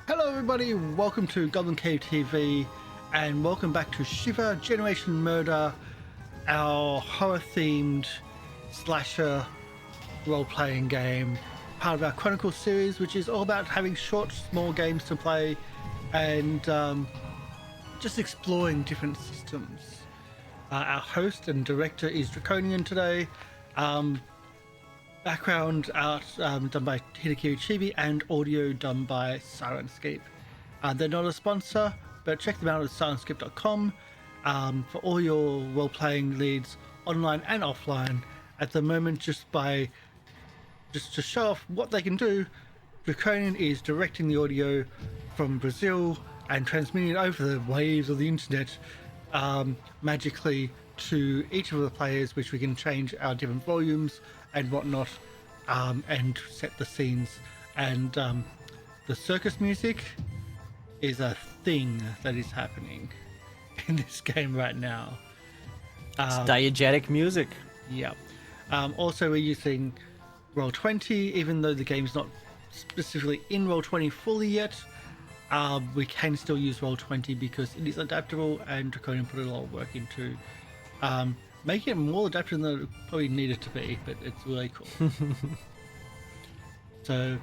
Hello everybody, welcome to Goblin Cave TV and welcome back to Shiver Generation Murder, our horror-themed slasher role-playing game, part of our Chronicles series, which is all about having short, small games to play and just exploring different systems. Our host and director is Draconian today. Background art done by Hideki Chibi and audio done by Sirenscape. They're not a sponsor, but check them out at sirenscape.com for all your role-playing leads online and offline. At the moment, just to show off what they can do, Draconian is directing the audio from Brazil and transmitting it over the waves of the internet magically to each of the players, which we can change our different volumes and whatnot, and set the scenes. And the circus music is a thing that is happening in this game right now. It's diegetic music. Yeah. Also, we're using Roll20, even though the game's not specifically in Roll20 fully yet. We can still use Roll20 because it is adaptable, and Draconian put a lot of work into making it more adaptable than it probably needed to be, but it's really cool. So,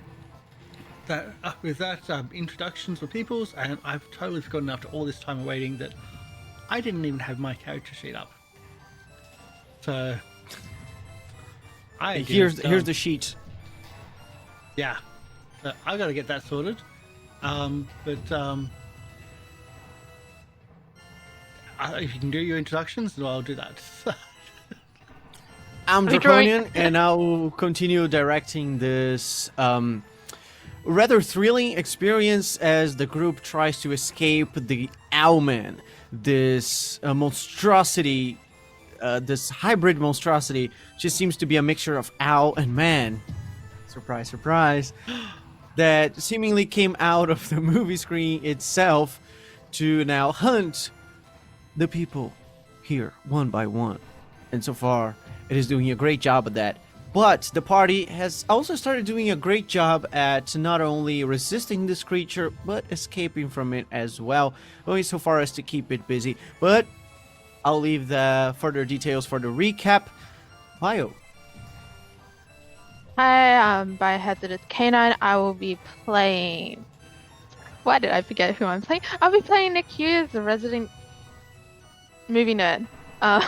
with that, introductions for peoples, and I've totally forgotten after all this time of waiting that I didn't even have my character sheet up. So, Here's the sheet. Yeah, I got to get that sorted. If you can do your introductions, then I'll do that. I'm Draconian, and I'll continue directing this rather thrilling experience as the group tries to escape the Owlman, this monstrosity, this hybrid monstrosity. Just seems to be a mixture of owl and man. Surprise, surprise. That seemingly came out of the movie screen itself to now hunt the people here one by one. And so far, it is doing a great job at that. But the party has also started doing a great job at not only resisting this creature, but escaping from it as well, going so far as to keep it busy. But I'll leave the further details for the recap. Bio. Hi, I'm Biohazardous Canine. I will be playing... Why did I forget who I'm playing? I'll be playing Nick Hughes, the resident movie nerd. I'm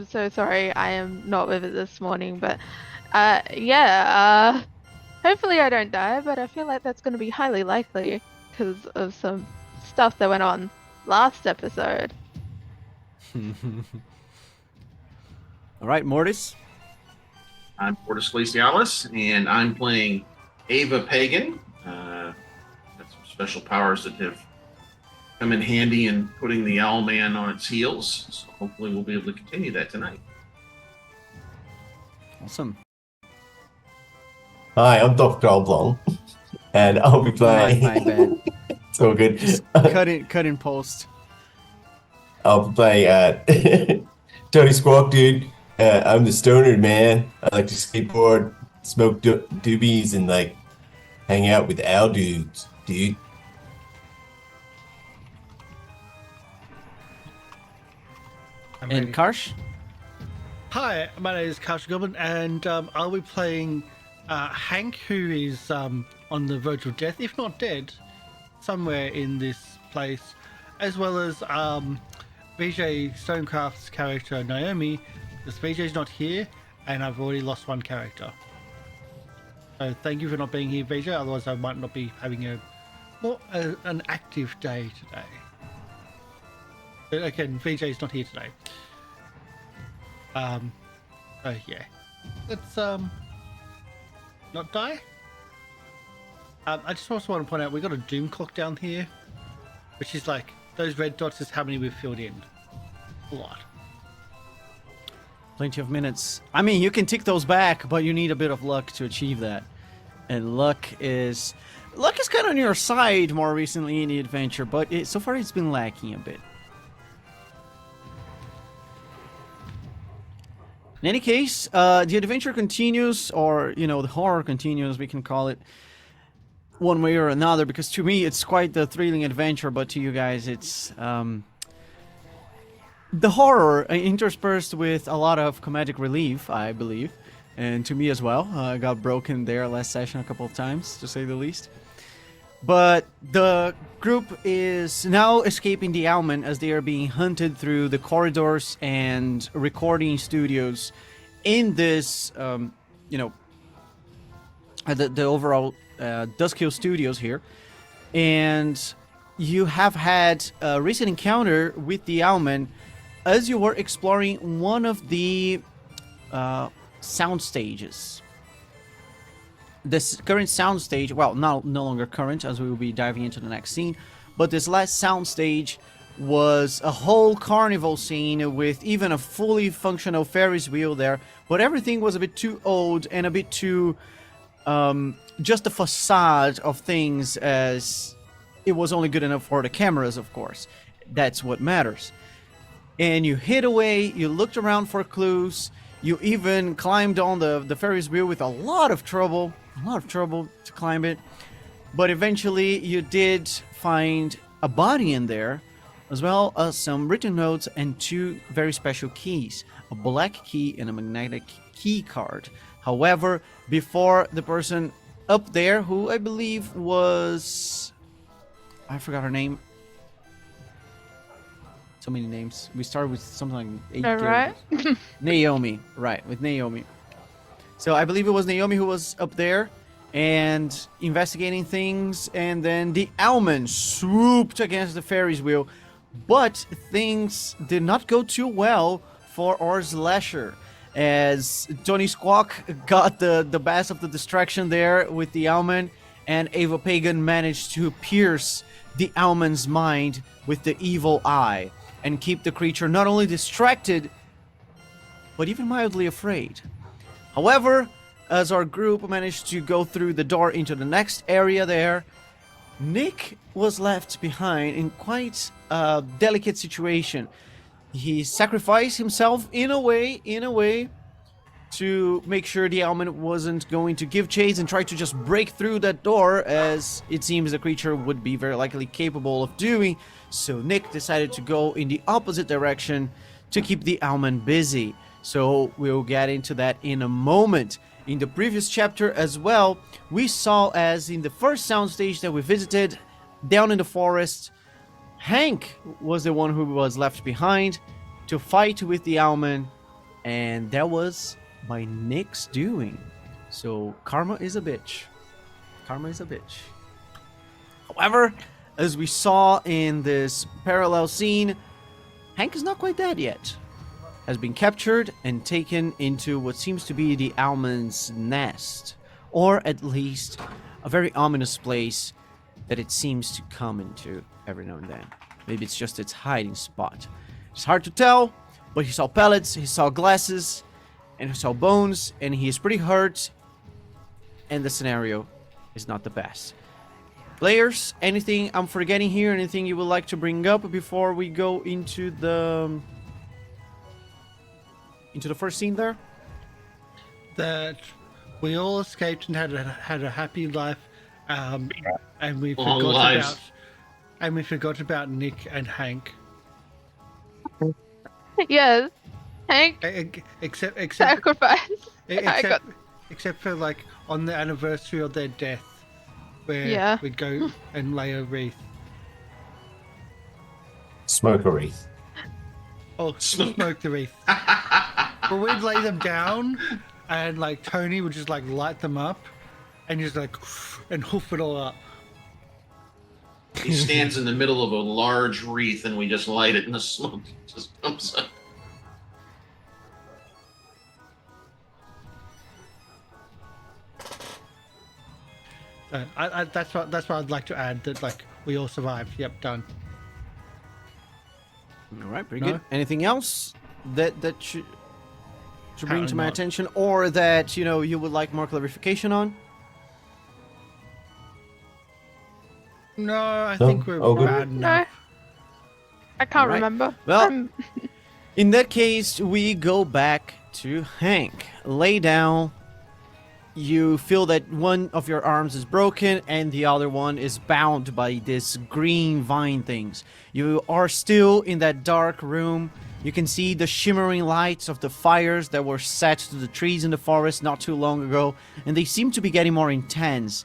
so sorry I am not with it this morning, but hopefully I don't die, but I feel like that's going to be highly likely because of some stuff that went on last episode. All right, Mortis. I'm Mortis Glacialis, and I'm playing Ava Pagan. Got some special powers that have come in handy in putting the Owlman on its heels. So hopefully we'll be able to continue that tonight. Awesome. Hi, I'm Dr. Oblong, and I'll be playing. My bad. It's all good. Cut in post. I'll be playing Tony Squawk, dude. I'm the stoner man. I like to skateboard, smoke doobies, and like hang out with owl dudes, dude. And Karsh? Hi, my name is Karsh Goblin, and I'll be playing Hank, who is on the verge of death, if not dead, somewhere in this place, as well as VJ Stonecraft's character Naomi, because VJ's not here, and I've already lost one character. So thank you for not being here, VJ, otherwise I might not be having an active day today. But again, VJ's not here today. So yeah. Let's not die. I just also want to point out we got a doom clock down here, which is like those red dots is how many we've filled in. A lot. Plenty of minutes. I mean, you can tick those back, but you need a bit of luck to achieve that. And luck is kind of on your side more recently in the adventure, but so far it's been lacking a bit. In any case, the adventure continues, or the horror continues, we can call it. one way or another, because to me it's quite the thrilling adventure, but to you guys it's the horror interspersed with a lot of comedic relief, I believe, and to me as well. I got broken there last session a couple of times, to say the least. But the group is now escaping the Alman as they are being hunted through the corridors and recording studios in this, the overall Duskill Studios here. And you have had a recent encounter with the Alman as you were exploring one of the sound stages. This current sound stage, well, no longer current, as we will be diving into the next scene, but this last sound stage was a whole carnival scene with even a fully functional Ferris wheel there, but everything was a bit too old and a bit too just a facade of things, as it was only good enough for the cameras, of course. That's what matters. And you hid away, you looked around for clues, you even climbed on the Ferris wheel with a lot of trouble to climb it. But eventually you did find a body in there, as well as some written notes and two very special keys, a black key and a magnetic key card. However, before the person up there, who I believe was... I forgot her name. So many names. We started with something like 8 Right? Naomi. Right, with Naomi. So I believe it was Naomi who was up there and investigating things, and then the Alman swooped against the Ferris wheel, but things did not go too well for Ors Lesher, as Tony Squawk got the best of the distraction there with the Alman, and Ava Pagan managed to pierce the Alman's mind with the evil eye and keep the creature not only distracted, but even mildly afraid. However, as our group managed to go through the door into the next area there, Nick was left behind in quite a delicate situation. He sacrificed himself in a way to make sure the Alman wasn't going to give chase and try to just break through that door, as it seems the creature would be very likely capable of doing. So Nick decided to go in the opposite direction to keep the Alman busy. So we'll get into that in a moment. In the previous chapter as well, we saw, as in the first soundstage that we visited, down in the forest, Hank was the one who was left behind to fight with the Alman, and that was by Nick's doing. So karma is a bitch. Karma is a bitch. However, as we saw in this parallel scene, Hank is not quite dead yet. Has been captured and taken into what seems to be the Alman's nest, or at least a very ominous place that it seems to come into every now and then. Maybe it's just its hiding spot. It's hard to tell, but he saw pellets, he saw glasses, and he saw bones, and he is pretty hurt, and the scenario is not the best. Players, anything I'm forgetting here? Anything you would like to bring up before we go into the first scene there? That we all escaped and had a happy life, and we Long forgot lives. about Nick and Hank. Yes. Hank Except sacrifice. I got except for like on the anniversary of their death, where we'd go and lay a wreath. Smoke a wreath. Oh, smoke the wreath. But we'd lay them down, and like Tony would just like light them up, and just like and hoof it all up. He stands in the middle of a large wreath, and we just light it, and the smoke just comes up. So that's what I'd like to add. That like we all survived. Yep, done. All right, pretty No? good. Anything else that should bring to my not. attention, or that you would like more clarification on? No, I No, think we're all good. bad no. enough. I can't Alright. remember. Well, in that case, we go back to Hank. Lay down You feel that one of your arms is broken and the other one is bound by this green vine things. You are still in that dark room. You can see the shimmering lights of the fires that were set to the trees in the forest not too long ago, and they seem to be getting more intense,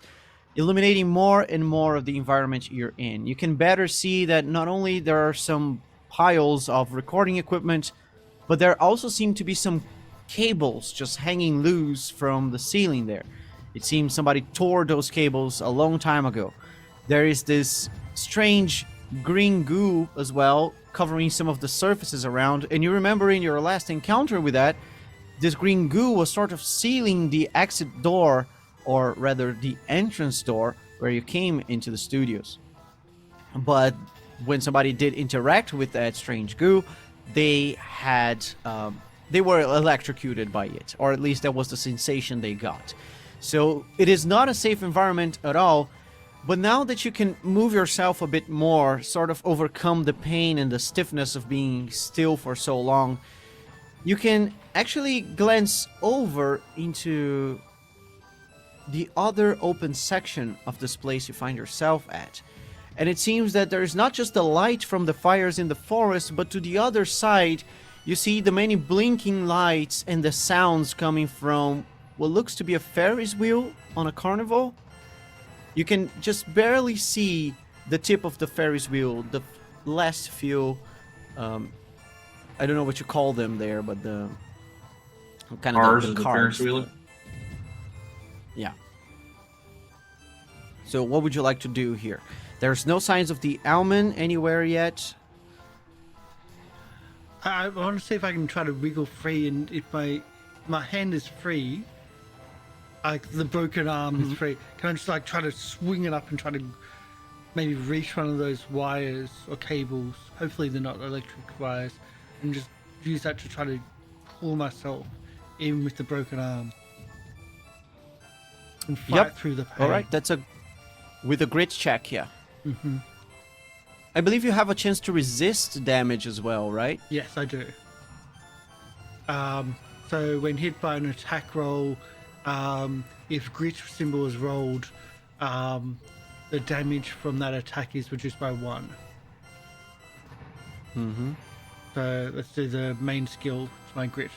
illuminating more and more of the environment you're in. You can better see that not only there are some piles of recording equipment, but there also seem to be some cables just hanging loose from the ceiling there. It seems somebody tore those cables a long time ago. There is this strange green goo as well, covering some of the surfaces around, and you remember in your last encounter with that, this green goo was sort of sealing the exit door, or rather the entrance door, where you came into the studios. But when somebody did interact with that strange goo, they were electrocuted by it, or at least that was the sensation they got. So it is not a safe environment at all, but now that you can move yourself a bit more, sort of overcome the pain and the stiffness of being still for so long, you can actually glance over into the other open section of this place you find yourself at. And it seems that there is not just the light from the fires in the forest, but to the other side, you see the many blinking lights and the sounds coming from what looks to be a Ferris wheel on a carnival. You can just barely see the tip of the Ferris wheel, the last few, I don't know what you call them there, but the kind of Cars, the the cars. Ferris wheel. Yeah. So what would you like to do here? There's no signs of the Alman anywhere yet. I want to see if I can try to wiggle free, and if my hand is free, like the broken arm is free, can I just like try to swing it up and try to maybe reach one of those wires or cables? Hopefully they're not electric wires, and just use that to try to pull myself, even with the broken arm, and fight through the pain. All right, that's with a grit check, yeah. I believe you have a chance to resist damage as well, right? Yes, I do. So when hit by an attack roll, if grit symbol is rolled, the damage from that attack is reduced by 1. So let's do the main skill, my grit.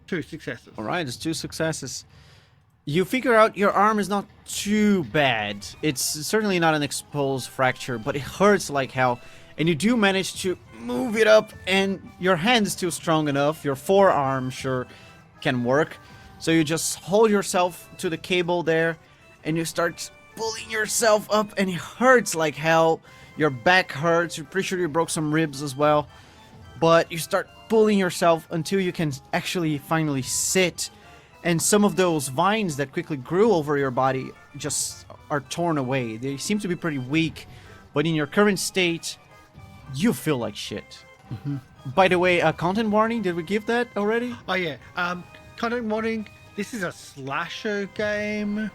2 successes. All right, it's 2 successes. You figure out your arm is not too bad. It's certainly not an exposed fracture, but it hurts like hell. And you do manage to move it up, and your hand is still strong enough. Your forearm sure can work. So you just hold yourself to the cable there, and you start pulling yourself up, and it hurts like hell. Your back hurts. You're pretty sure you broke some ribs as well. But you start pulling yourself until you can actually finally sit. And some of those vines that quickly grew over your body just are torn away. They seem to be pretty weak, but in your current state, you feel like shit. By the way, a content warning, did we give that already? Oh yeah, content warning, this is a slasher game,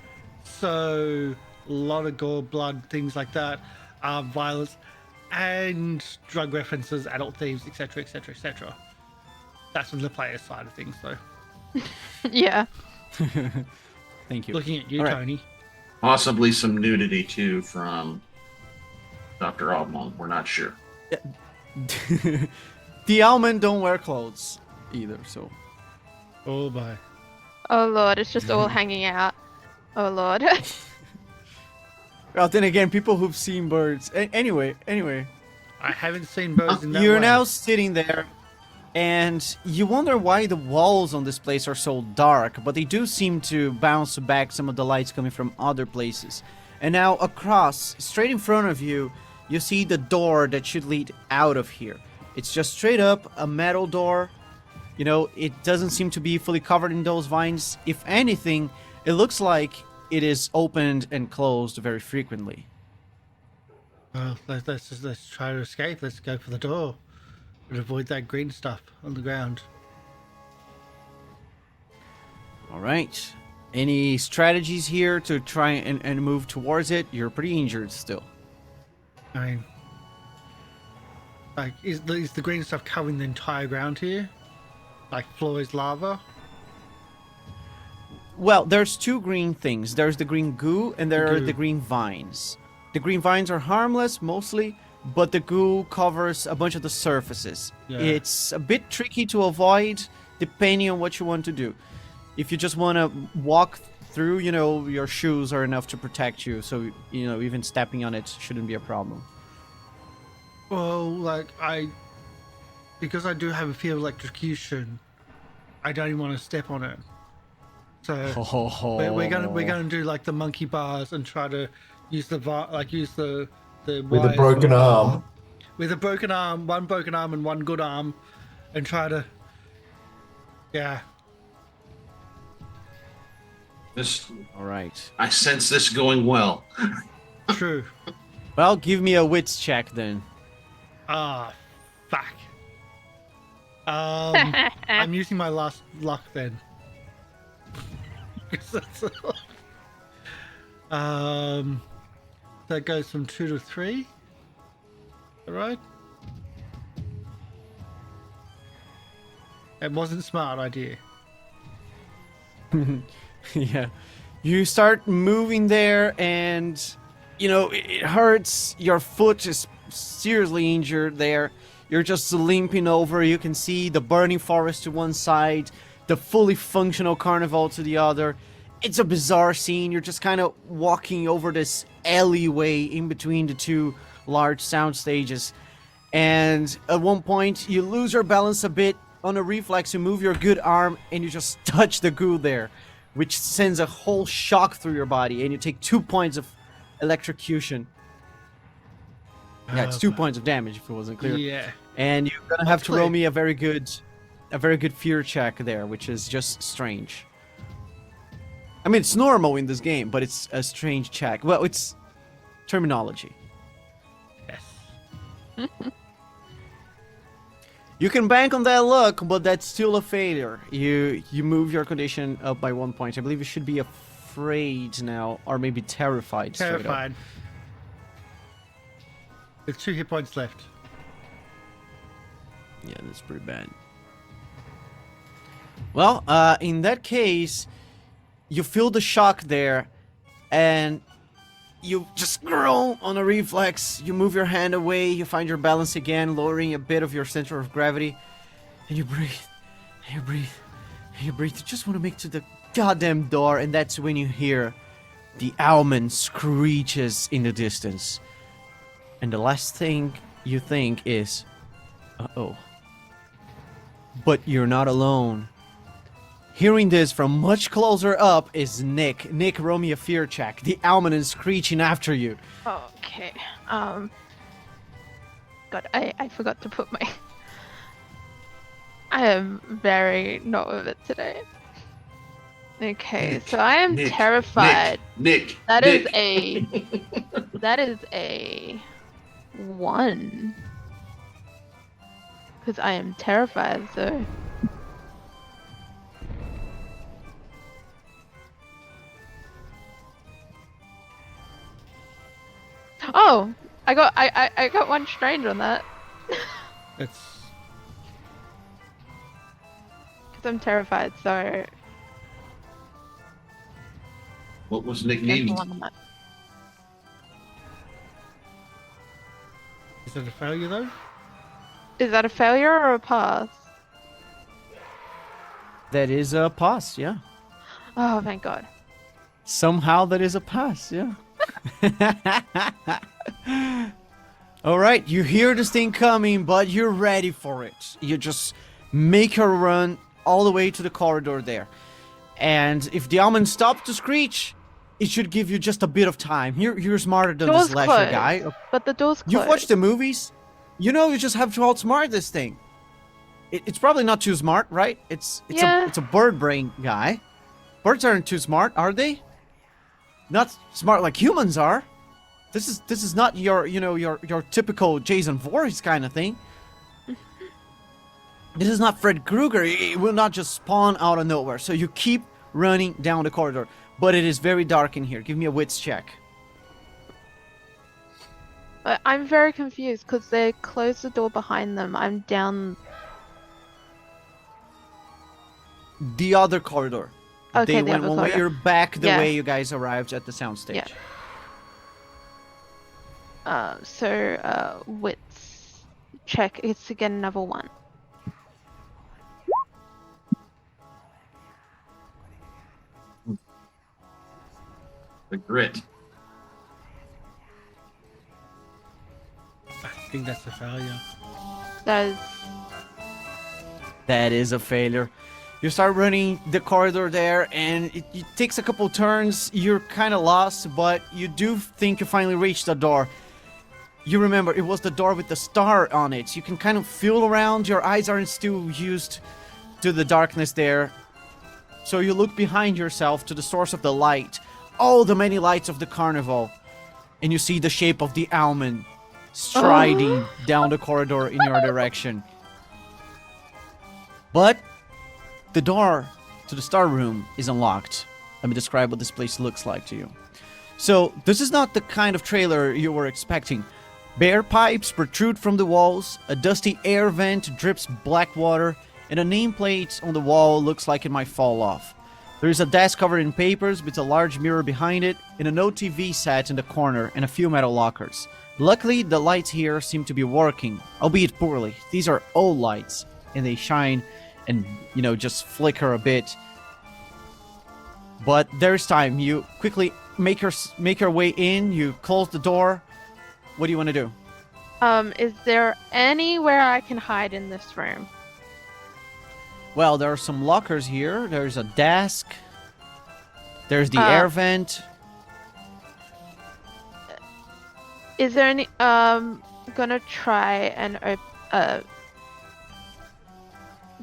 so a lot of gore, blood, things like that, violence, and drug references, adult themes, etc, etc, etc. That's on the player side of things, though. Yeah. Thank you. Looking at you, All right. Tony. Possibly some nudity too from Dr. Altman. We're not sure. The Alman don't wear clothes either, so. Oh my. Oh lord, it's just all hanging out. Oh lord. Well, then again, people who've seen birds. Anyway. I haven't seen birds in that You're way. now sitting there, and you wonder why the walls on this place are so dark, but they do seem to bounce back some of the lights coming from other places. And now across, straight in front of you, you see the door that should lead out of here. It's just straight up a metal door. You know, it doesn't seem to be fully covered in those vines. If anything, it looks like it is opened and closed very frequently. Well, let's try to escape. Let's go for the door and avoid that green stuff on the ground. All right. Any strategies here to try and move towards it? You're pretty injured still. I mean, like, is the green stuff covering the entire ground here? Like floor is lava? Well, there's two green things. There's the green goo and there are Goo. the green vines. The green vines are harmless mostly, but the goo covers a bunch of the surfaces. Yeah. It's a bit tricky to avoid depending on what you want to do. If you just want to walk through, your shoes are enough to protect you, so, even stepping on it shouldn't be a problem. Well, because I do have a fear of electrocution, I don't even want to step on it. So we're gonna do like the monkey bars and try to use the With a wires broken arm. with a broken arm, one broken arm and one good arm, and try to, yeah. This, All right. I sense this going well. True. Well, give me a wits check then. Ah, fuck. I'm using my last luck then. That goes from 2 to 3. All right. It wasn't a smart idea. Yeah. You start moving there and, it hurts. Your foot is seriously injured there. You're just limping over. You can see the burning forest to one side, the fully functional carnival to the other. It's a bizarre scene. You're just kind of walking over this alleyway in between the two large sound stages. And at one point, you lose your balance a bit. On a reflex, you move your good arm and you just touch the goo there, which sends a whole shock through your body, and you take 2 points of electrocution. Yeah, it's 2 points of damage if it wasn't clear. Yeah. And you're gonna have to roll Hopefully. me a very good fear check there, which is just strange. I mean, it's normal in this game, but it's a strange check. Well, it's terminology. Yes. You can bank on that luck, but that's still a failure. You move your condition up by 1 point. I believe you should be afraid now, or maybe terrified. straight up. Terrified. With 2 hit points left. Yeah, that's pretty bad. Well, in that case, you feel the shock there, and you just groan on a reflex. You move your hand away, you find your balance again, lowering a bit of your center of gravity, and you breathe, and you breathe, and you breathe. You just want to make it to the goddamn door, and that's when you hear the owlman screeches in the distance. And the last thing you think is, uh-oh. But you're not alone. Hearing this from much closer up is Nick. Nick, roll me a fear check. The owlman is screeching after you. Okay. God, I forgot to put my. I am very not with it today. Okay, Nick, so I am Nick, terrified. Nick. That Nick. is a 1. Because I am terrified, so. Oh, I got 1 strange on that. It's Because I'm terrified, so. What was Nick There's the needing? 1 on that. is it a failure though? Is that a failure or a pass? That is a pass, yeah. Oh, thank God. Somehow that is a pass, yeah. Alright, you hear this thing coming, but you're ready for it. You just make her run all the way to the corridor there. And if the almond stops to screech, it should give you just a bit of time. You're smarter than Door's this slasher closed. guy. But the door's closed. You've watched the movies. You know you just have to outsmart this thing. It's probably not too smart, right? It's Yeah. a bird brain guy. Birds aren't too smart, are they? Not smart like humans are. This is not your typical Jason Voorhees kind of thing. This is not Fred Krueger. It will not just spawn out of nowhere. So you keep running down the corridor, but it is very dark in here. Give me a wits check. But I'm very confused because they closed the door behind them. I'm down. The other corridor. Okay, they the went other one way. corridor. You're back the Yeah. way you guys arrived at the soundstage. Yeah. So wits check is again another 1. The grit. I think that's a failure. That is That is a failure. You start running the corridor there, and it takes a couple turns. You're kind of lost, but you do think you finally reached the door. You remember, it was the door with the star on it. You can kind of feel around. Your eyes aren't still used to the darkness there. So you look behind yourself to the source of the light. All the many lights of the carnival. And you see the shape of the Almond striding down the corridor in your direction. But the door to the star room is unlocked. Let me describe what this place looks like to you. So, this is not the kind of trailer you were expecting. Bare pipes protrude from the walls, a dusty air vent drips black water, and a nameplate on the wall looks like it might fall off. There is a desk covered in papers with a large mirror behind it, and an old TV set in the corner, and a few metal lockers. Luckily, the lights here seem to be working, albeit poorly. These are old lights, and they shine and, just flicker a bit. But there's time. You quickly make your way in, you close the door. What do you want to do? is there anywhere I can hide in this room? Well, there are some lockers here. There's a desk. There's the air vent. Is there any gonna try and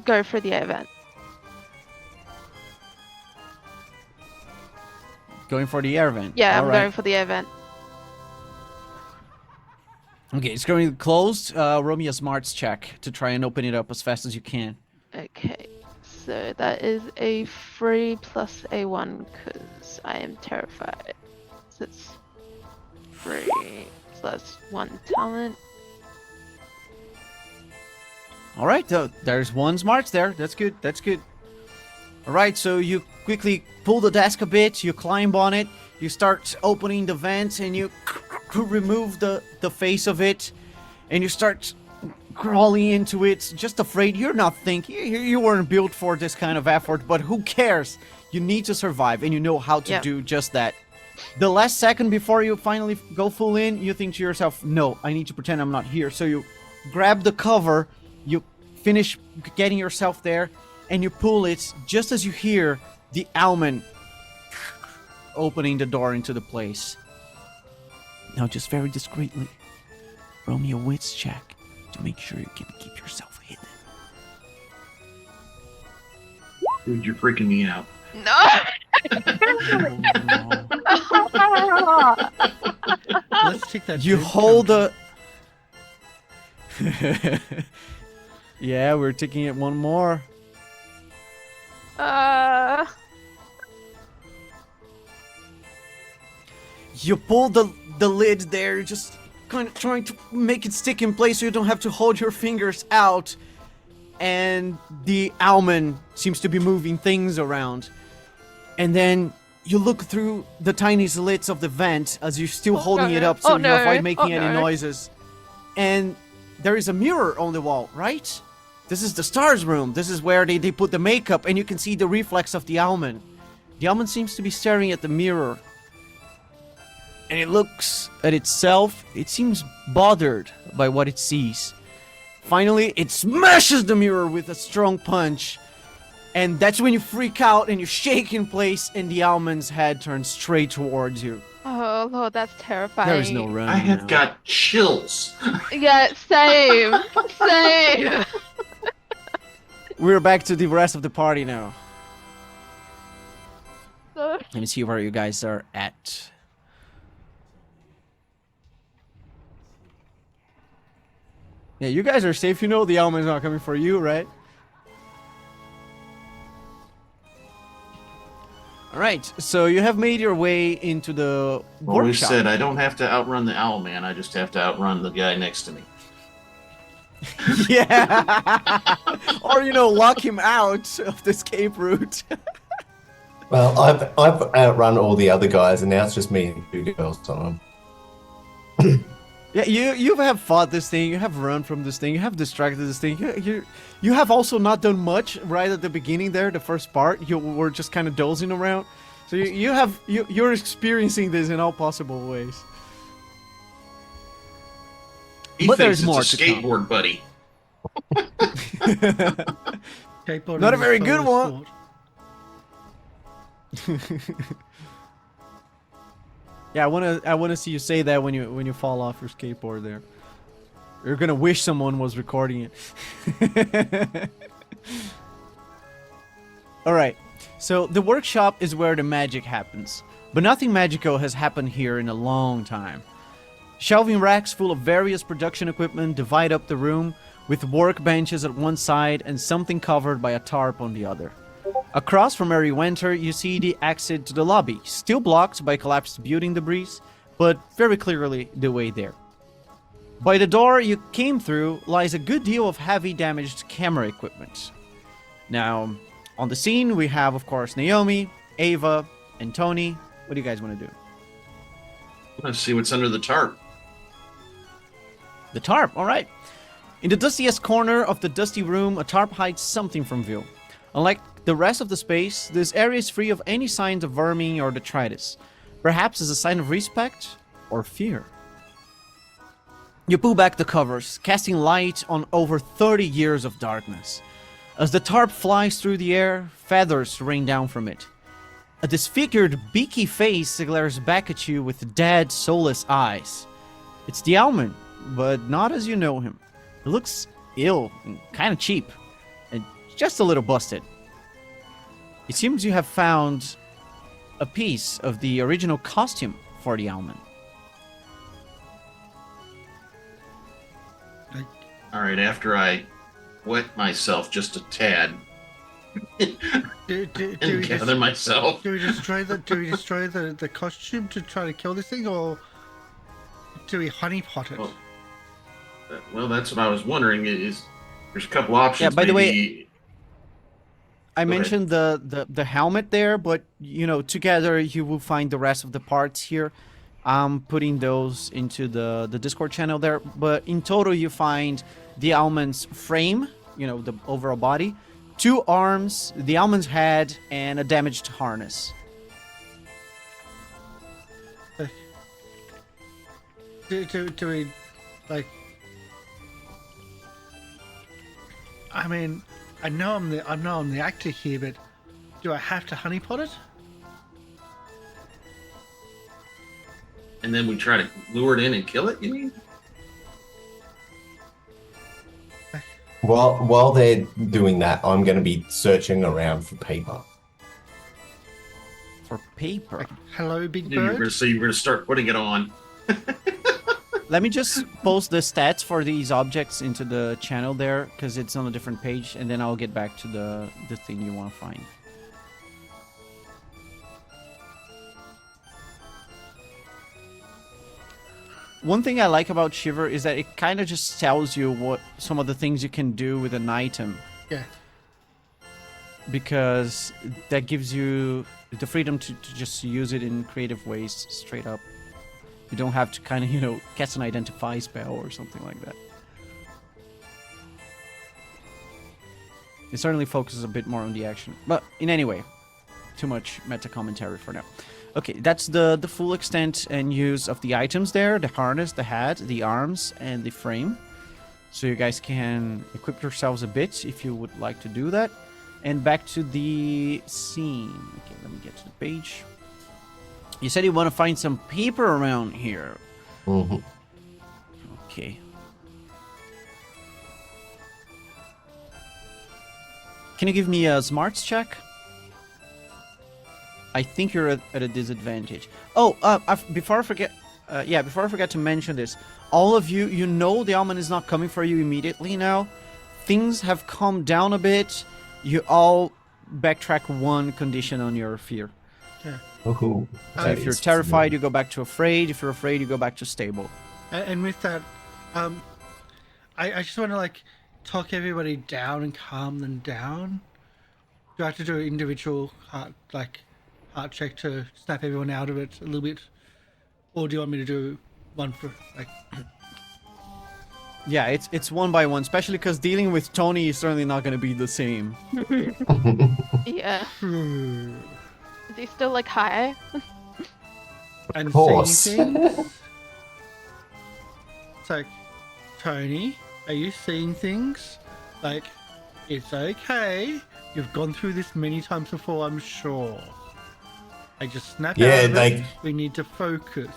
go for the event? Going for the air vent. Yeah, All I'm right. going for the event. Okay, it's going to be closed. Roll me a smarts check to try and open it up as fast as you can. Okay, so that is a 3 plus a 1 because I am terrified. So it's 3 plus 1 talent. All right, there's one smarts there. That's good. That's good. All right, so you quickly pull the desk a bit. You climb on it. You start opening the vents, and you remove the face of it, and you start crawling into it. Just afraid. You're not thinking. You weren't built for this kind of effort, but who cares? You need to survive, and you know how to do just that. The last second before you finally go full in, you think to yourself, no, I need to pretend I'm not here. So you grab the cover, you finish getting yourself there, and you pull it just as you hear the almond opening the door into the place. Now just very discreetly, roll me a wits check to make sure you can keep yourself hidden. Dude, you're freaking me out. No! Let's take that. You dude hold counter. the... Yeah, we're taking it one more. You pull the lid there, just kind of trying to make it stick in place so you don't have to hold your fingers out. And the almond seems to be moving things around. And then you look through the tiny slits of the vent as you're still holding it up so you avoid making any noises. And there is a mirror on the wall, right? This is the stars room. This is where they put the makeup, and you can see the reflex of the almond. The almond seems to be staring at the mirror. And it looks at itself. It seems bothered by what it sees. Finally, it smashes the mirror with a strong punch. And that's when you freak out and you shake in place, and the almond's head turns straight towards you. Oh Lord, that's terrifying. There is no running. I have now. got chills. Yeah, same. Same. We're back to the rest of the party now. So, Let me see where you guys are at. Yeah, you guys are safe. You know the almond's not coming for you, right? Alright, so you have made your way into the Always workshop. said I don't have to outrun the owl man. I just have to outrun the guy next to me. Yeah! Or, lock him out of the escape route. Well, I've outrun all the other guys, and now it's just me and two girls on them. Yeah, you have fought this thing, you have run from this thing, you have distracted this thing. You have also not done much right at the beginning there, the first part. You were just kind of dozing around. So you're experiencing this in all possible ways. He But thinks there's more it's a to come. skateboard buddy. Skateboarding Not a is very so good one. sport. Yeah, I wanna see you say that when you fall off your skateboard there. You're gonna wish someone was recording it. Alright, so the workshop is where the magic happens. But nothing magical has happened here in a long time. Shelving racks full of various production equipment divide up the room, with workbenches at one side and something covered by a tarp on the other. Across from where you enter, you see the exit to the lobby, still blocked by collapsed building debris, but very clearly the way there. By the door you came through lies a good deal of heavy damaged camera equipment. Now, on the scene we have, of course, Naomi, Ava, and Tony. What do you guys want to do? Let's see what's under the tarp. The tarp, alright. In the dustiest corner of the dusty room, a tarp hides something from view. Unlike the rest of the space, this area is free of any signs of vermin or detritus. Perhaps as a sign of respect or fear. You pull back the covers, casting light on over 30 years of darkness. As the tarp flies through the air, feathers rain down from it. A disfigured, beaky face glares back at you with dead, soulless eyes. It's the Owlman, but not as you know him. He looks ill and kind of cheap, and just a little busted. It seems you have found a piece of the original costume for the Owlman. All right, after I wet myself just a tad Do and we gather myself. do we destroy the costume to try to kill this thing, or do we honeypot it? Well, that's what I was wondering. Is there's a couple options? Yeah, by the way, maybe- I Go ahead. mentioned the helmet there, but you know, together you will find the rest of the parts here. I'm putting those into the Discord channel there, but in total you find the Owlman's frame, you know, the overall body, 2 arms, the Owlman's head, and a damaged harness. Do we, like? I mean, I know I'm the actor here, but do I have to honeypot it? And then we try to lure it in and kill it. You mean? While they're doing that, I'm going to be searching around for paper. For paper. Like, hello, big You were going bird. to say you were going to start putting it on. Let me just post the stats for these objects into the channel there, because it's on a different page, and then I'll get back to the thing you want to find. One thing I like about Shiver is that it kind of just tells you what some of the things you can do with an item, Yeah. because that gives you the freedom to just use it in creative ways straight up. You don't have to kind of, you know, cast an identify spell or something like that. It certainly focuses a bit more on the action. But in any way, too much meta commentary for now. Okay, that's the full extent and use of the items there. The harness, the hat, the arms, and the frame. So you guys can equip yourselves a bit if you would like to do that. And back to the scene. Okay, let me get to the page. You said you want to find some paper around here. Mm-hmm. Okay. Can you give me a smarts check? I think you're at a disadvantage. Oh, before I forget, before I forget to mention this, all of you, you know the Owlman is not coming for you immediately now. Things have calmed down a bit. You all backtrack 1 condition on your fear. Yeah. Ooh, So that if you're is terrified, familiar. you go back to afraid. If you're afraid, you go back to stable. And with that, I just want to like talk everybody down and calm them down. Do I have to do an individual like heart check to snap everyone out of it a little bit, or do you want me to do one for like? Yeah, it's one by one, especially because dealing with Tony is certainly not going to be the same. Yeah. Is he still like high? And course. seeing things? It's like, Tony, are you seeing things? Like, it's okay. You've gone through this many times before, I'm sure. I just snap out of it. We need to focus.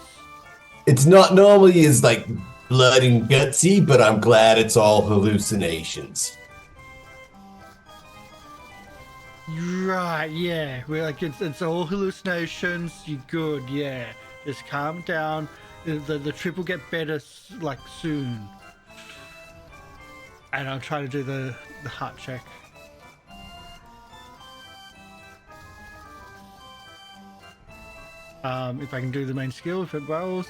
It's not normally as like blood and gutsy, but I'm glad it's all hallucinations. Right, yeah. We're like, it's all hallucinations. You're good, yeah. Just calm down. The trip will get better, like, soon. And I'll try to do the heart check. If I can do the main skill, if it rolls.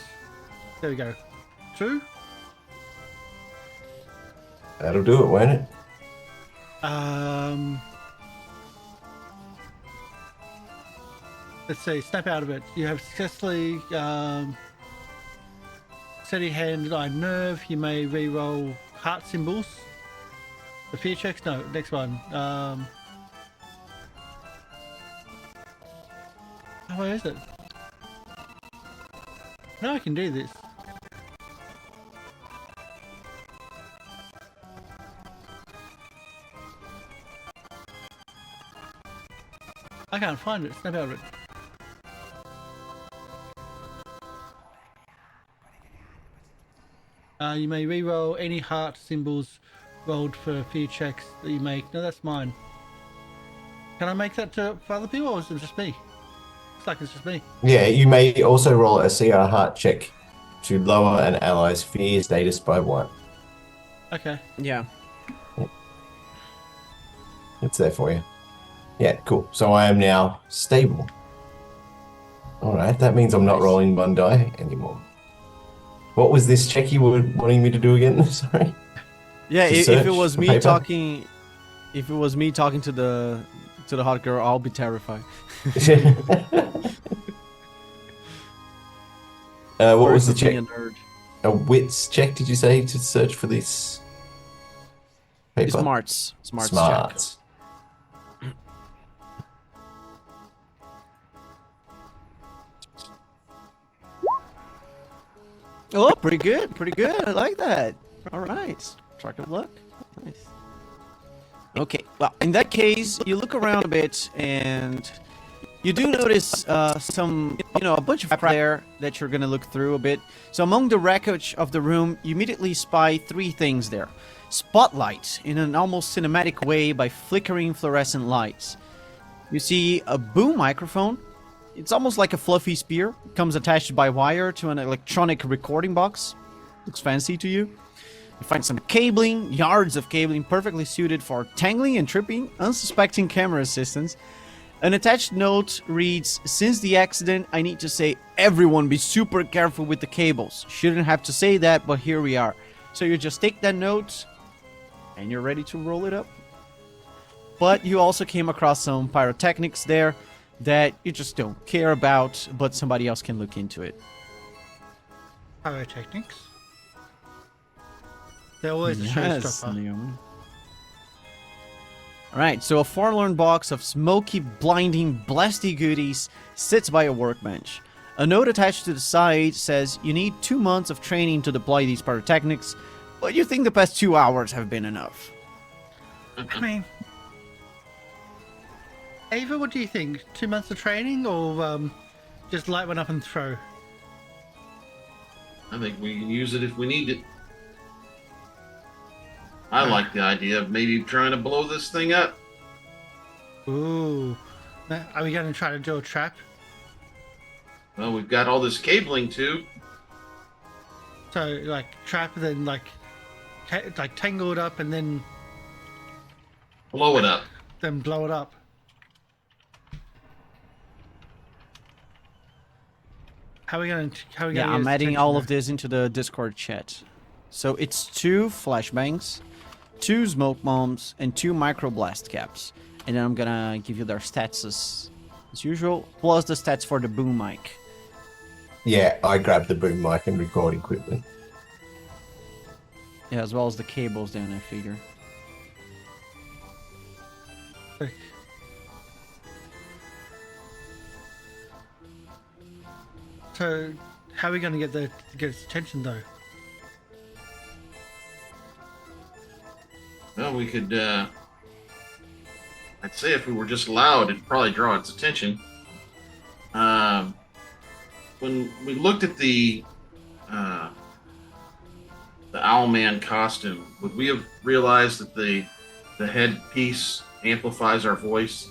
There we go. 2. That'll do it, won't it? Let's see, snap out of it. You have successfully steady hand, eye nerve. You may re-roll heart symbols. The fear checks? No, next one. Where is it? No, I can do this. I can't find it. Snap out of it. You may re-roll any heart symbols rolled for fear checks that you make. No, that's mine. Can I make that for other people, or is it just me? Looks like it's just me. Yeah, you may also roll a CR heart check to lower an ally's fear status by 1. Okay. Yeah. It's there for you. Yeah, cool. So I am now stable. Alright, that means I'm not rolling 1 die anymore. What was this check you were wanting me to do again? Sorry. Yeah, To if search it was the me paper? talking, if it was me talking to the hot girl, I'll be terrified. What was the Versus being check? a nerd. A wits check, did you say, to search for this paper? Smarts check. Smarts. Oh, pretty good. I like that. All right. Track of luck. Nice. Okay. Well, in that case, you look around a bit and you do notice some, a bunch of crap there that you're going to look through a bit. So among the wreckage of the room, you immediately spy 3 things there. Spotlight in an almost cinematic way by flickering fluorescent lights. You see a boom microphone. It's almost like a fluffy spear. It comes attached by wire to an electronic recording box. Looks fancy to you. You find some cabling, yards of cabling perfectly suited for tangling and tripping unsuspecting camera assistants. An attached note reads, "Since the accident, I need to say everyone be super careful with the cables." Shouldn't have to say that, but here we are. So you just take that note and you're ready to roll it up. But you also came across some pyrotechnics there that you just don't care about, but somebody else can look into it. Pyrotechnics. They're always a showstopper. Naomi. Alright, so a forlorn box of smoky, blinding, blasty goodies sits by a workbench. A note attached to the side says you need 2 months of training to deploy these pyrotechnics, but you think the past 2 hours have been enough. I mean, Ava, what do you think? 2 months of training, or just light one up and throw? I think we can use it if we need it. I like the idea of maybe trying to blow this thing up. Ooh. Are we going to try to do a trap? Well, we've got all this cabling too. So, like, trap and then, like tangle it up and then Blow it up. blow it up. How are we going to... Yeah, I'm adding all of this into the Discord chat. So it's 2 flashbangs, 2 smoke bombs, and 2 microblast caps. And then I'm gonna give you their stats as as usual, plus the stats for the boom mic. Yeah, I grabbed the boom mic and record equipment. Yeah, as well as the cables then, I figure. Okay. So, how are we going to get its attention though? Well, we could. I'd say if we were just loud, it'd probably draw its attention. When we looked at the Owlman costume, would we have realized that the headpiece amplifies our voice?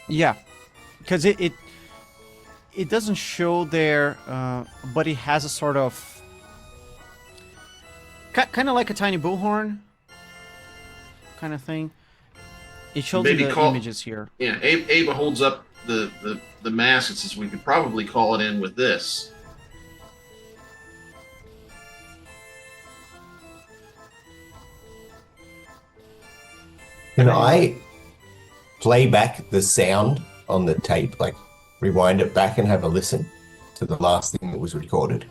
Yeah, because it doesn't show there, but it has a sort of kind of like a tiny bullhorn kind of thing. It shows you the images here. Yeah, Ava holds up the mask and says we could probably call it in with this. Can I play back the sound on the tape, like rewind it back and have a listen to the last thing that was recorded?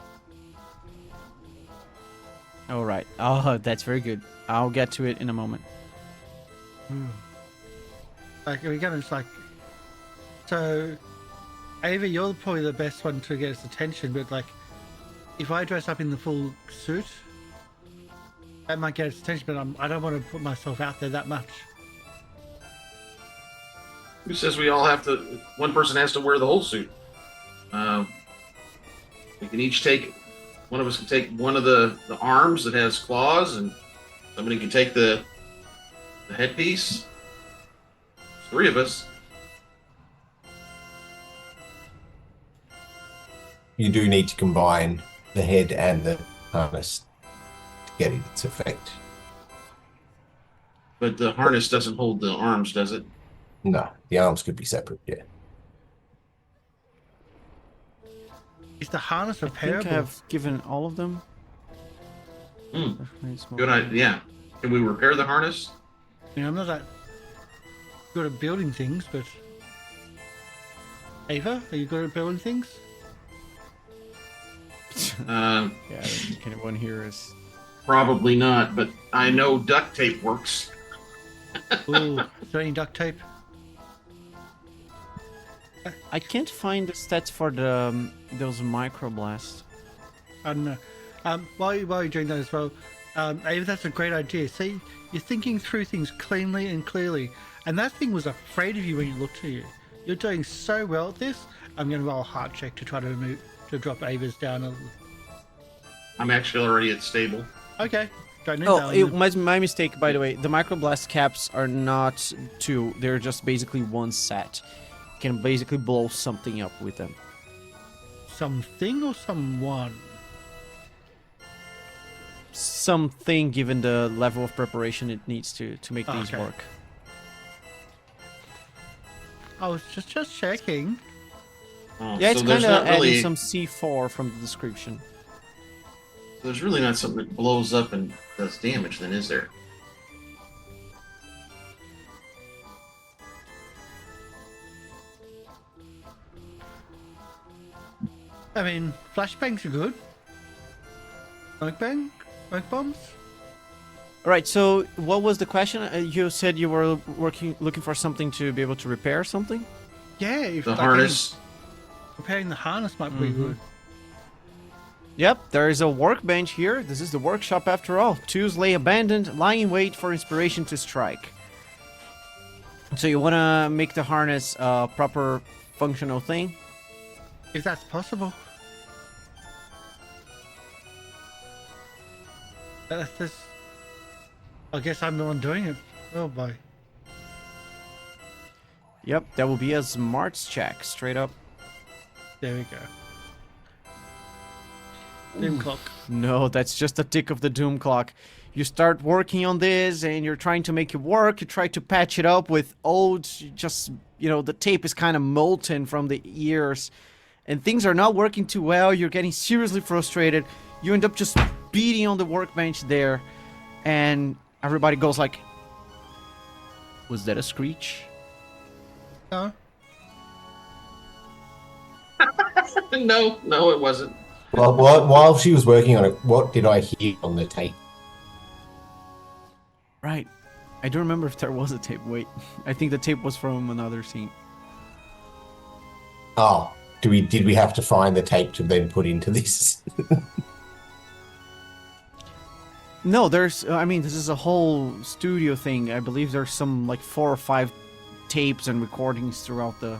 All right. Oh, that's very good. I'll get to it in a moment. Like, we're going to so, Ava, you're probably the best one to get its attention, but like, if I dress up in the full suit, that might get its attention, but I don't want to put myself out there that much. Who says we all have to? One person has to wear the whole suit. We can each take. One of us can take one of the arms that has claws, and somebody can take the headpiece. There's 3 of us. You do need to combine the head and the harness to get its effect. But the harness doesn't hold the arms, does it? No, the arms could be separate, yeah. Is the harness I think repairable? I've given all of them. Good idea. Yeah. Can we repair the harness? I mean, I'm not that good at building things, but Ava, are you good at building things? Yeah, I don't think anyone here is. Probably not, but I know duct tape works. Ooh, is there any duct tape? I can't find the stats for the those microblasts. I don't know. While you're doing that as well, Ava, that's a great idea. See, you're thinking through things cleanly and clearly, and that thing was afraid of you when it looked at you. You're doing so well at this. I'm going to roll a heart check to try to drop Ava's down a little. I'm actually already at stable. Okay. Don't need Oh, that. my mistake, by the way. The microblast caps are not 2. They're just basically 1 set. You can basically blow something up with them. Something or someone? Something, given the level of preparation it needs to make things Okay. work. I was just checking. Oh, Yeah, it's so kind there's of not adding really, some C4 from the description. there's really not something that blows up and does damage, then, is there? I mean, flashbangs are good. Smoke bombs. All right. So, what was the question? You said you were looking for something to be able to repair something. Yeah, if The like, harness. repairing the harness might be good. Yep, there is a workbench here. This is the workshop after all. Tools lay abandoned, lying in wait for inspiration to strike. So you want to make the harness a proper functional thing? If that's possible. That's I guess I'm the one doing it. Oh boy. Yep, that will be a smarts check, straight up. There we go. Doom clock. No, that's just a tick of the doom clock. You start working on this and you're trying to make it work. You try to patch it up with old, just, the tape is kind of molten from the ears. And things are not working too well. You're getting seriously frustrated. You end up just beating on the workbench there. And everybody goes like, was that a screech? No. No, it wasn't. Well, while she was working on it, what did I hear on the tape? Right. I don't remember if there was a tape. Wait, I think the tape was from another scene. Oh, did we have to find the tape to then put into this? No, there's. I mean, this is a whole studio thing. I believe there's some like 4 or 5 tapes and recordings throughout the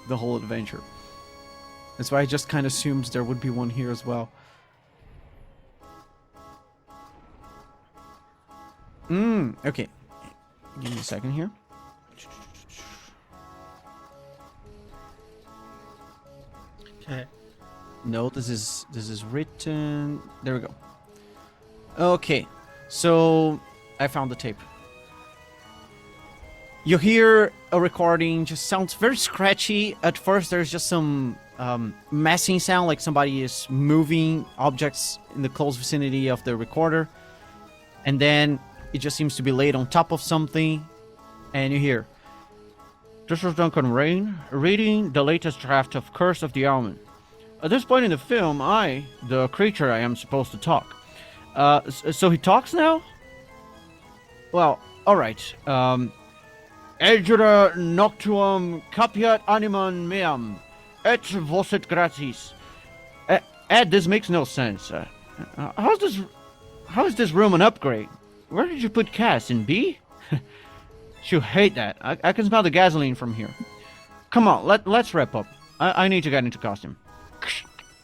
whole adventure. That's why I just kind of assumed there would be one here as well. Okay. Give me a second here. Okay. No, this is written. There we go. Okay, so I found the tape. You hear a recording, just sounds very scratchy. At first, there's just some messing sound, like somebody is moving objects in the close vicinity of the recorder. And then it just seems to be laid on top of something. And you hear, "This is Duncan Rain, reading the latest draft of Curse of the Almond. At this point in the film, the creature I am supposed to talk. So he talks now? Well, alright. Ejura noctuum capiat animam meam, et voset gratis. Ed, this makes no sense. How is this room an upgrade? Where did you put Cass, in B? She'll hate that. I can smell the gasoline from here. Come on, let's wrap up. I need to get into costume."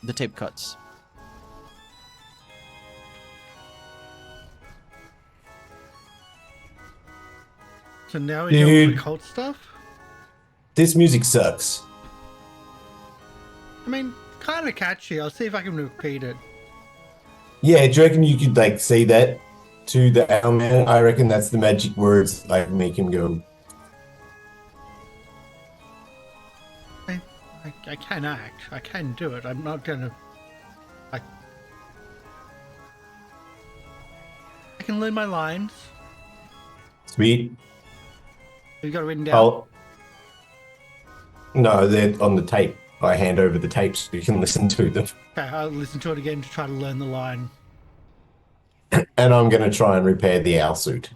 The tape cuts. So now we know all the Dude. cult stuff? This music sucks. I mean, kind of catchy. I'll see if I can repeat it. Yeah, do you reckon you could like say that to the Owlman? I reckon that's the magic words like make him go. I can act. I can do it. I'm not gonna. I can learn my lines. Sweet. You got it written down. Oh. No, they're on the tape. I hand over the tapes so you can listen to them. Okay, I'll listen to it again to try to learn the line. And I'm going to try and repair the owl suit.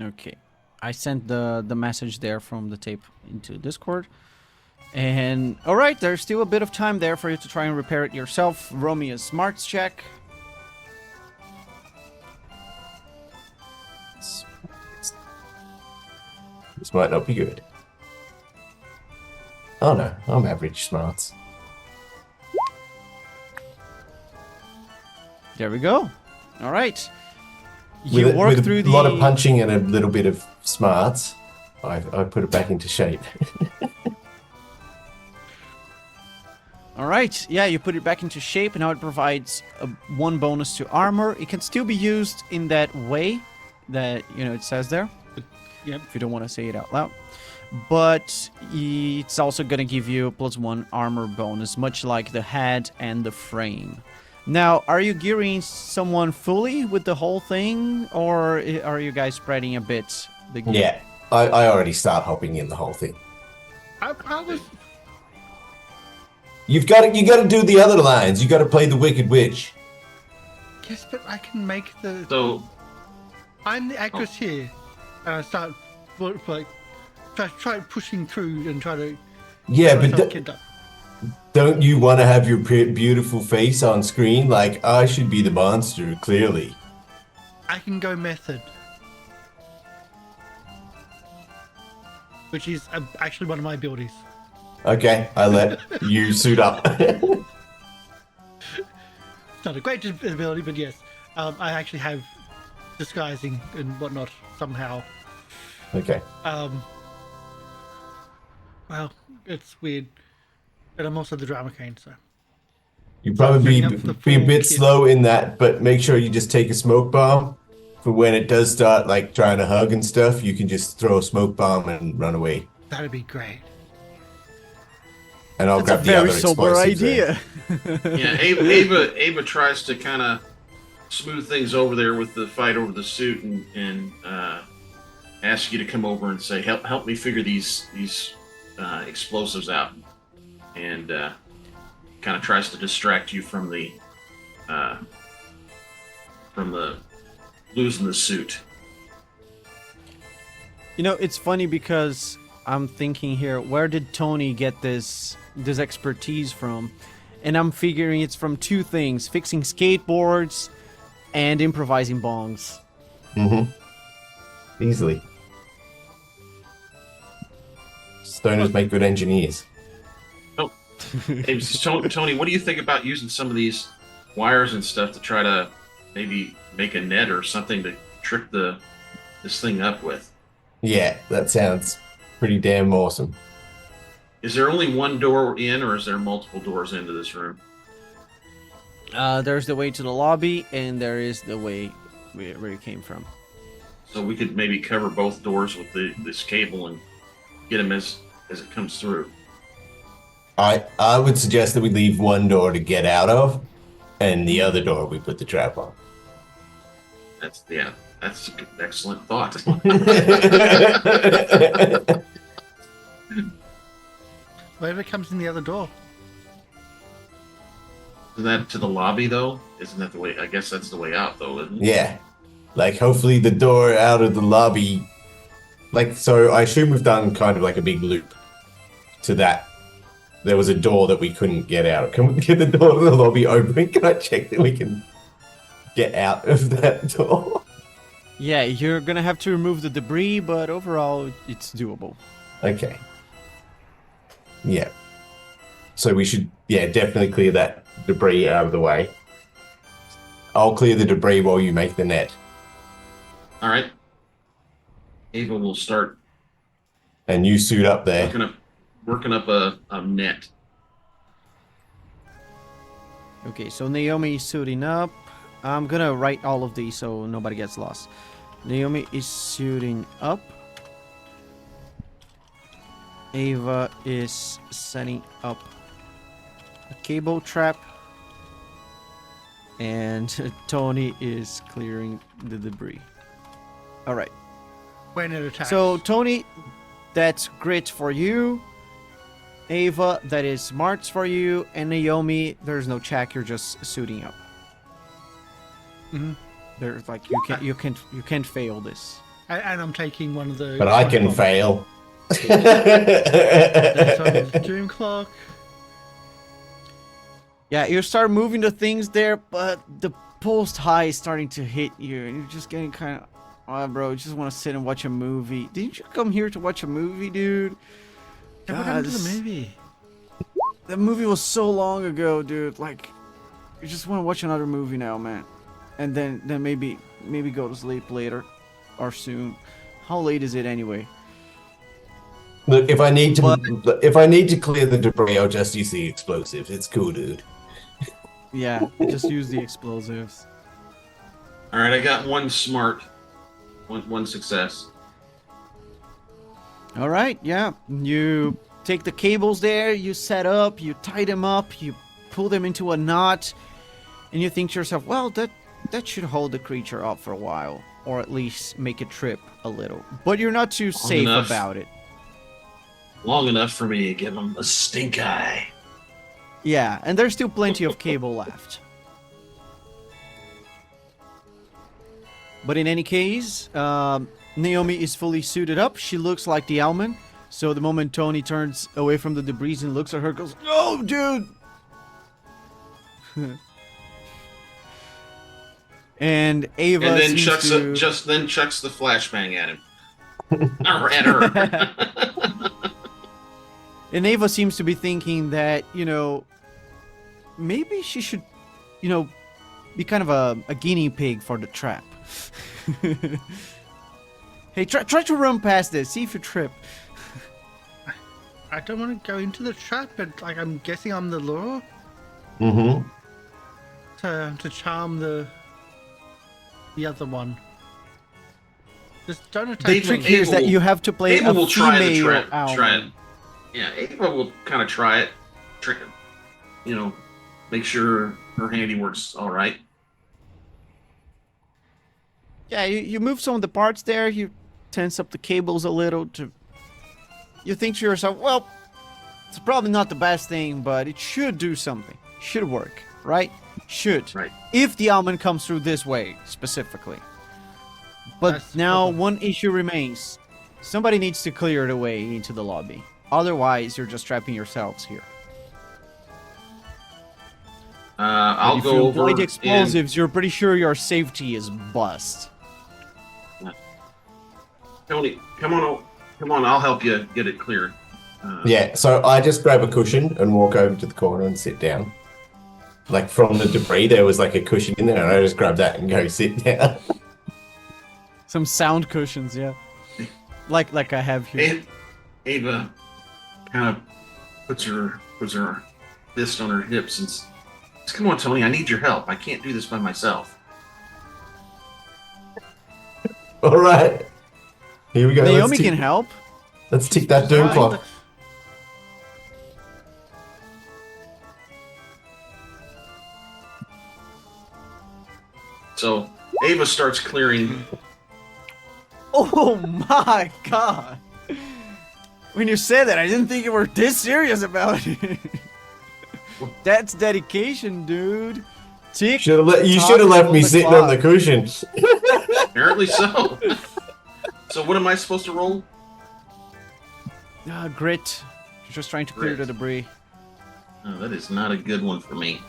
Okay. I sent the message there from the tape into Discord. And alright, there's still a bit of time there for you to try and repair it yourself. Roll me a smarts check. This might not be good. Oh no, I'm average smarts. There we go. Alright. You work with through a lot of punching and a little bit of smarts. I put it back into shape. Alright, yeah, you put it back into shape, and now it provides 1 bonus to armor. It can still be used in that way that, it says there. Yep. If you don't want to say it out loud. But it's also going to give you a +1 armor bonus, much like the head and the frame. Now, are you gearing someone fully with the whole thing, or are you guys spreading a bit the gear? Yeah, I already start hopping in the whole thing. I was. You got to do the other lines. You got to play the Wicked Witch. Yes, but I can make the. So, I'm the actress here, and I start like try pushing through and try to. Yeah, get but myself kid up. don't you want to have your beautiful face on screen? Like, I should be the monster, clearly. I can go method, which is actually one of my abilities. Okay, I let you suit up. It's not a great ability, but yes, I actually have disguising and whatnot somehow. Okay. Well, it's weird, but I'm also the drama cane, so. You probably Bring up the be a full bit kit. slow in that, but make sure you just take a smoke bomb for when it does start like trying to hug and stuff. You can just throw a smoke bomb and run away. That'd be great. And I'll That's a grab the other very sober explosives there. idea. yeah, Ava tries to kind of smooth things over there with the fight over the suit and asks you to come over and say, "Help me figure these explosives out," and kind of tries to distract you from the losing the suit. It's funny because I'm thinking here, where did Tony get this expertise from? And I'm figuring it's from two things: fixing skateboards and improvising bongs. Easily. Stoners make good engineers. Hey, Tony, what do you think about using some of these wires and stuff to try to maybe make a net or something to trip this thing up with? Yeah, that sounds pretty damn awesome. Is there only one door in, or is there multiple doors into this room? There's the way to the lobby, and there is the way where you came from. So we could maybe cover both doors with this cable and get them as it comes through. I would suggest that we leave one door to get out of, and the other door we put the trap on. That's an excellent thought. Whatever comes in the other door. Isn't that to the lobby, though? Isn't that the way? I guess that's the way out, though, isn't it? Yeah. Like, hopefully the door out of the lobby... Like, so I assume we've done kind of like a big loop to that. There was a door that we couldn't get out. Can we get the door to the lobby open? Can I check that we can get out of that door? Yeah, you're gonna have to remove the debris, but overall, it's doable. Okay. Yeah. So we should, definitely clear that debris out of the way. I'll clear the debris while you make the net. All right. Ava will start. And you suit up there. Working up a net. Okay, so Naomi is suiting up. I'm gonna write all of these so nobody gets lost. Naomi is suiting up. Ava is setting up a cable trap. And Tony is clearing the debris. Alright. When it attacks. So, Tony, that's grit for you. Ava, that is smarts for you. And Naomi, there's no check, you're just suiting up. There's like you can't fail this. And I'm taking one of the. But I can fail. There's one of the doom clock. Yeah, you start moving the things there, but the pulsed high is starting to hit you, and you're just getting kind of, oh, bro, you just want to sit and watch a movie. Didn't you come here to watch a movie, dude? Yeah, what happened to the movie? The movie was so long ago, dude. Like, you just want to watch another movie now, man. And then maybe go to sleep later or soon. How late is it anyway? Look, if I need to clear the debris, I'll just use the explosives. It's cool, dude. Yeah, just use the explosives. All right, I got one smart, one success. All right, yeah. You take the cables there, you set up, you tie them up, you pull them into a knot, and you think to yourself, well, that should hold the creature up for a while, or at least make it trip a little. But you're not too safe about it. Long enough for me to give him a stink eye. Yeah, and there's still plenty of cable left. But in any case, Naomi is fully suited up. She looks like the Owlman. So the moment Tony turns away from the debris and looks at her, goes, "No, dude!" And Ava and then chucks the flashbang at him. Or at her. And Ava seems to be thinking that, maybe she should, be kind of a guinea pig for the trap. Hey, try to run past this. See if you trip. I don't want to go into the trap, but like I'm guessing I'm the lure. Mm-hmm. To charm the other one. Just don't attack The trick here is that you have to play Ava a will try the female trap. owl. Try it. Yeah, Ava will kind of try it. Trick it. Make sure her handiwork's all right. Yeah, you move some of the parts there. You tense up the cables a little. You think to yourself, well, it's probably not the best thing, but it should do something. Should work, right? Should. Right. If the almond comes through this way, specifically. But That's now problem. one issue remains. Somebody needs to clear the way into the lobby. Otherwise, you're just trapping yourselves here. I'll if go you over avoid and- explosives, you're pretty sure your safety is bust. Tony, come on, I'll help you get it cleared. Yeah, so I just grab a cushion and walk over to the corner and sit down. Like from the debris, there was like a cushion in there, and I just grab that and go sit down. Some sound cushions, yeah. Like I have here. Ava kind of puts her fist on her hips and says, "Come on, Tony, I need your help. I can't do this by myself." All right, here we go. Naomi can help. Let's tick that doom Right. clock. So Ava starts clearing. Oh my god! When you said that, I didn't think you were this serious about it. That's dedication, dude. Tick. You should have tock left me the sitting clock. on the cushion. Apparently so. So what am I supposed to roll? Grit. You're just trying to clear Grit. the debris. Oh, that is not a good one for me.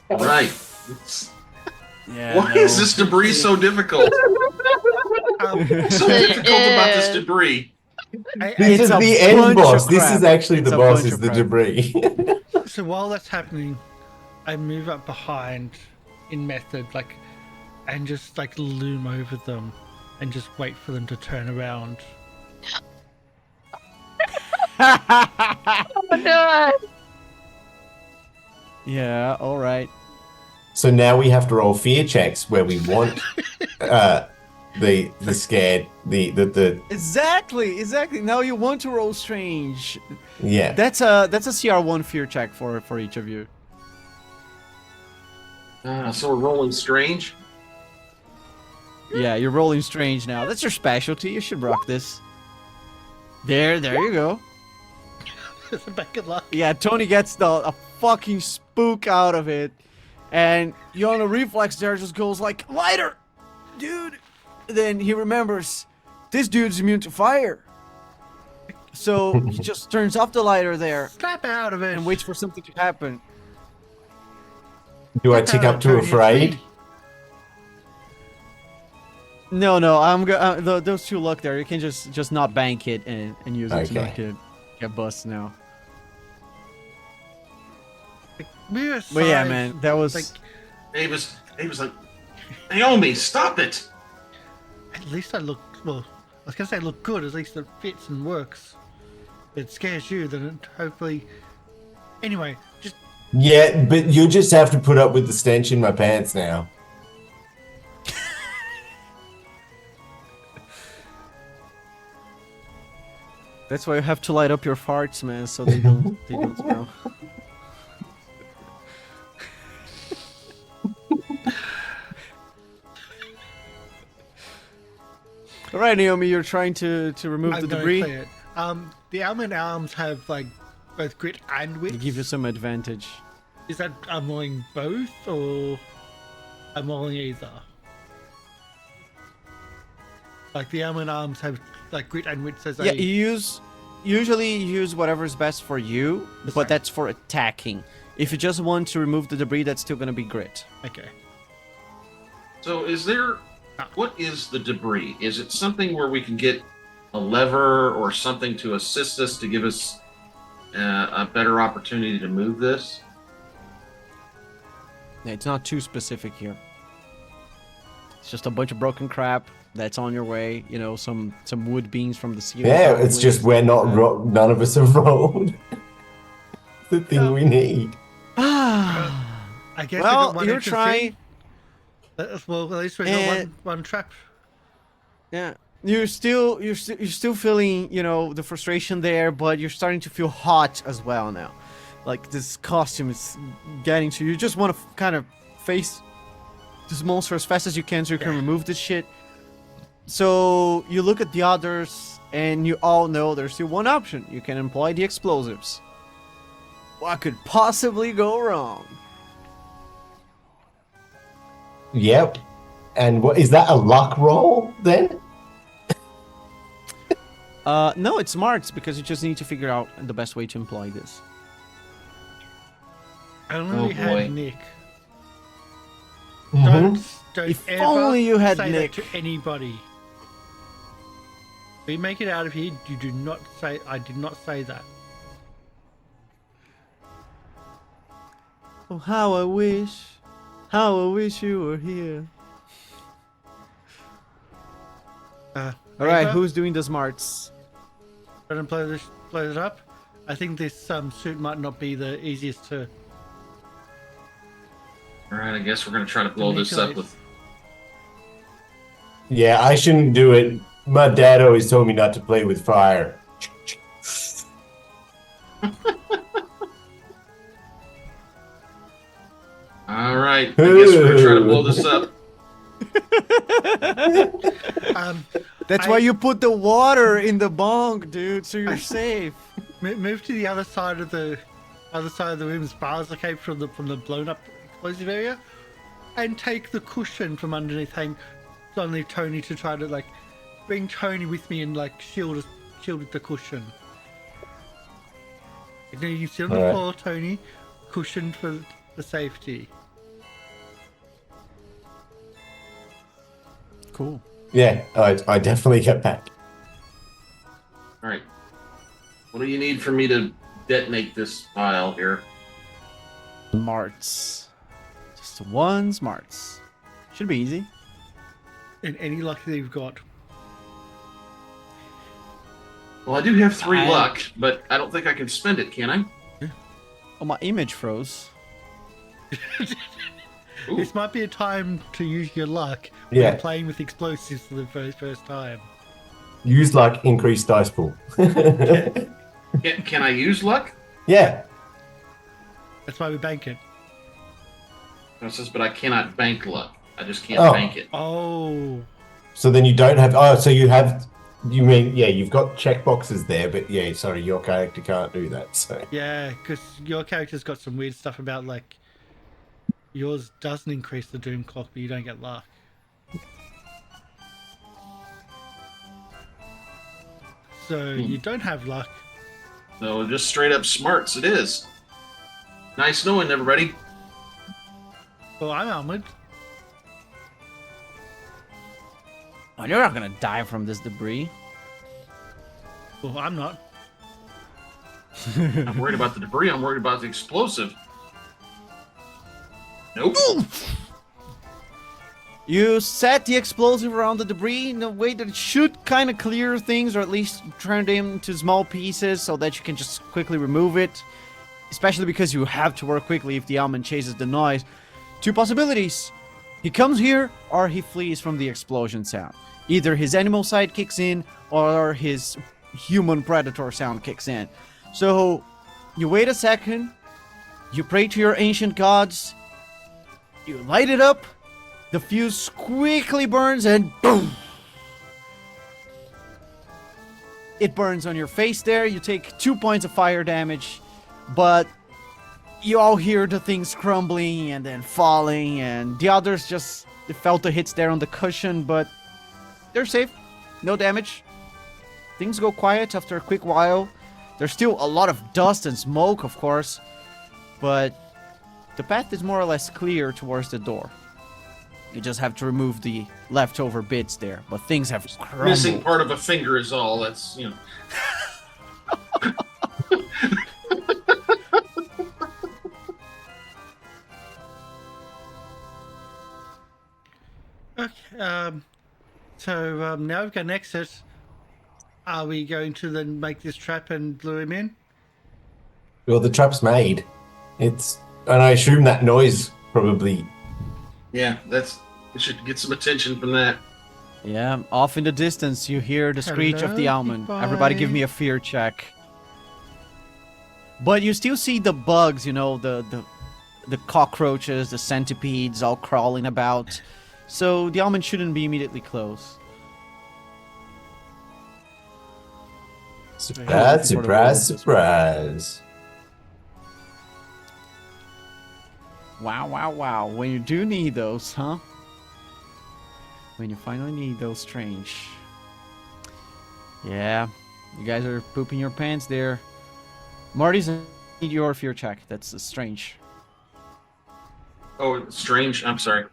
Right. Yeah. Why is this debris so difficult? So difficult about this debris. This It's is a the end bunch boss. of This crap. is actually It's the a boss. bunch Is of the crap. debris. So while that's happening, I move up behind in method, like, and just like loom over them, and just wait for them to turn around. Oh no! Yeah. All right. So now we have to roll fear checks where we want the scared the Exactly. Now you want to roll strange. yeah. That's a CR1 fear check for each of you. So we're rolling strange. Yeah, you're rolling strange now. That's your specialty. You should rock this. There you go. It's a back of luck. Yeah, Tony gets a fucking spook out of it, and Yona reflex there just goes like, lighter, dude. Then he remembers this dude's immune to fire, so he just turns off the lighter there Snap out of it. and waits for something to happen. Do I tick up to afraid? No, those two look there. You can just not bank it and use it to not get bust now. We're But yeah, aside, man, that was like, Ava's like, Naomi, stop it. at least I look, well, I was gonna say look good, at least it fits and works. If it scares you, then it hopefully. Anyway, just Yeah, but you just have to put up with the stench in my pants now. that's why you have to light up your farts, man, so they don't smell. All right, Naomi, you're trying to remove I'm the gonna debris. clear it. The almond arms have like both grit and wit. They give you some advantage. Is that I'm rolling both or I'm rolling either? Like the almond arms have like grit and wit says Yeah, you usually use whatever's best for you, That's but fine. that's for attacking. If you just want to remove the debris, that's still gonna be grit. Okay. So what is the debris? Is it something where we can get a lever or something to assist us to give us a better opportunity to move this? Yeah, it's not too specific here. It's just a bunch of broken crap that's on your way. You know, some wood beams from the ceiling. Yeah, probably. it's just we're not none of us have rolled. The thing we need. I guess I Well, got one you're extra trying. thing. Well, at least we got one trap. Yeah, you're still feeling, you know, the frustration there, but you're starting to feel hot as well now. Like this costume is getting to you. You just want to kind of face this monster as fast as you can so you can remove this shit. So you look at the others, and you all know there's still one option. You can employ the explosives. What could possibly go wrong? Yep. And what is that, a luck roll then? No, it's smarts, because you just need to figure out the best way to employ this. I only Oh, boy. had Nick. Mhm. Don't If ever only you had say Nick. that to anybody. We make it out of here. You do not say. I did not say that. Oh, how I wish you were here. All right, Ava, who's doing the smarts? Try and blow it up. I think this suit might not be the easiest to. All right, I guess we're gonna try to blow this up with. Yeah, I shouldn't do it. My dad always told me not to play with fire. All right, I guess we're gonna try to blow this up. That's why you put the water in the bong, dude, so you're safe. Move to the other side of the room as far as I can from the blown up explosive area, and take the cushion from underneath. Suddenly Tony to try to like bring Tony with me and like shield the cushion. You know, you sit on the Alright. floor, Tony, cushioned for the safety. Cool. Yeah, I definitely get back. All right, what do you need for me to detonate this pile here? Smarts. Just one smarts. Should be easy. And any luck that you've got. Well, I do have 3 I- luck, but I don't think I can spend it, can I? Oh, my image froze. Ooh. This might be a time to use your luck when Yeah. you're playing with explosives for the very first time. Use luck, increase dice pool. Can I use luck? Yeah. That's why we bank it. No, it says, but I cannot bank luck. I just can't Oh. bank it. Oh, So then you don't have. Oh, so you have. You mean, yeah, you've got checkboxes there, but yeah, sorry, your character can't do that. So yeah, because your character's got some weird stuff about like yours doesn't increase the doom clock, but you don't get luck. So you don't have luck. So just straight up smarts it is. Nice knowing everybody. Well, I'm armored. Oh, you're not gonna die from this debris. Well, I'm not. I'm worried about the debris. I'm worried about the explosive. Nope. You set the explosive around the debris in a way that it should kind of clear things, or at least turn them into small pieces so that you can just quickly remove it. Especially because you have to work quickly if the almond chases the noise. 2 possibilities. He comes here, or he flees from the explosion sound. Either his animal side kicks in, or his human predator sound kicks in. So, you wait a second, you pray to your ancient gods, you light it up, the fuse quickly burns, and boom! It burns on your face there, you take 2 points of fire damage, but you all hear the things crumbling and then falling, and the others just they felt the hits there on the cushion, but they're safe. No damage. Things go quiet after a quick while. There's still a lot of dust and smoke, of course, but the path is more or less clear towards the door. You just have to remove the leftover bits there, but things have crumbled. Missing part of a finger is all. That's, you know. Okay. So now we've got an exit. Are we going to then make this trap and lure him in? well, the trap's made. And I assume that noise probably. Yeah, we should get some attention from that. Yeah, off in the distance you hear the screech of the Hello, almond. goodbye. Everybody give me a fear check. But you still see the bugs, the cockroaches, the centipedes all crawling about. So the almond shouldn't be immediately close. Surprise, looking for the roll surprise, this surprise. Wow, wow, wow. When you do need those, huh? When you finally need those, strange. Yeah, you guys are pooping your pants there. Marty's need your fear check. That's strange. Oh, strange. I'm sorry.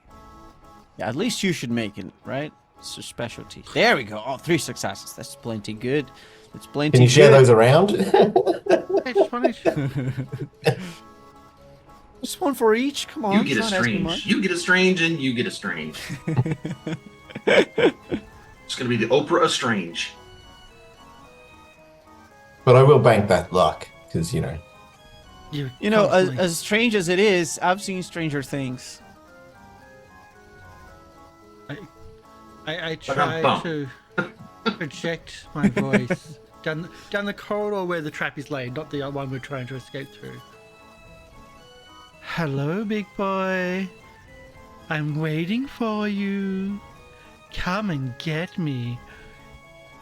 Yeah, at least you should make it, right? It's your specialty. There we go. Oh, 3 successes. That's plenty good. That's plenty Can you share good. those around? Hey, just one each. Just one for each. Come on. You get a it's not asking strange. much. You get a strange, and you get a strange. It's gonna be the Oprah of strange. But I will bank that luck, because, you know. You know, constantly- as strange as it is, I've seen stranger things. I try Ba-dum-bum. to project my voice down the corridor where the trap is laid, not the one we're trying to escape through. Hello, big boy. I'm waiting for you. Come and get me.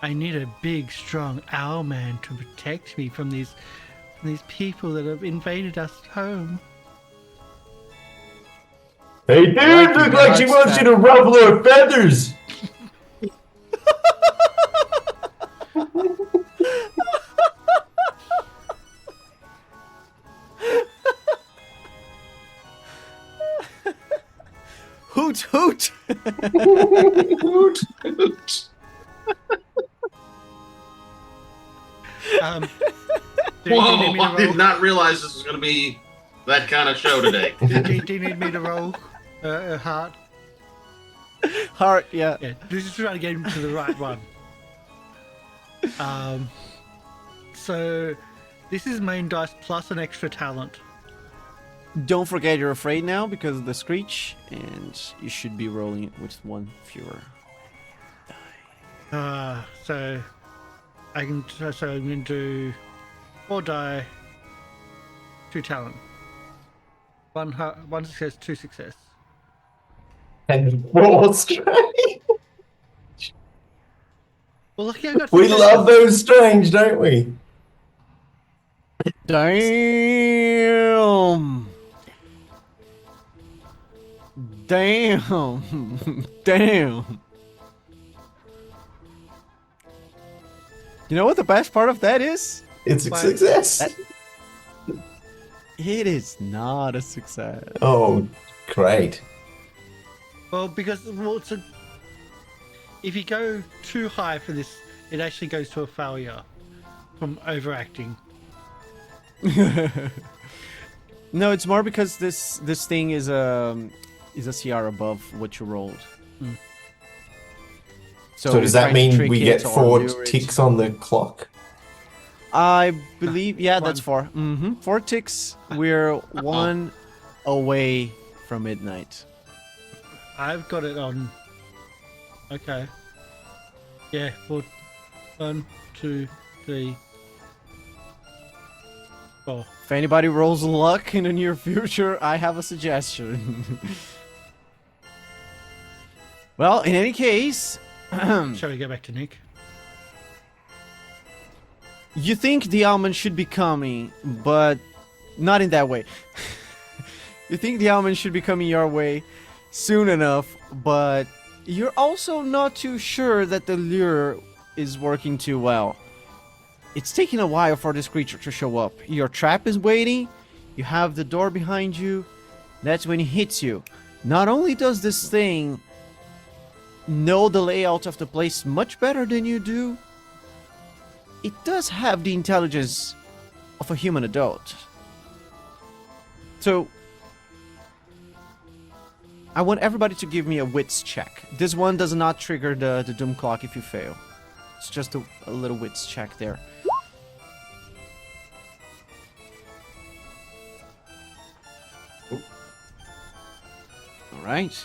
I need a big, strong owl man to protect me from these people that have invaded us home. Hey, dude, like look you, like she Max, wants that- you to ruffle her feathers. Hoot, hoot! Hoot, hoot. Do you need Whoa! me to I did roll? not realize this was gonna be that kind of show today. Do you need me to roll a heart? Heart, yeah. Yeah, just trying to get him to the right one. So this is main dice plus an extra talent. Don't forget you're afraid now because of the screech, and you should be rolling with 1 fewer. So I can. So I'm going to do 4 die, 2 talent, 1 success, 2 success. And roll straight. Well, lucky I got. We successes. love those strange, don't we? Damn! Damn! Damn! You know what the best part of that is? It's a Why- success. It is not a success. Oh, great. Well, because if you go too high for this, it actually goes to a failure from overacting. No, it's more because this thing is a CR above what you rolled. So you're does that trying to mean trick we it get or 4 lure it. ticks on the clock? I believe, yeah, that's 4. 4 ticks. We're 1 away from midnight. I've got it on. Okay. Yeah. 1, 2, 3, 4. If anybody rolls luck in the near future, I have a suggestion. Well, in any case, Shall we go back to Nick? you think the almond should be coming, but not in that way. You think the almond should be coming your way soon enough, but you're also not too sure that the lure is working too well. It's taking a while for this creature to show up. Your trap is waiting, you have the door behind you, that's when it hits you. Not only does this thing know the layout of the place much better than you do, it does have the intelligence of a human adult. So, I want everybody to give me a wits check. This one does not trigger the doom clock if you fail. It's just a little wits check there. Alright.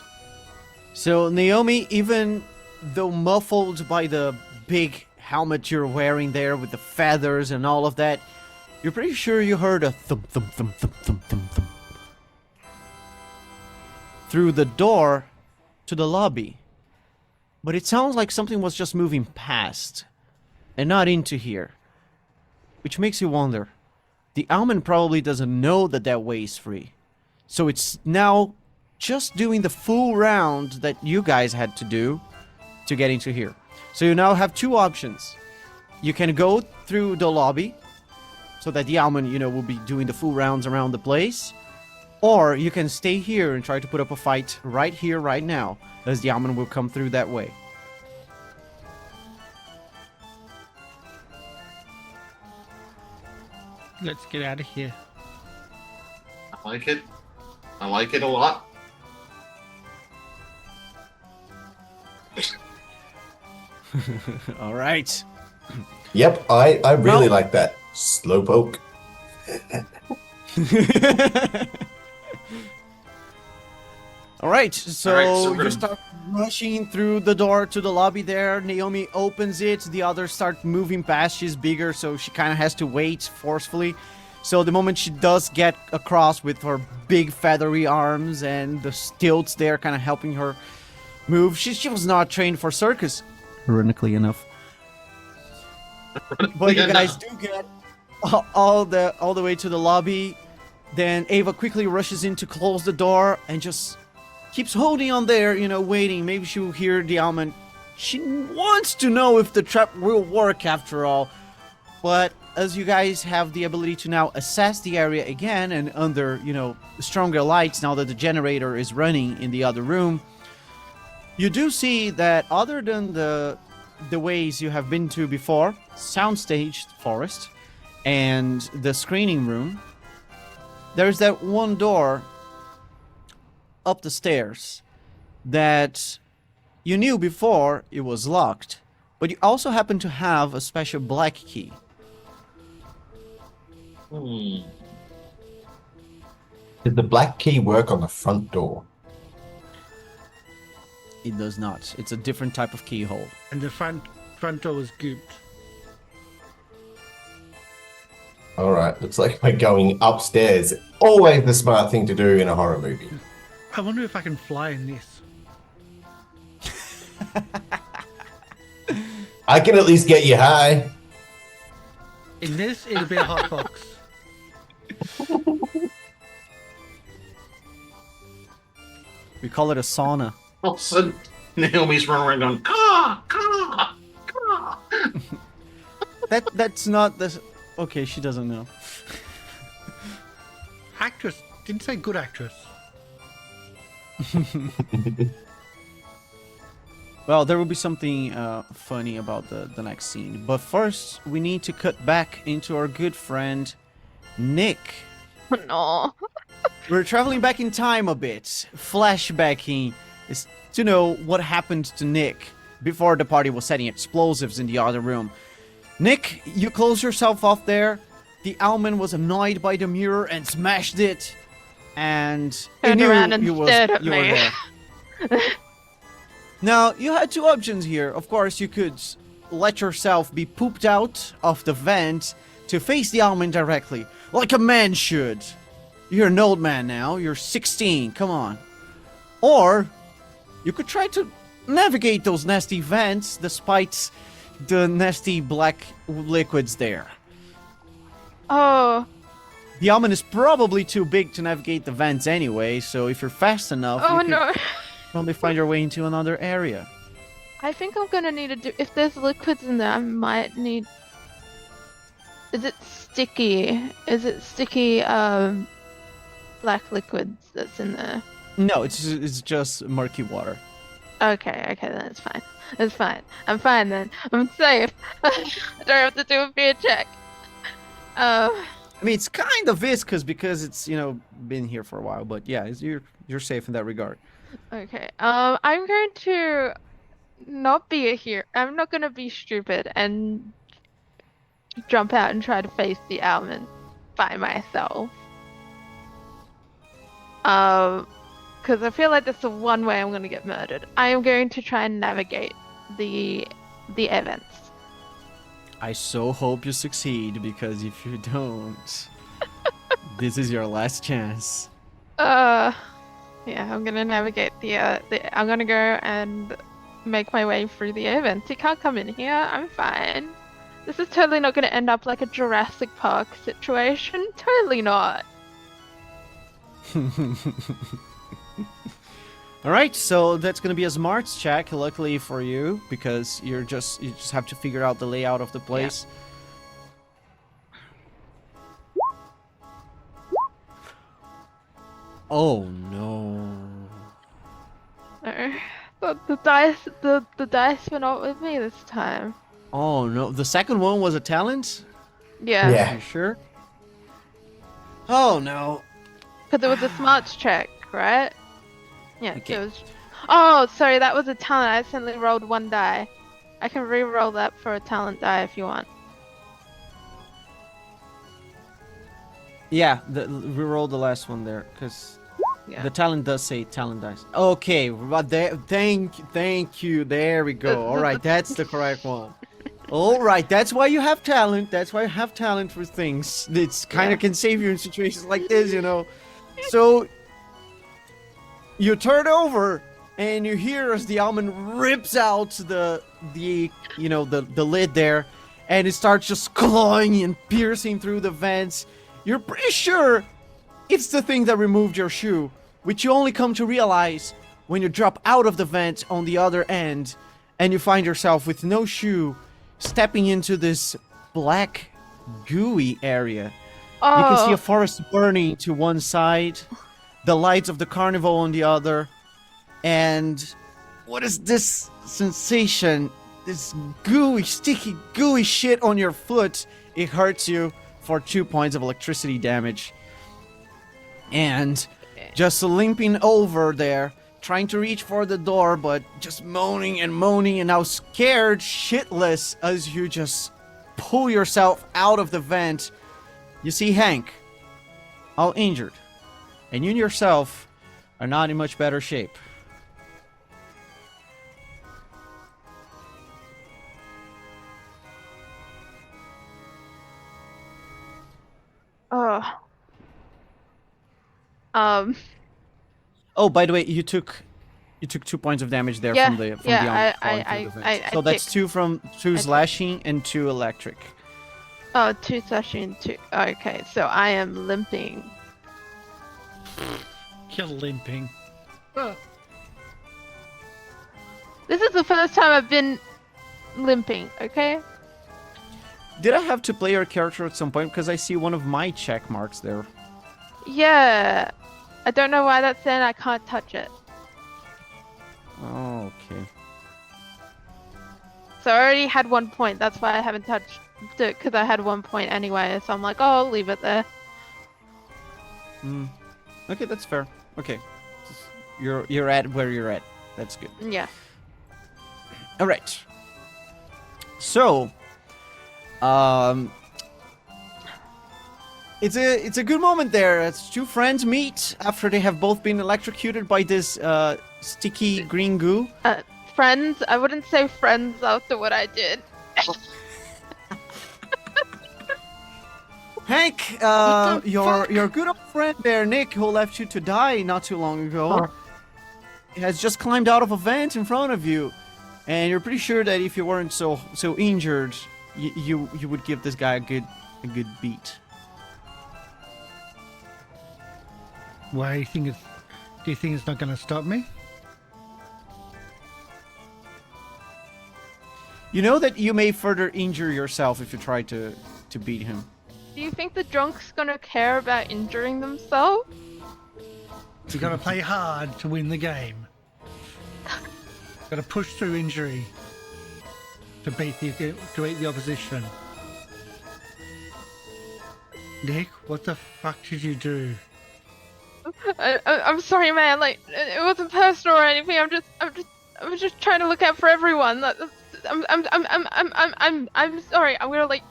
So, Naomi, even though muffled by the big helmet you're wearing there with the feathers and all of that, you're pretty sure you heard a thump, thump, thump, thump, thump, thump, thump through the door to the lobby. But it sounds like something was just moving past and not into here. which makes you wonder. The almond probably doesn't know that that way is free. So it's now just doing the full round that you guys had to do to get into here. So you now have two options. You can go through the lobby, so that the almond, will be doing the full rounds around the place. Or you can stay here and try to put up a fight right here, right now, as the almond will come through that way. Let's get out of here. I like it. I like it a lot. All right. Yep, I really like that. Slowpoke. All right, so we're you gonna- start rushing through the door to the lobby there. Naomi opens it. The others start moving past. She's bigger, so she kind of has to wait forcefully. So the moment she does get across with her big feathery arms and the stilts there kind of helping her move, she was not trained for circus, ironically enough. But you guys do get all the way to the lobby. Then Ava quickly rushes in to close the door and just keeps holding on there, waiting. Maybe she'll hear the almond. She wants to know if the trap will work after all. But as you guys have the ability to now assess the area again and under, stronger lights now that the generator is running in the other room, you do see that other than the ways you have been to before, soundstage forest and the screening room, there's that one door up the stairs that you knew before it was locked, but you also happen to have a special black key. Did the black key work on the front door? It does not. It's a different type of keyhole. And the front door was gooped. Alright, looks like we're going upstairs. Always the smart thing to do in a horror movie. I wonder if I can fly in this. I can at least get you high. In this, it'll be a hot box. We call it a sauna. All of a sudden, Naomi's running around going, caw, caw, caw. That's not the... Okay, she doesn't know. Actress. Didn't say good actress. Well, there will be something funny about the next scene. But first, we need to cut back into our good friend, Nick. No. We're traveling back in time a bit. Flashbacking is to know what happened to Nick before the party was setting explosives in the other room. Nick, you close yourself off there. The almond was annoyed by the mirror and smashed it. And he Turned knew around and you were stared at me. there. Now, you had two options here. Of course, you could let yourself be pooped out of the vent to face the almond directly, like a man should. You're an old man now. You're 16. Come on. Or you could try to navigate those nasty vents despite the nasty black liquids there. Oh. The almond is probably too big to navigate the vents anyway, so if you're fast enough, Oh you could no. probably find your way into another area. I think I'm gonna need to do. If there's liquids in there, I might need. Is it sticky? Is it sticky? Black liquids that's in there. No, it's just murky water. Okay, then it's fine. It's fine. I'm fine then. I'm safe. I don't have to do a fear check. I mean, it's kind of viscous because it's been here for a while, but yeah, you're safe in that regard. Okay. I'm going to not be a hero. I'm not gonna be stupid and jump out and try to face the almond by myself. Because I feel like that's the one way I'm gonna get murdered. I am going to try and navigate the events. I so hope you succeed, because if you don't, this is your last chance. Yeah, I'm gonna navigate I'm gonna go and make my way through the events. He can't come in here. I'm fine. This is totally not going to end up like a Jurassic Park situation. Totally not. All right, so that's gonna be a smarts check. Luckily for you, because you just have to figure out the layout of the place. Oh no! The dice were not with me this time. Oh no! The second one was a talent. Yeah. Yeah. You sure? Oh no! Because it was a smarts check, right? Yeah. Okay. So it was... Oh, sorry, that was a talent. I accidentally rolled one die. I can re-roll that for a talent die if you want. Yeah, reroll the last one there, because Yeah. the talent does say talent dice. Okay, but thank you. There we go. All right, that's the correct one. All right, that's why you have talent. That's why you have talent for things. It's kind of can save you in situations like this, you know. So you turn over and you hear as the almond rips out the lid there, and it starts just clawing and piercing through the vents. You're pretty sure it's the thing that removed your shoe, which you only come to realize when you drop out of the vent on the other end and you find yourself with no shoe stepping into this black gooey area. Oh. You can see a forest burning to one side, the lights of the carnival on the other, and what is this sensation? This gooey, sticky, gooey shit on your foot. It hurts you for 2 points of electricity damage. And just limping over there, trying to reach for the door, but just moaning and now scared shitless as you just pull yourself out of the vent. You see Hank, all injured, and you yourself are not in much better shape. Oh. Oh, by the way, you took 2 points of damage there Yeah, from the yeah, falling through the vent. I So that's kicked. 2 from 2 slashing and 2 electric. Oh, 2 slashing, 2. Okay, so I am limping. You're limping. This is the first time I've been limping, okay? Did I have to play your character at some point? Because I see one of my check marks there. Yeah. I don't know why that's there and I can't touch it. Oh, okay. So I already had 1 point. That's why I haven't touched it, because I had 1 point anyway. So I'm like, oh, I'll leave it there. Okay, that's fair. Okay. You're at where you're at. That's good. Yeah. All right. So, it's a good moment there as 2 friends meet after they have both been electrocuted by this sticky green goo. Friends? I wouldn't say friends after what I did. Hank, your good old friend there, Nick, who left you to die not too long ago, has just climbed out of a vent in front of you, and you're pretty sure that if you weren't so injured, you would give this guy a good beat. Why do you think it's not going to stop me? You know that you may further injure yourself if you try to beat him. Do you think the drunk's gonna care about injuring themselves? You got to play hard to win the game. Got to push through injury to beat the opposition. Nick, what the fuck did you do? I'm sorry, man. Like, it wasn't personal or anything. I'm just trying to look out for everyone. I'm sorry. I'm gonna like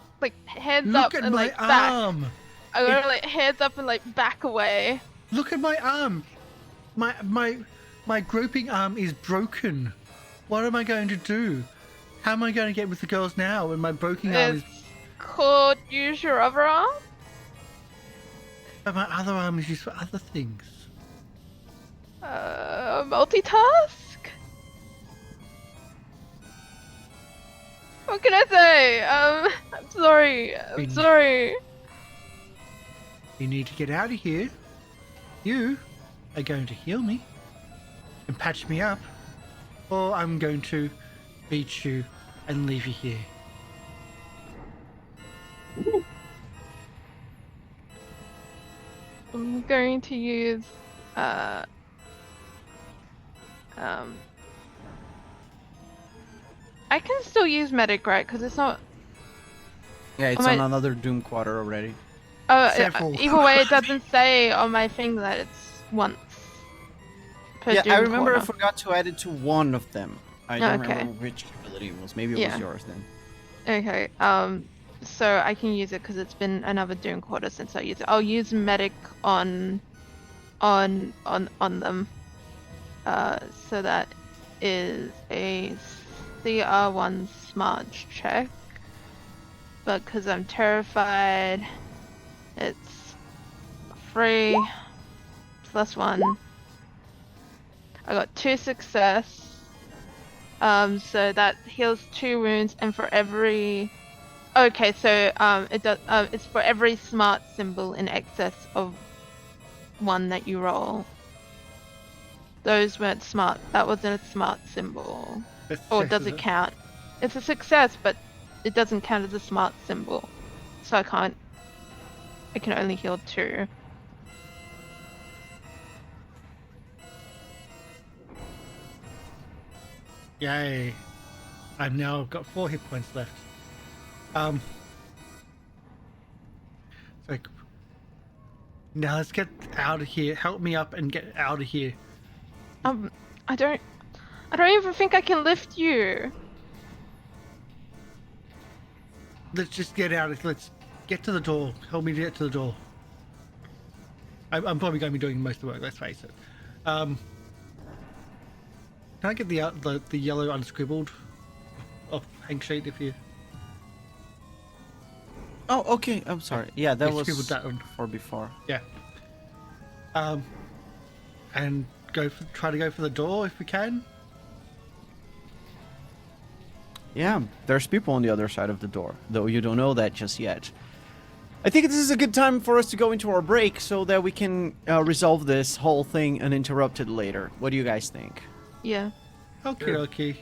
hands up Look at and my like back. arm. I'm gonna like hands up and like back away. Look at my arm. My groping arm is broken. What am I going to do? How am I going to get with the girls now when my broken arm is... It's called use your other arm. But my other arm is used for other things. Multitask. What can I say? I'm sorry. I'm sorry. You need to get out of here. You are going to heal me and patch me up, or I'm going to beat you and leave you here. I'm going to use I can still use medic, right? Because it's not. Yeah, it's Am on I- another Doom quarter already. Several. Either way, it doesn't say on my thing that it's once per Yeah, I Doom remember I quarter. forgot to add it to one of them. I don't Okay. remember which ability it was. Maybe it Yeah. was yours then. Okay. So I can use it because it's been another Doom quarter since I used it. I'll use medic on them. So that is a CR1 smart check. But because I'm terrified, it's 3 plus 1. I got 2 success. So that heals 2 wounds, and for every. Okay, so it does. It's for every smart symbol in excess of 1 that you roll. Those weren't smart. That wasn't a smart symbol. Or does it count? It's a success, but it doesn't count as a smart symbol. So I can only heal 2. Yay. I've now got 4 hit points left. So now let's get out of here. Help me up and get out of here. I don't even think I can lift you. Let's just get out of. Let's get to the door. Help me to get to the door. I'm probably going to be doing most of the work. Let's face it. Can I get the yellow unscribbled off Hank sheet if you? Oh, okay. I'm sorry. Yeah, that Yeah, was scribbled that one. for before. Yeah. And try to go for the door if we can. Yeah, there's people on the other side of the door, though you don't know that just yet. I think this is a good time for us to go into our break so that we can resolve this whole thing uninterrupted later. What do you guys think? Yeah. Okay, Sure. okay.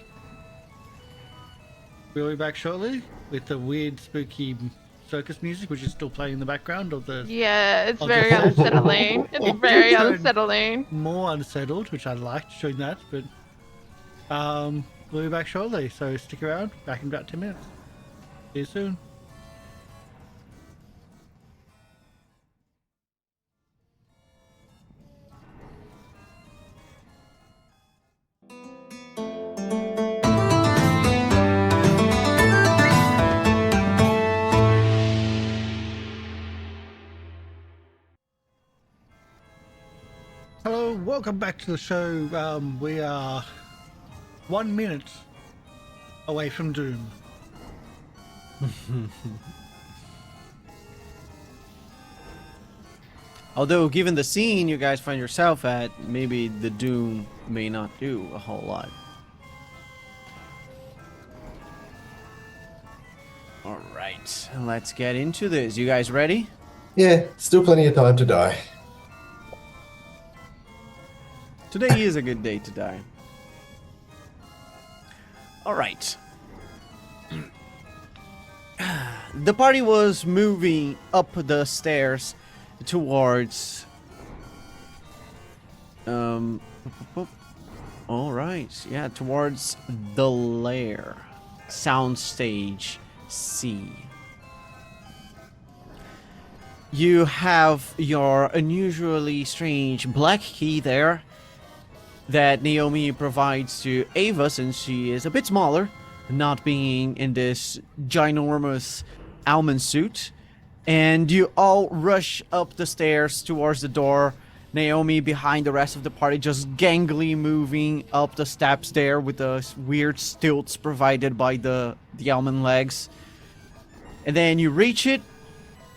We'll be back shortly with the weird, spooky circus music, which is still playing in the background of the. Yeah, it's I'll very just- unsettling. It's It very did turn unsettling. More unsettled, which I liked doing that, but we'll be back shortly, so stick around. Back in about 10 minutes. See you soon. Hello, welcome back to the show. We are 1 minute away from doom. Although, given the scene you guys find yourself at, maybe the Doom may not do a whole lot. Alright, let's get into this. You guys ready? Yeah, still plenty of time to die. Today is a good day to die. Alright. The party was moving up the stairs towards... Alright, yeah, towards the lair. Soundstage C. You have your unusually strange black key there that Naomi provides to Ava since she is a bit smaller, not being in this ginormous almond suit. And you all rush up the stairs towards the door. Naomi behind the rest of the party, just gangly moving up the steps there with the weird stilts provided by the almond legs. And then you reach it,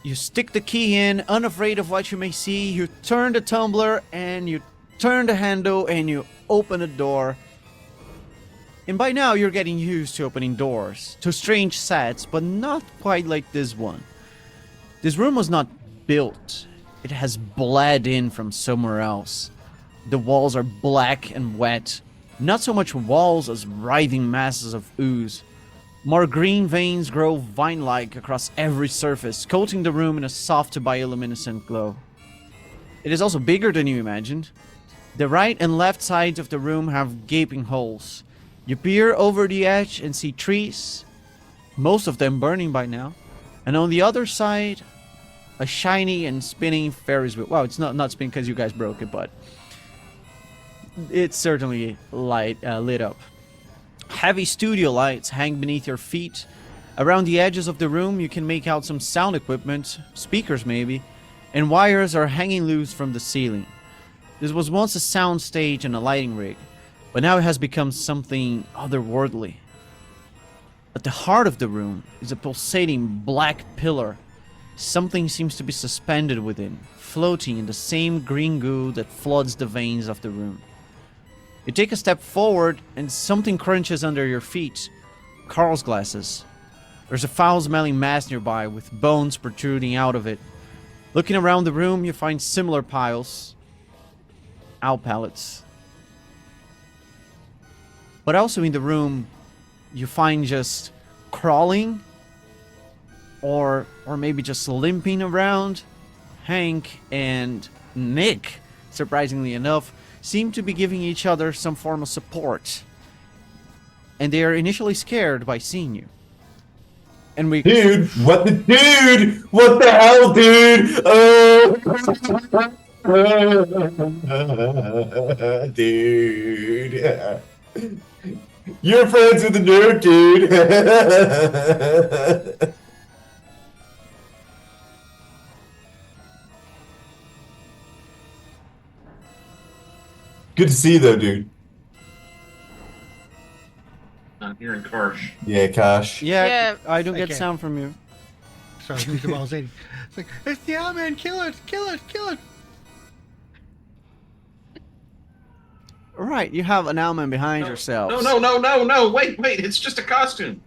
you stick the key in, unafraid of what you may see, you turn the tumbler and you turn the handle and you open the door. And by now you're getting used to opening doors, to strange sets, but not quite like this one. This room was not built. It has bled in from somewhere else. The walls are black and wet. Not so much walls as writhing masses of ooze. More green veins grow vine-like across every surface, coating the room in a soft bioluminescent glow. It is also bigger than you imagined. The right and left sides of the room have gaping holes. You peer over the edge and see trees, most of them burning by now. And on the other side, a shiny and spinning Ferris wheel. Well, it's not spinning because you guys broke it, but it's certainly lit up. Heavy studio lights hang beneath your feet. Around the edges of the room, you can make out some sound equipment, speakers maybe, and wires are hanging loose from the ceiling. This was once a sound stage and a lighting rig, but now it has become something otherworldly. At the heart of the room is a pulsating black pillar. Something seems to be suspended within, floating in the same green goo that floods the veins of the room. You take a step forward and something crunches under your feet. Carl's glasses. There's a foul-smelling mass nearby with bones protruding out of it. Looking around the room, you find similar piles. Owl pallets. But also in the room, you find just crawling or maybe just limping around. Hank and Nick, surprisingly enough, seem to be giving each other some form of support. And they are initially scared by seeing you. And we... Dude, what the hell, dude? Dude. You're friends with the nerd, dude. Good to see you, though, dude. I'm hearing Karsh. Yeah, Kosh. Yeah, I don't get Okay. sound from you. Sorry, Mr. Miles 80. It's like, it's the Owlman, kill it, kill it, kill it. Right, you have an owlman behind yourselves. No, wait, it's just a costume.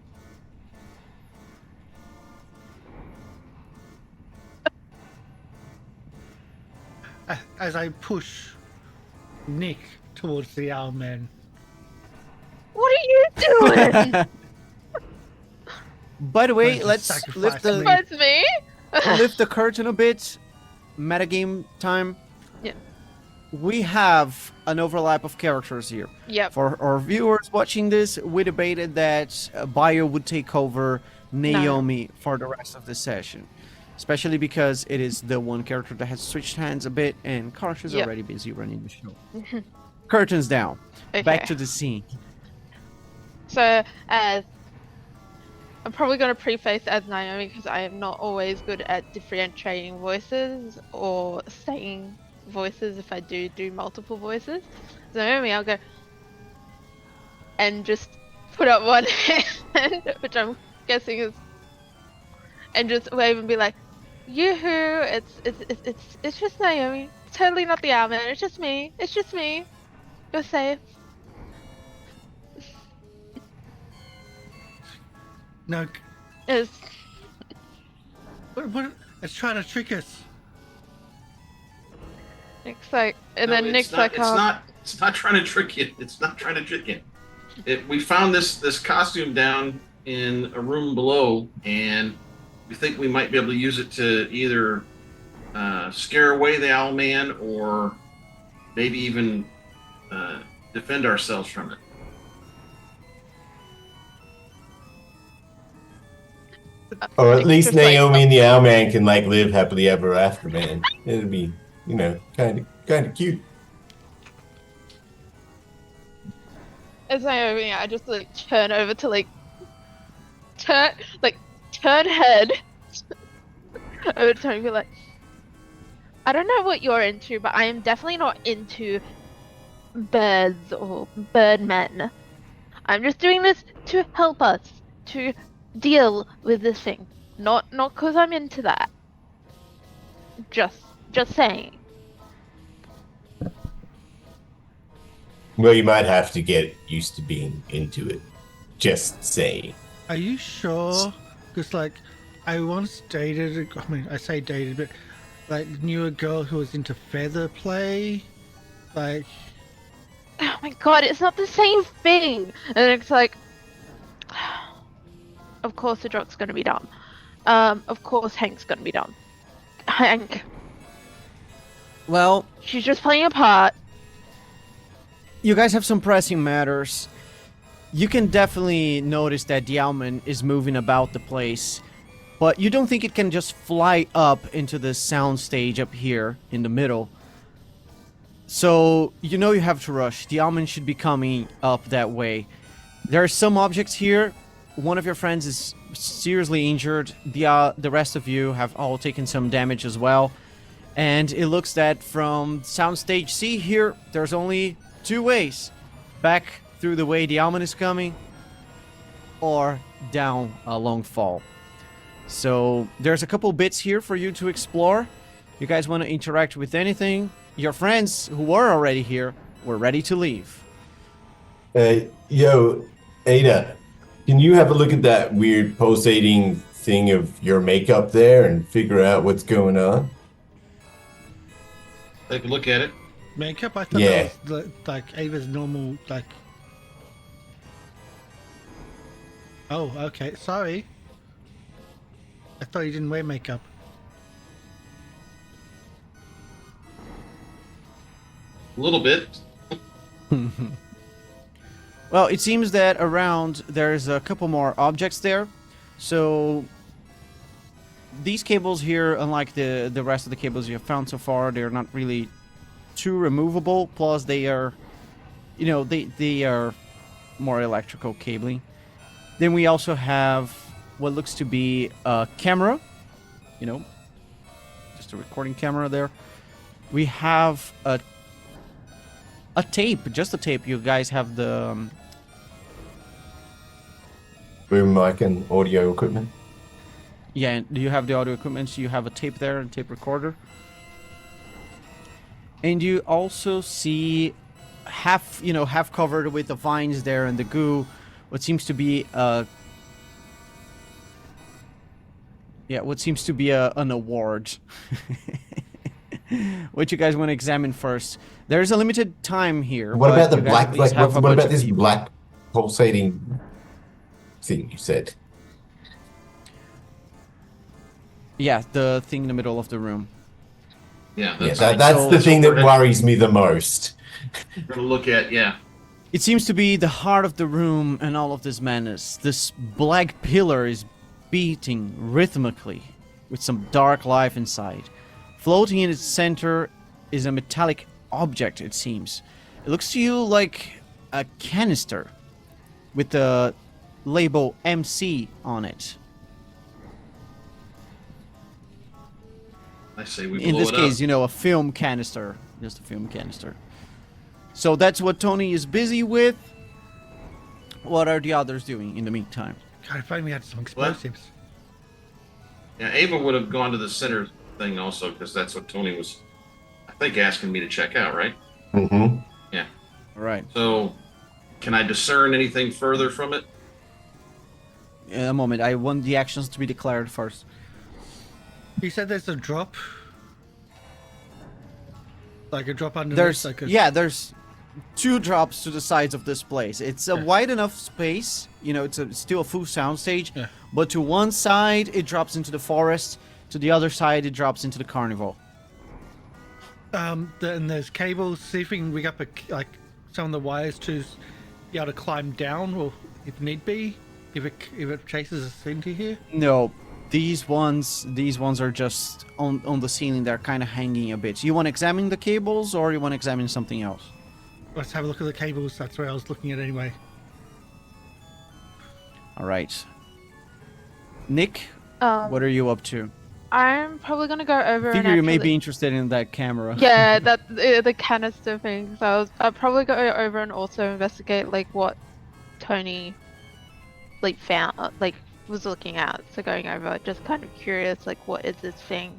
As I push Nick towards the Owlman. What are you doing? By the way, Let's let's sacrifice lift the me. That's me? lift the curtain a bit. Metagame time. Yeah. We have an overlap of characters here. Yep. For our viewers watching this, we debated that Bio would take over Naomi for the rest of the session. Especially because it is the one character that has switched hands a bit, and Karsh is Yep. already busy running the show. Curtains down. Okay. Back to the scene. So, as I'm probably going to preface as Naomi because I am not always good at differentiating voices or saying voices if I do multiple voices. So Naomi, I'll go and just put up one hand, which I'm guessing is, and just wave and be like, "Yoo-hoo! It's just Naomi. It's totally not the Owlman. It's just me. It's just me. You're safe." No, It's what, it's trying to trick us. Nick's like, and No, then it's Nick's not, like, it's "Oh, not. It's not trying to trick you. It's not trying to trick you. We found this costume down in a room below, and we think we might be able to use it to either scare away the Owlman or maybe even defend ourselves from it. Or at Nick's least just like, Naomi and the Owlman can like live happily ever after, man. It'd be, kind of cute. As Naomi, I just like turn over to turn head over to Tony and be like, I don't know what you're into, but I am definitely not into birds or birdmen. I'm just doing this to help us to deal with this thing. Not because I'm into that. Just saying. Well, you might have to get used to being into it. Just saying. Are you sure? Because like, I once dated. I mean, I say dated, but like knew a girl who was into feather play. Like, Oh my god, it's not the same thing. And it's like, of course the jock's gonna be dumb. Of course Hank's gonna be dumb. Hank, Well, she's just playing a part. you guys have some pressing matters. You can definitely notice that the Owlman is moving about the place, but you don't think it can just fly up into the sound stage up here in the middle. So, you know you have to rush. The Owlman should be coming up that way. There are some objects here. One of your friends is seriously injured. The rest of you have all taken some damage as well. And it looks that from soundstage C here, there's only two ways. Back through the way the Owlman is coming, or down a long fall. So there's a couple bits here for you to explore. You guys want to interact with anything? Your friends who were already here were ready to leave. Yo, Ada, can you have a look at that weird pulsating thing of your makeup there and figure out what's going on? Take a look at it. makeup. I thought Yeah. that was like Ava's normal. Like, oh, okay. Sorry. I thought you didn't wear makeup. A little bit. Well, it seems that around there's a couple more objects there. So these cables here, unlike the rest of the cables you have found so far, they're not really too removable. Plus, they are, you know, they are more electrical cabling. Then we also have what looks to be a camera, you know, just a recording camera there. We have a tape, just a tape. You guys have the Boom mic and audio equipment. yeah. Do you have the audio equipment? So you have a tape there and tape recorder, and you also see half covered with the vines there and the goo, what seems to be an award. What you guys want to examine first? There's a limited time here. What but about the you guys black? at least Like, have a what bunch about of this people. black pulsating thing you said? Yeah, the thing in the middle of the room. Yeah, Yeah, that's, that's So- the thing that we're worries me the most. gonna look at. Yeah, It seems to be the heart of the room and all of this madness. This black pillar is beating rhythmically with some dark life inside. Floating in its center is a metallic object, it seems. It looks to you like a canister with the label MC on it. I say we In blow this it case, up. you know, a film canister. Just a film canister. So that's what Tony is busy with. What are the others doing in the meantime? God, if only we had some explosives. Yeah, Ava would have gone to the center thing also because that's what Tony was, I think, asking me to check out, right? Mm-hmm. All right. So, can I discern anything further from it? In a moment. I want the actions to be declared first. You said there's a drop. Like a drop under. There's like a, there's two drops to the sides of this place. It's a wide enough space, you know, it's still a full sound stage, Yeah. but to one side it drops into the forest, to the other side it drops into the carnival. Then there's cables. See if we can rig up like some of the wires to be able to climb down, or if need be, if it chases us into here. No, these ones are just on the ceiling. They're kind of hanging a bit. You want to examine the cables or you want to examine something else? Let's have a look at the cables. That's where I was looking at anyway. All right. Nick, what are you up to? I'm probably gonna go over. I and figure you may actually- be interested in that camera. Yeah, that the canister thing. So I'll probably go over and also investigate like what Tony like found, like was looking at. So going over, just kind of curious, like what is this thing,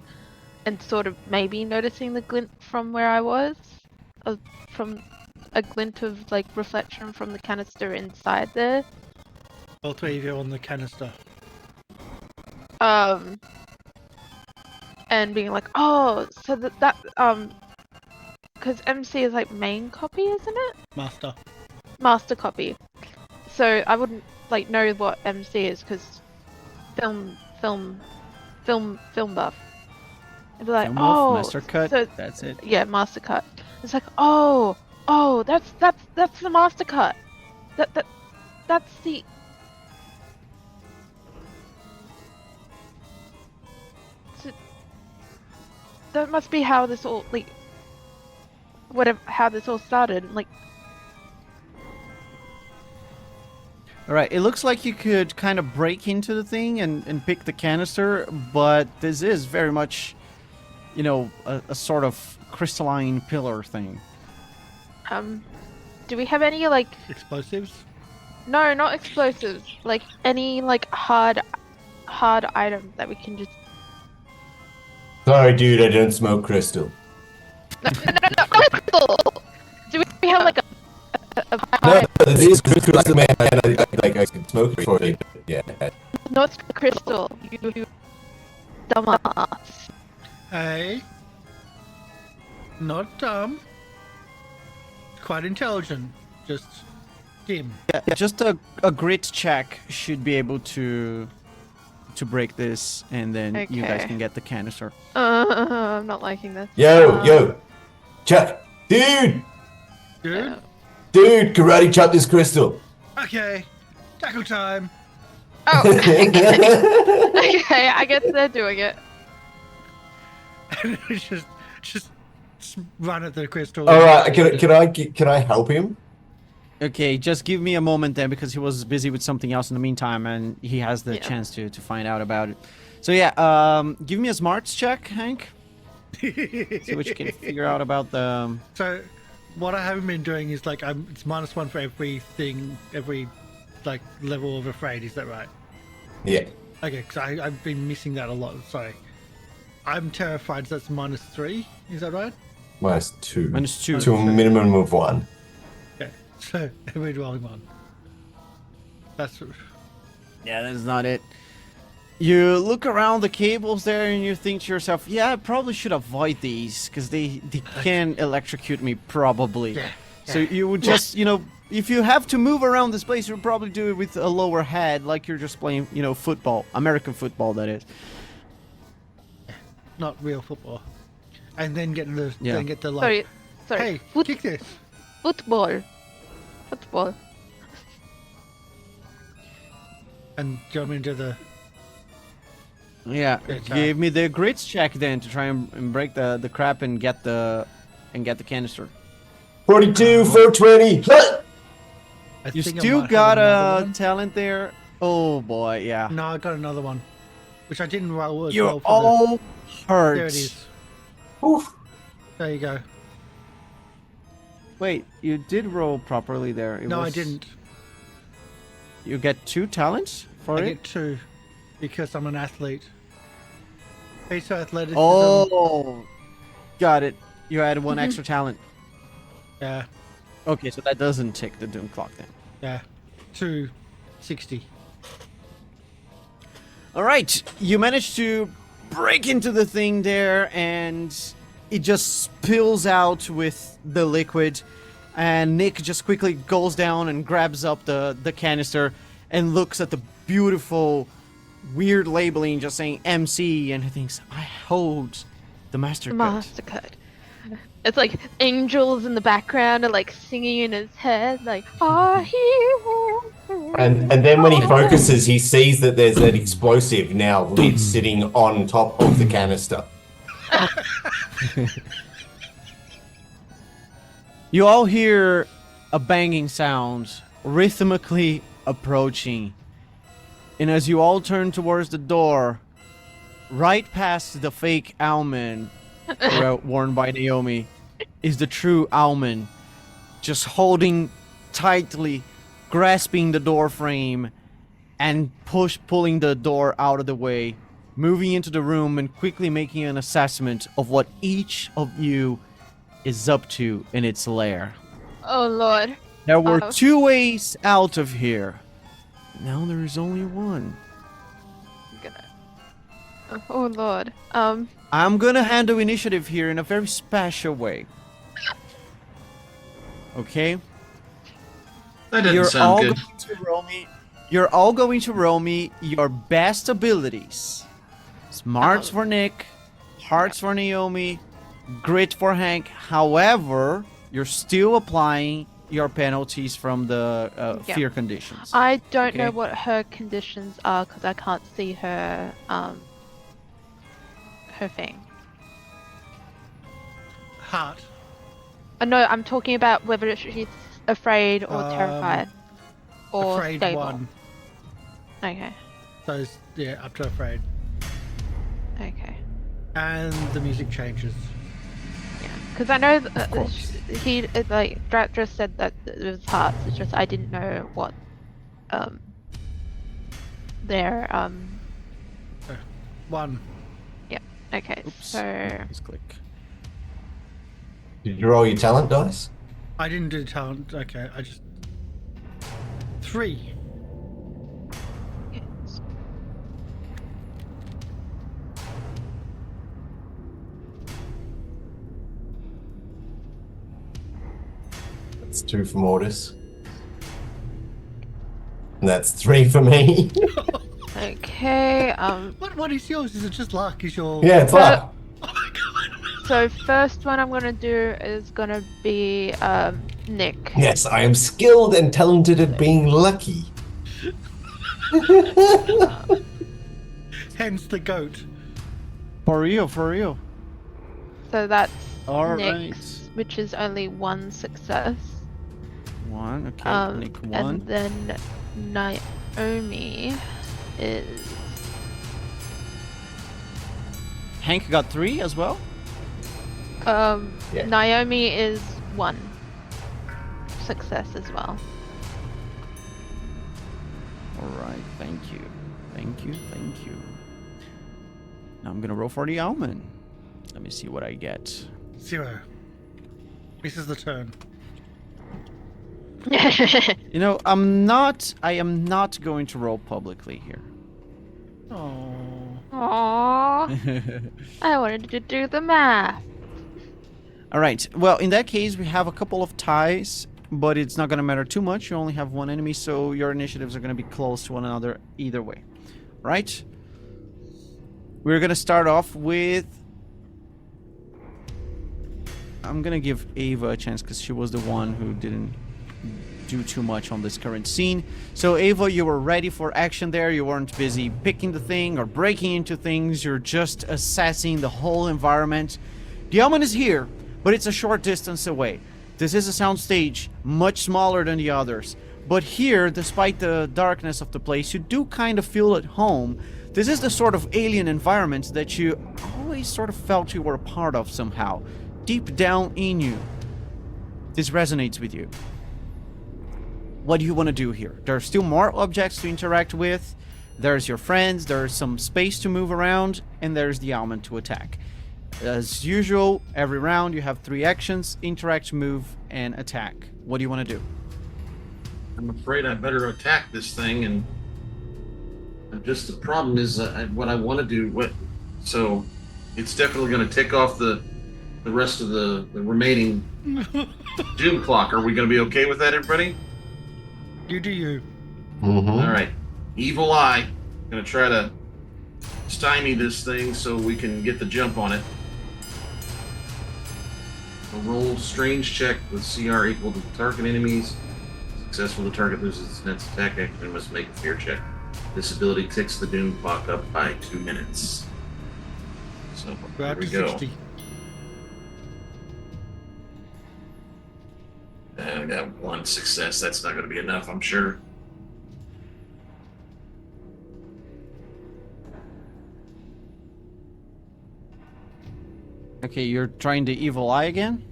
and sort of maybe noticing the glint from where I was, from a glint of like reflection from the canister inside there. All three of you on the canister. And being like, oh, so that because MC is like main copy, isn't it? Master. Master copy. So I wouldn't like know what MC is because film buff. It'd be like, Film oh, buff, master cut. so That's it. yeah, master cut. It's like, oh, that's the master cut. That's the. So, that must be how this all like. Whatever, how this all started. Like, All right, it looks like you could kind of break into the thing and pick the canister, but this is very much, you know, a sort of crystalline pillar thing. do we have any like? Explosives? No, not explosives. Like any like hard item that we can just. Sorry, dude, I don't smoke crystal. No, crystal. Do we have like a No, this is crystal, man. I can smoke it for you. Yeah. not crystal? You dumbass. Hey. Not dumb. Quite intelligent. Just dim. Yeah, just a grit check should be able to break this, and then you guys Okay. can get the canister. I'm not liking this. Yo, Chuck, dude, Dude? karate chop this crystal. Okay. Tackle time. Oh, okay. Okay, I guess they're doing it. And just run at the crystal. All right, can I help him? Okay, just give me a moment then, because he was busy with something else in the meantime, and he has the Yeah. chance to find out about it. So yeah, give me a smarts check, Hank. See what you can figure out about the. So, what I haven't been doing is like it's -1 for everything, every like level of afraid. Is that right? Yeah. Okay, because I've been missing that a lot. Sorry. I'm terrified. So that's -3. Is that right? -2. -2. To a minimum of 1. Okay. So every rolling one. That's Yeah, that's not it. You look around the cables there and you think to yourself, yeah, I probably should avoid these because they can electrocute me probably. Yeah, So yeah. you would just, you know, if you have to move around this place, you'll probably do it with a lower head, like you're just playing, you know, football, American football, that is. not real football. And then get the Yeah. then get the like. Sorry. Hey, kick this. Football. And do you want me to do the? Yeah, Good job. give me the grits check then to try and break the crap and get the canister. 42, 420. I You think I still might have got another a one. talent there. Oh boy, yeah. No, I got another one, which I didn't roll as You're well. For all hurt. there it is. Oof. There you go. Wait, you did roll properly there. It No, I was- didn't. You get 2 talents for I it? get 2 because I'm an athlete. Base athleticism. Oh, got it. You added 1 extra talent. Yeah, Okay, so that doesn't tick the doom clock then. yeah. 260. All right, you managed to break into the thing there, and it just spills out with the liquid. And Nick just quickly goes down and grabs up the canister and looks at the beautiful, weird labeling just saying MC, and he thinks, I hold the master cut. Master cut. It's like angels in the background are like singing in his head, like "Ah, he won't." And then when he focuses, he sees that there's an explosive now lit sitting on top of the canister. You all hear a banging sound rhythmically approaching. And as you all turn towards the door, right past the fake Owlman worn by Naomi is the true Owlman, just holding tightly, grasping the door frame and pulling the door out of the way, moving into the room and quickly making an assessment of what each of you is up to in its lair. Oh lord. There were Oh. 2 ways out of here. Now there is only one. I'm gonna. Oh lord. I'm gonna handle initiative here in a very special way. Okay? That didn't You're all sound good. going to roll me. You're all going to roll me your best abilities. Smarts for Nick, hearts for Naomi, grit for Hank. However, you're still applying your penalties from the Yeah. fear conditions. I don't know Okay. what her conditions are because I can't see her her thing. Heart. No, I'm talking about whether she's afraid or terrified or Afraid stable. 1. Okay. So, yeah, up to afraid. Okay. And the music changes. Yeah. Because I know course. he like Drat just said that it was hearts. It's just I didn't know what their 1. Okay. Oops. So Let's click. Did you roll your talent dice? I didn't do talent. Okay, I just. 3. That's 2 for Mortis. And that's 3 for me. Okay. What is yours? Is it just luck? Is your. Yeah, it's luck. Oh my god. So first one I'm gonna do is gonna be Nick. Yes, I am skilled and talented at being lucky. Hence the goat. For real, for real. So that's All Nick's, right. which is only 1 success. 1, okay. Nick 1. And then Naomi is Hank got 3 as well? Yeah. Naomi is 1 success as well. Alright, thank you. Thank you, thank you. Now I'm gonna roll for the almond. Let me see what I get. 0. This is the turn. You know, I am not going to roll publicly here. Oh. Aww. I wanted to do the math. Alright, well, in that case, we have a couple of ties, but it's not gonna matter too much. You only have 1 enemy, so your initiatives are gonna be close to one another either way. Right? We're gonna start off with... I'm gonna give Ava a chance because she was the one who didn't do too much on this current scene. So Ava, you were ready for action there. You weren't busy picking the thing or breaking into things. You're just assessing the whole environment. The almond is here, but it's a short distance away. This is a soundstage much smaller than the others. But here, despite the darkness of the place, you do kind of feel at home. This is the sort of alien environment that you always sort of felt you were a part of somehow. Deep down in you. This resonates with you. What do you want to do here? There are still more objects to interact with. There's your friends, there's some space to move around, and there's the almond to attack. As usual, every round you have 3 actions: interact, move, and attack. What do you want to do? I'm afraid I better attack this thing, and just the problem is what I want to do. So it's definitely going to tick off the rest of the remaining doom clock. Are we going to be okay with that, everybody? You do you. Mm-hmm. All right. Evil Eye. Going to try to stymie this thing so we can get the jump on it. A roll strange check with CR equal to the target enemies. Successful, the target loses its next attack action and must make a fear check. This ability ticks the doom clock up by 2 minutes. So We're here up we to go. 60. I got 1 success. That's not going to be enough, I'm sure. Okay, you're trying the evil eye again?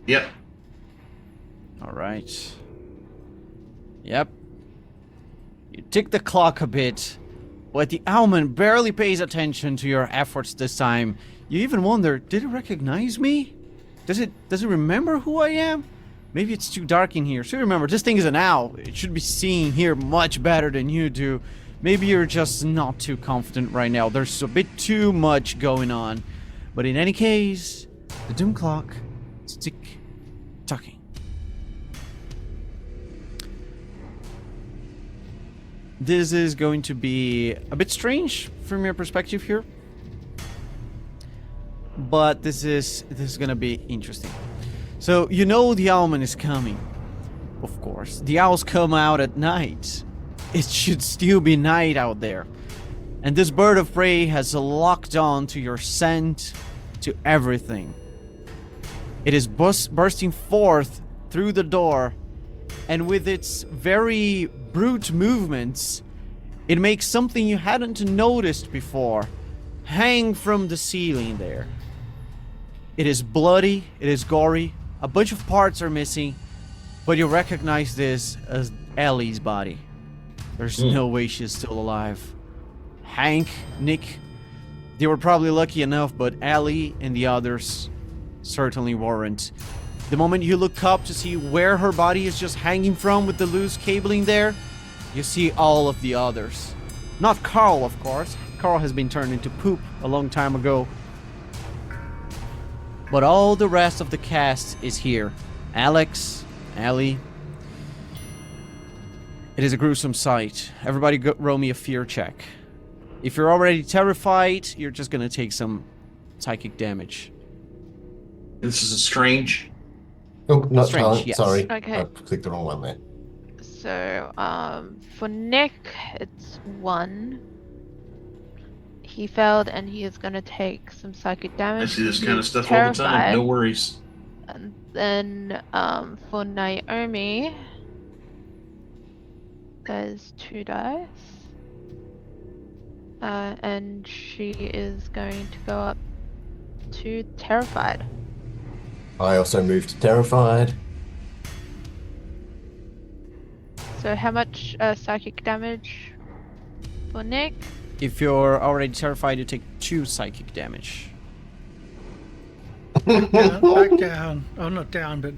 Yep. Alright. Yep. You tick the clock a bit, but the almond barely pays attention to your efforts this time. You even wonder, did it recognize me? Does it remember who I am? Maybe it's too dark in here. So remember, this thing is an owl. It should be seeing here much better than you do. Maybe you're just not too confident right now. There's a bit too much going on. But in any case, the doom clock is tick-tocking. This is going to be a bit strange from your perspective here. But this is gonna be interesting. So you know the owlman is coming. Of course. The owls come out at night. It should still be night out there. And this bird of prey has locked on to your scent, to everything. It is bursting forth through the door, and with its very brute movements, it makes something you hadn't noticed before hang from the ceiling there. It is bloody, it is gory, a bunch of parts are missing, but you recognize this as Ellie's body. There's no way she's still alive. Hank, Nick, they were probably lucky enough, but Ellie and the others certainly weren't. The moment you look up to see where her body is just hanging from with the loose cabling there, you see all of the others. Not Carl, of course. Carl has been turned into poop a long time ago. But all the rest of the cast is here. Alex, Ellie. It is a gruesome sight. Everybody roll me a fear check. If you're already terrified, you're just gonna take some psychic damage. This is a strange. Oh, not Strange, talent. yes. Sorry. Okay. I clicked the wrong one there. So, for Nick, it's 1. He failed, and he is going to take some psychic damage. I see this kind of He's stuff all the time. terrified. No worries. And then, for Naomi, there's 2 dice. And she is going to go up to terrified. I also moved to terrified. So how much psychic damage for Nick? If you're already terrified, you take 2 psychic damage. Back down. Oh, not down, but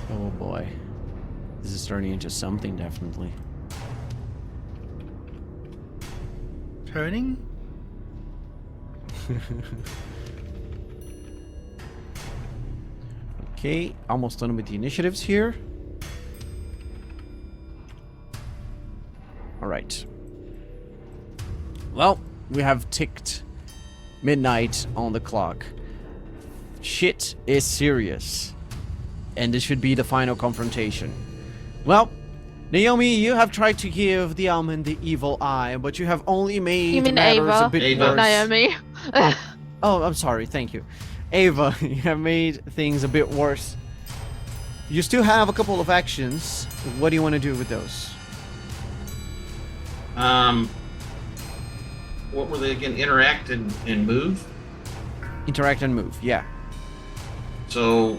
Oh boy. This is turning into something, definitely. turning. Okay, almost done with the initiatives here. Alright. Well, we have ticked midnight on the clock. Shit is serious. And this should be the final confrontation. Well, Naomi, you have tried to give the almond the evil eye, but you have only made You mean matters Ava? a bit Ava. worse. Naomi. Oh, I'm sorry, thank you. Ava, you have made things a bit worse. You still have a couple of actions. What do you want to do with those? What were they again? Interact and move. Interact and move, yeah. So,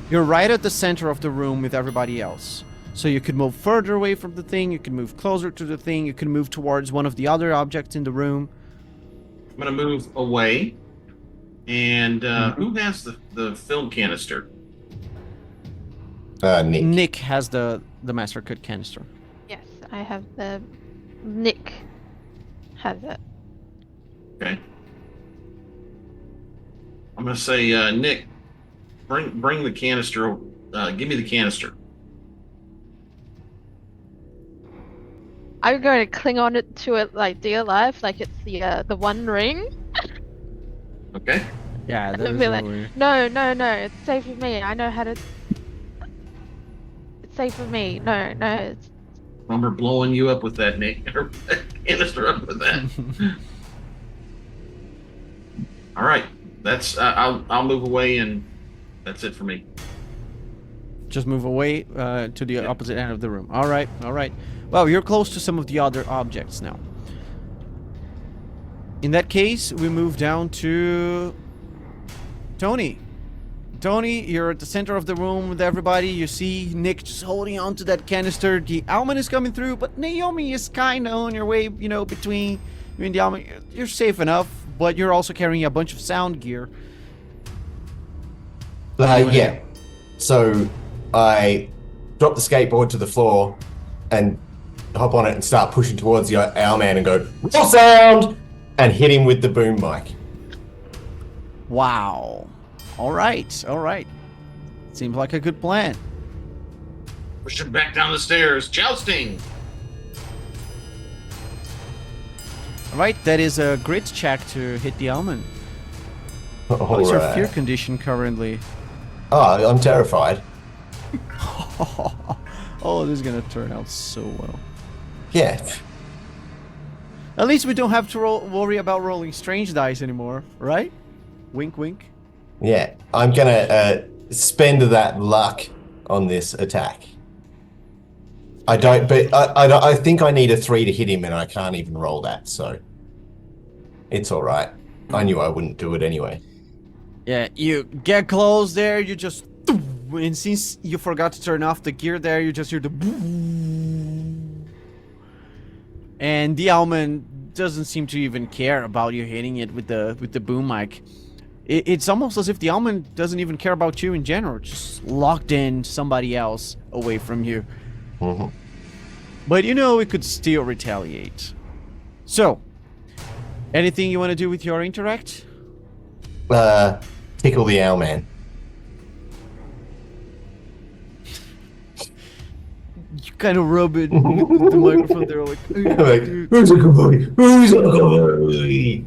You're right at the center of the room with everybody else. So you could move further away from the thing, you can move closer to the thing, you can move towards one of the other objects in the room. I'm gonna move away. And who has the film canister? Nick. Nick has the Master Cut canister. Yes, I have the. Nick has it. Okay. I'm gonna say, Nick, bring the canister. Give me the canister. I'm going to cling on to it like dear life, like it's the One Ring. Okay. Yeah, I'll be like, no, it's safe with me. I know how to. It's safe with me. No, it's. Remember blowing you up with that, Nick, or that canister up with that. All right. That's I'll move away, and that's it for me. Just move away to the opposite end of the room. All right. Well, you're close to some of the other objects now. In that case, we move down to Tony. Tony, you're at the center of the room with everybody. You see Nick just holding on to that canister. The almond is coming through, but Naomi is kind of on your way, between I mean, Dialman, you're safe enough, but you're also carrying a bunch of sound gear. Yeah. So I drop the skateboard to the floor and hop on it and start pushing towards the Owlman and go, roll sound! And hit him with the boom mic. Wow. All right. Seems like a good plan. Push him back down the stairs. Jousting! All right, that is a grit check to hit the Owlman. What's your fear condition currently? Oh, I'm terrified. Oh, this is gonna turn out so well. Yeah. At least we don't have to worry about rolling strange dice anymore, right? Wink, wink. Yeah. I'm gonna spend that luck on this attack. I don't, but I think I need a 3 to hit him, and I can't even roll that, so it's all right. I knew I wouldn't do it anyway. Yeah, you get close there, you just... And since you forgot to turn off the gear there, you just hear the... And the Owlman doesn't seem to even care about you hitting it with the boom mic. It's almost as if the Owlman doesn't even care about you in general, just locked in somebody else away from you. Mm-hmm. But you know it could still retaliate. So, anything you want to do with your interact? Tickle the Owlman. You kind of rub it with the microphone there, like, Like, who's a good boy? Who's a good boy?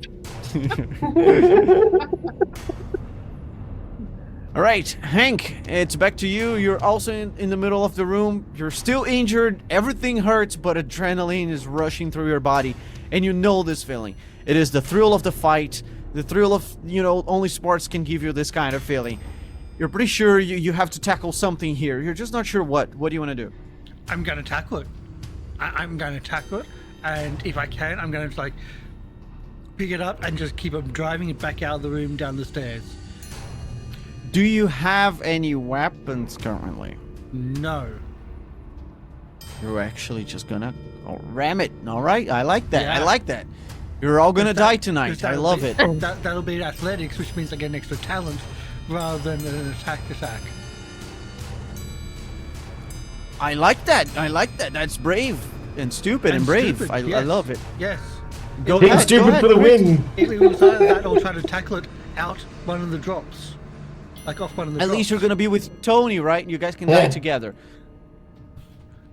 All right, Hank, it's back to you. You're also in the middle of the room. You're still injured. Everything hurts, but adrenaline is rushing through your body. And you know this feeling. It is the thrill of the fight. The thrill of, only sports can give you this kind of feeling. You're pretty sure you have to tackle something here. You're just not sure what. What do you want to do? I'm going to tackle it. I'm going to tackle it. And if I can, I'm going to, pick it up and just keep on driving it back out of the room down the stairs. Do you have any weapons currently? No. You're actually just gonna ram it. All right, I like that. Yeah. I like that. You're all gonna die tonight. I love it. That'll be athletics, which means I get an extra talent rather than an attack. I like that. That's brave and stupid and brave. Stupid, I yes. love it. Yes. Go Being ahead, stupid for the win. It was either that or try to tackle it out one of the drops. Off one of the At drops. least you're gonna be with Tony, right? You guys can die together.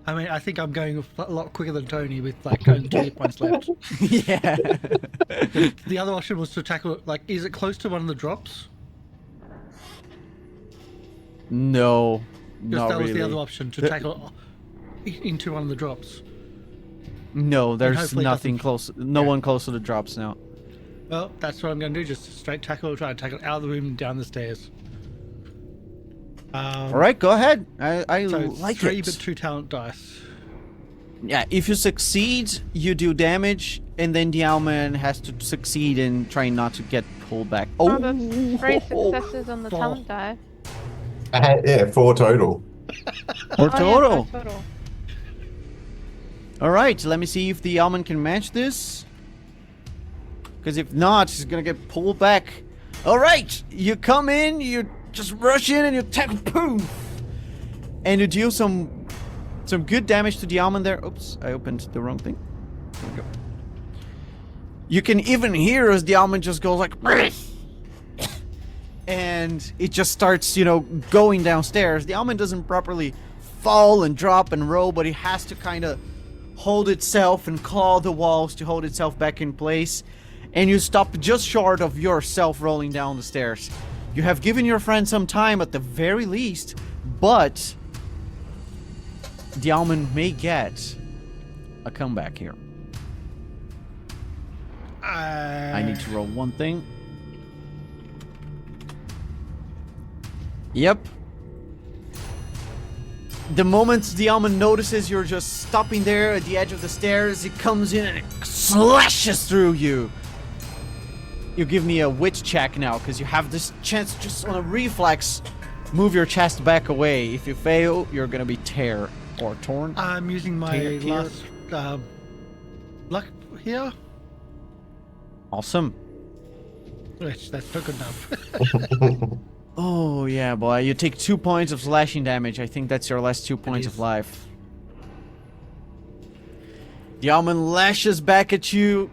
I mean, I think I'm going a lot quicker than Tony with only 2 hit points left. Yeah. The other option was to tackle it, is it close to one of the drops? No. Because Not that was really. the other option, to tackle into one of the drops. No, there's hopefully it nothing doesn't- close. No one close to the drops now. Well, that's what I'm going to do, just straight tackle, try to tackle it out of the room and down the stairs. All right, go ahead. I So like 3 it. but 2 talent dice. Yeah, if you succeed, you do damage, and then the Owlman has to succeed in trying not to get pulled back. Oh, that's 3 successes on the Four. talent die. 4 total. Or Oh, total. yeah, 5 total. All right, let me see if the Owlman can match this. Because if not, she's gonna get pulled back. All right, you come in, you just rush in, and you tackle, poof, and you deal some good damage to the Owlman there. Oops, I opened the wrong thing. There we go. You can even hear as the Owlman just goes like, and it just starts, going downstairs. The Owlman doesn't properly fall and drop and roll, but it has to kind of hold itself and claw the walls to hold itself back in place. And you stop just short of yourself rolling down the stairs. You have given your friend some time at the very least, but the Owlman may get a comeback here. I need to roll one thing. Yep. The moment the Owlman notices you're just stopping there at the edge of the stairs, it comes in and it slashes through you. You give me a wit check now, because you have this chance just on a reflex. Move your chest back away. If you fail, you're gonna be tear or torn. I'm using my Tear. last luck here. Awesome. Which that's not good enough. Oh yeah, boy. You take 2 points of slashing damage. I think that's your last 2 points of is. life. The almond lashes back at you,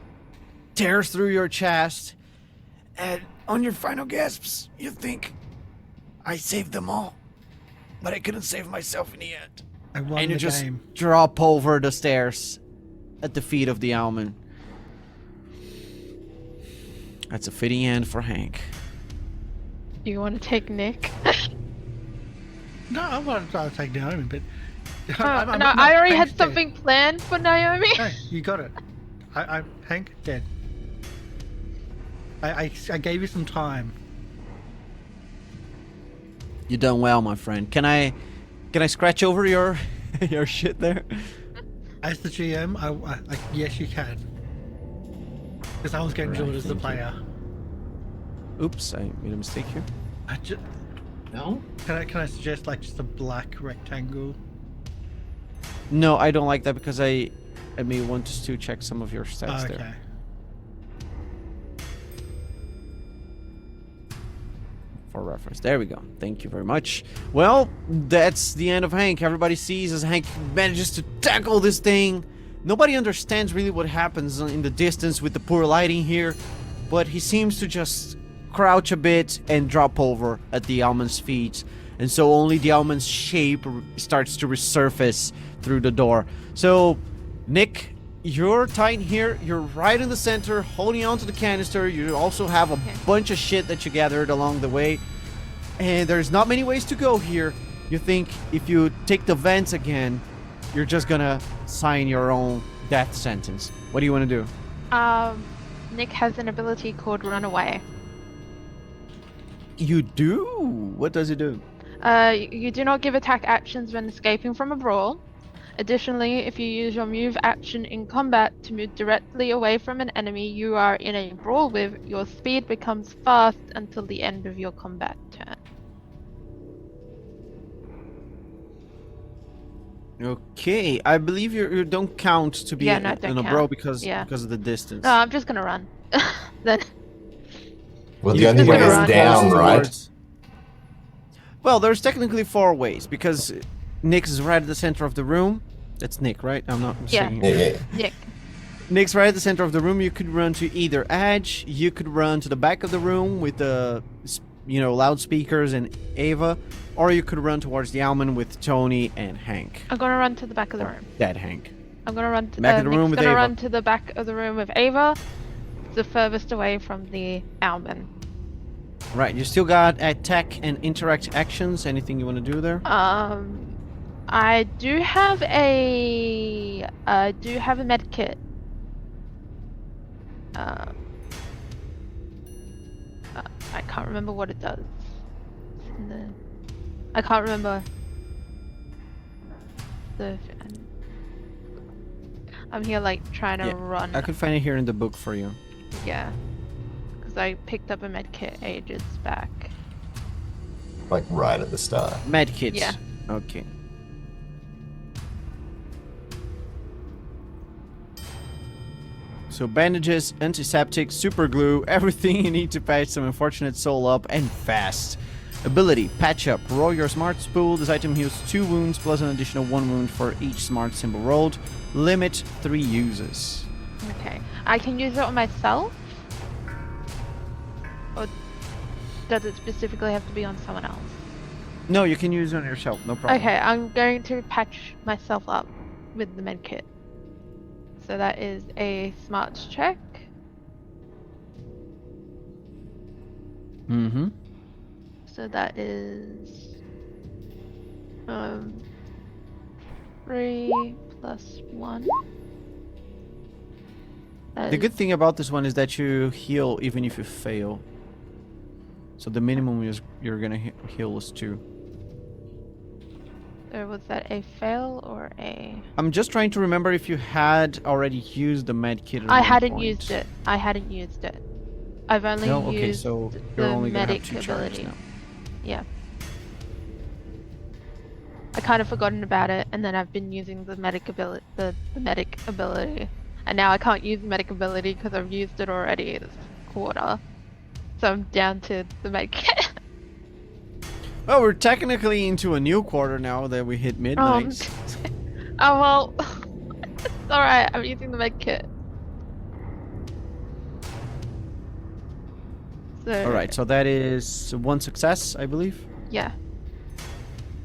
tears through your chest, and on your final gasps, you think, I saved them all, but I couldn't save myself in the end. I won And you the just game. drop over the stairs at the feet of the almond. That's a fitting end for Hank. Do you want to take Nick? No, I wanted to take Naomi, but No, I'm I already had Hank's dead. something planned for Naomi. No, you got it. Hank dead. I gave you some time. You done well, my friend. Can I scratch over your your shit there? As the GM, I yes, you can. Because I was going to do it as the player. Oops, I made a mistake here. No? Can I suggest like just a black rectangle? No, I don't like that because I may want to check some of your stats Okay. there. For reference. There we go. Thank you very much. Well, that's the end of Hank. Everybody sees as Hank manages to tackle this thing. Nobody understands really what happens in the distance with the poor lighting here, but he seems to just crouch a bit and drop over at the almond's feet. And so only the almond's shape starts to resurface through the door. So, Nick, you're tight here. You're right in the center, holding onto the canister. You also have a bunch of shit that you gathered along the way. And there's not many ways to go here. You think if you take the vents again, you're just gonna sign your own death sentence. What do you want to do? Nick has an ability called Run Away. You do? What does it do? You do not give attack actions when escaping from a brawl. Additionally, if you use your move action in combat to move directly away from an enemy you are in a brawl with, your speed becomes fast until the end of your combat turn. Okay, I believe you don't count to be Yeah, no, don't in a count. brawl because Yeah. of the distance. No, I'm just gonna run. Then Well, You the only just way gonna is run. down, right? Towards- Well, there's technically 4 ways because Nick's is right at the center of the room. That's Nick, right? I'm not Yeah. saying. Yeah. Nick. Nick's right at the center of the room. You could run to either edge. You could run to the back of the room with the, loudspeakers and Ava, or you could run towards the almond with Tony and Hank. I'm gonna run to the back of the room. Dead Hank. I'm gonna run to Back of the room Nick's with gonna Ava. run to the back of the room with Ava. It's the furthest away from the almond. Right. You still got attack and interact actions. Anything you want to do there? I do have a med kit. I can't remember what it does. I can't remember. I'm here like trying to Yeah, run. I could find it here in the book for you. Yeah, because I picked up a med kit ages back. Like right at the start. Medkits. Yeah. Okay. So bandages, antiseptic, super glue, everything you need to patch some unfortunate soul up and fast. Ability, patch up. Roll your smart spool. This item heals 2 wounds plus an additional 1 wound for each smart symbol rolled. Limit 3 uses. Okay, I can use it on myself, or does it specifically have to be on someone else? No, you can use it on yourself, no problem. Okay, I'm going to patch myself up with the med kit. So that is a smarts check. Mm-hmm. So that is 3 plus 1. That The is- good thing about this one is that you heal even if you fail. So the minimum is you're gonna heal is 2. Or was that a fail or a? I'm just trying to remember if you had already used the med kit. At I one hadn't point. used it. I hadn't used it. I've only No, okay, used so you're the only gonna have medic 2 charges ability. now. Yeah. I kind of forgotten about it, and then I've been using the medic ability, the medic ability, and now I can't use medic ability because I've used it already this quarter. So I'm down to the med kit. Well, we're technically into a new quarter now that we hit midnight. Oh well, it's alright, I'm using the med kit. So, Alright, so that is 1 success, I believe. yeah.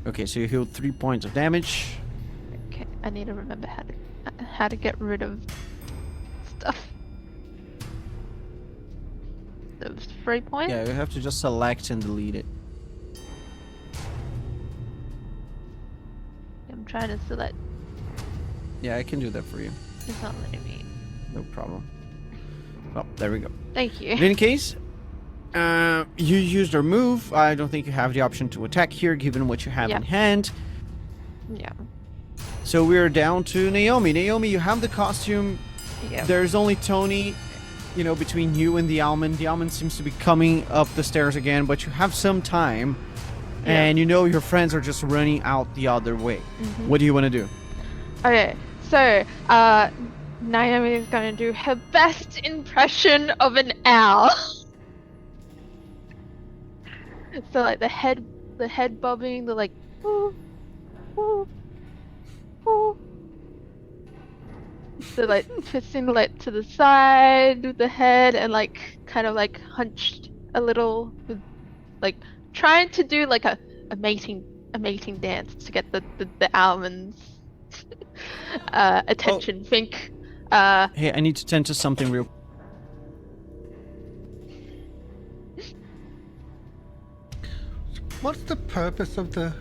Okay, so you healed 3 points of damage. Okay, I need to remember how to get rid of stuff. Those 3 points? Yeah, you have to just select and delete it. I'm trying to select. Yeah, I can do that for you. It's not letting me. No problem. Well, there we go. Thank you. In any case, you used your move. I don't think you have the option to attack here, given what you have in hand. Yeah. So we're down to Naomi. Naomi, you have the costume. Yeah. There's only Tony, between you and the almond. The almond seems to be coming up the stairs again, but you have some time. Yeah. And your friends are just running out the other way. Mm-hmm. What do you want to do? Okay, so Naomi is going to do her best impression of an owl. So like the head bobbing, the like, ooh, ooh, ooh. So like twisting the leg to the side with the head and like kind of like hunched a little, with, like trying to do like a mating dance to get the almond's attention. Think. Hey, I need to tend to something real. What's the purpose of the...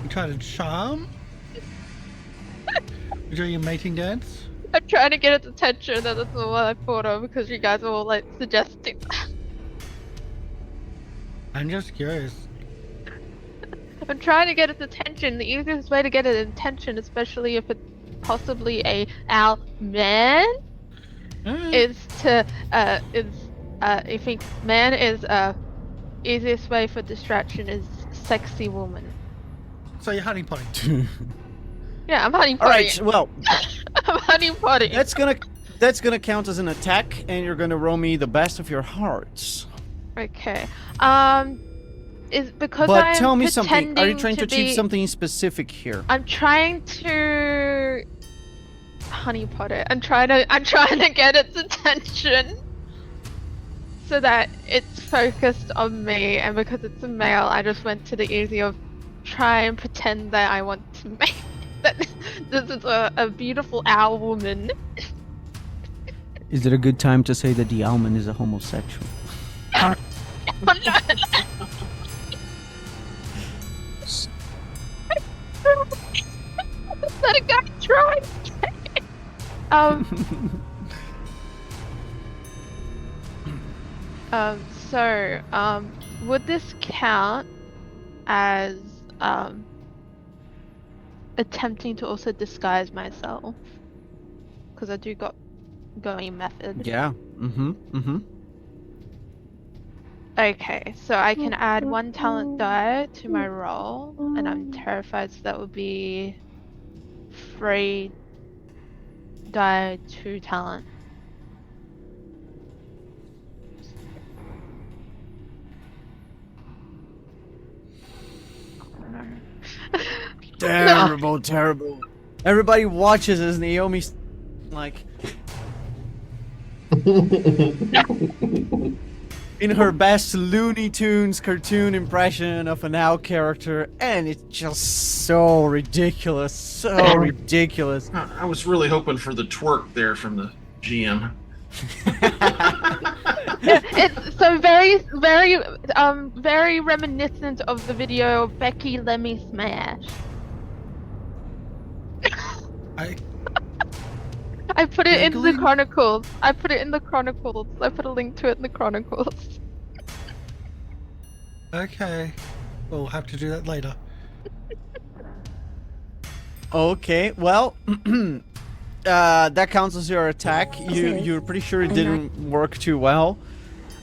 You trying to charm? You're doing a mating dance? I'm trying to get its attention. That's what I thought of because you guys were all like suggesting. I'm just curious. I'm trying to get its attention. The easiest way to get its attention, especially if it's possibly a owl man, is to I think man is easiest way for distraction is sexy woman. So you're honey potting. Yeah, I'm honey All potting. right, well, I'm honey potting. that's gonna count as an attack, and you're gonna roll me the best of your hearts. Okay. Is because But I'm tell me something. Are you trying to achieve be... something specific here? I'm trying to honeypot it. I'm trying to get its attention so that it's focused on me. And because it's a male, I just went to the easy of try and pretend that I want to make that this is a beautiful owl woman. Is it a good time to say that the almond is a homosexual? Oh, no. Let it go. Try. Would this count as attempting to also disguise myself? Because I do got going method. Yeah. Okay, so I can add 1 talent die to my roll, and I'm terrified, so that would be 3 die, 2 talent. Terrible, terrible. Everybody watches as Naomi's like in her best Looney Tunes cartoon impression of an owl character, and it's just so ridiculous, so ridiculous. I was really hoping for the twerk there from the GM. It's so very reminiscent of the video Becky Let Me Smash. I put it in the Chronicles. I put a link to it in the Chronicles. Okay. We'll have to do that later. Okay, well, that counts as your attack. You're pretty sure it didn't work too well.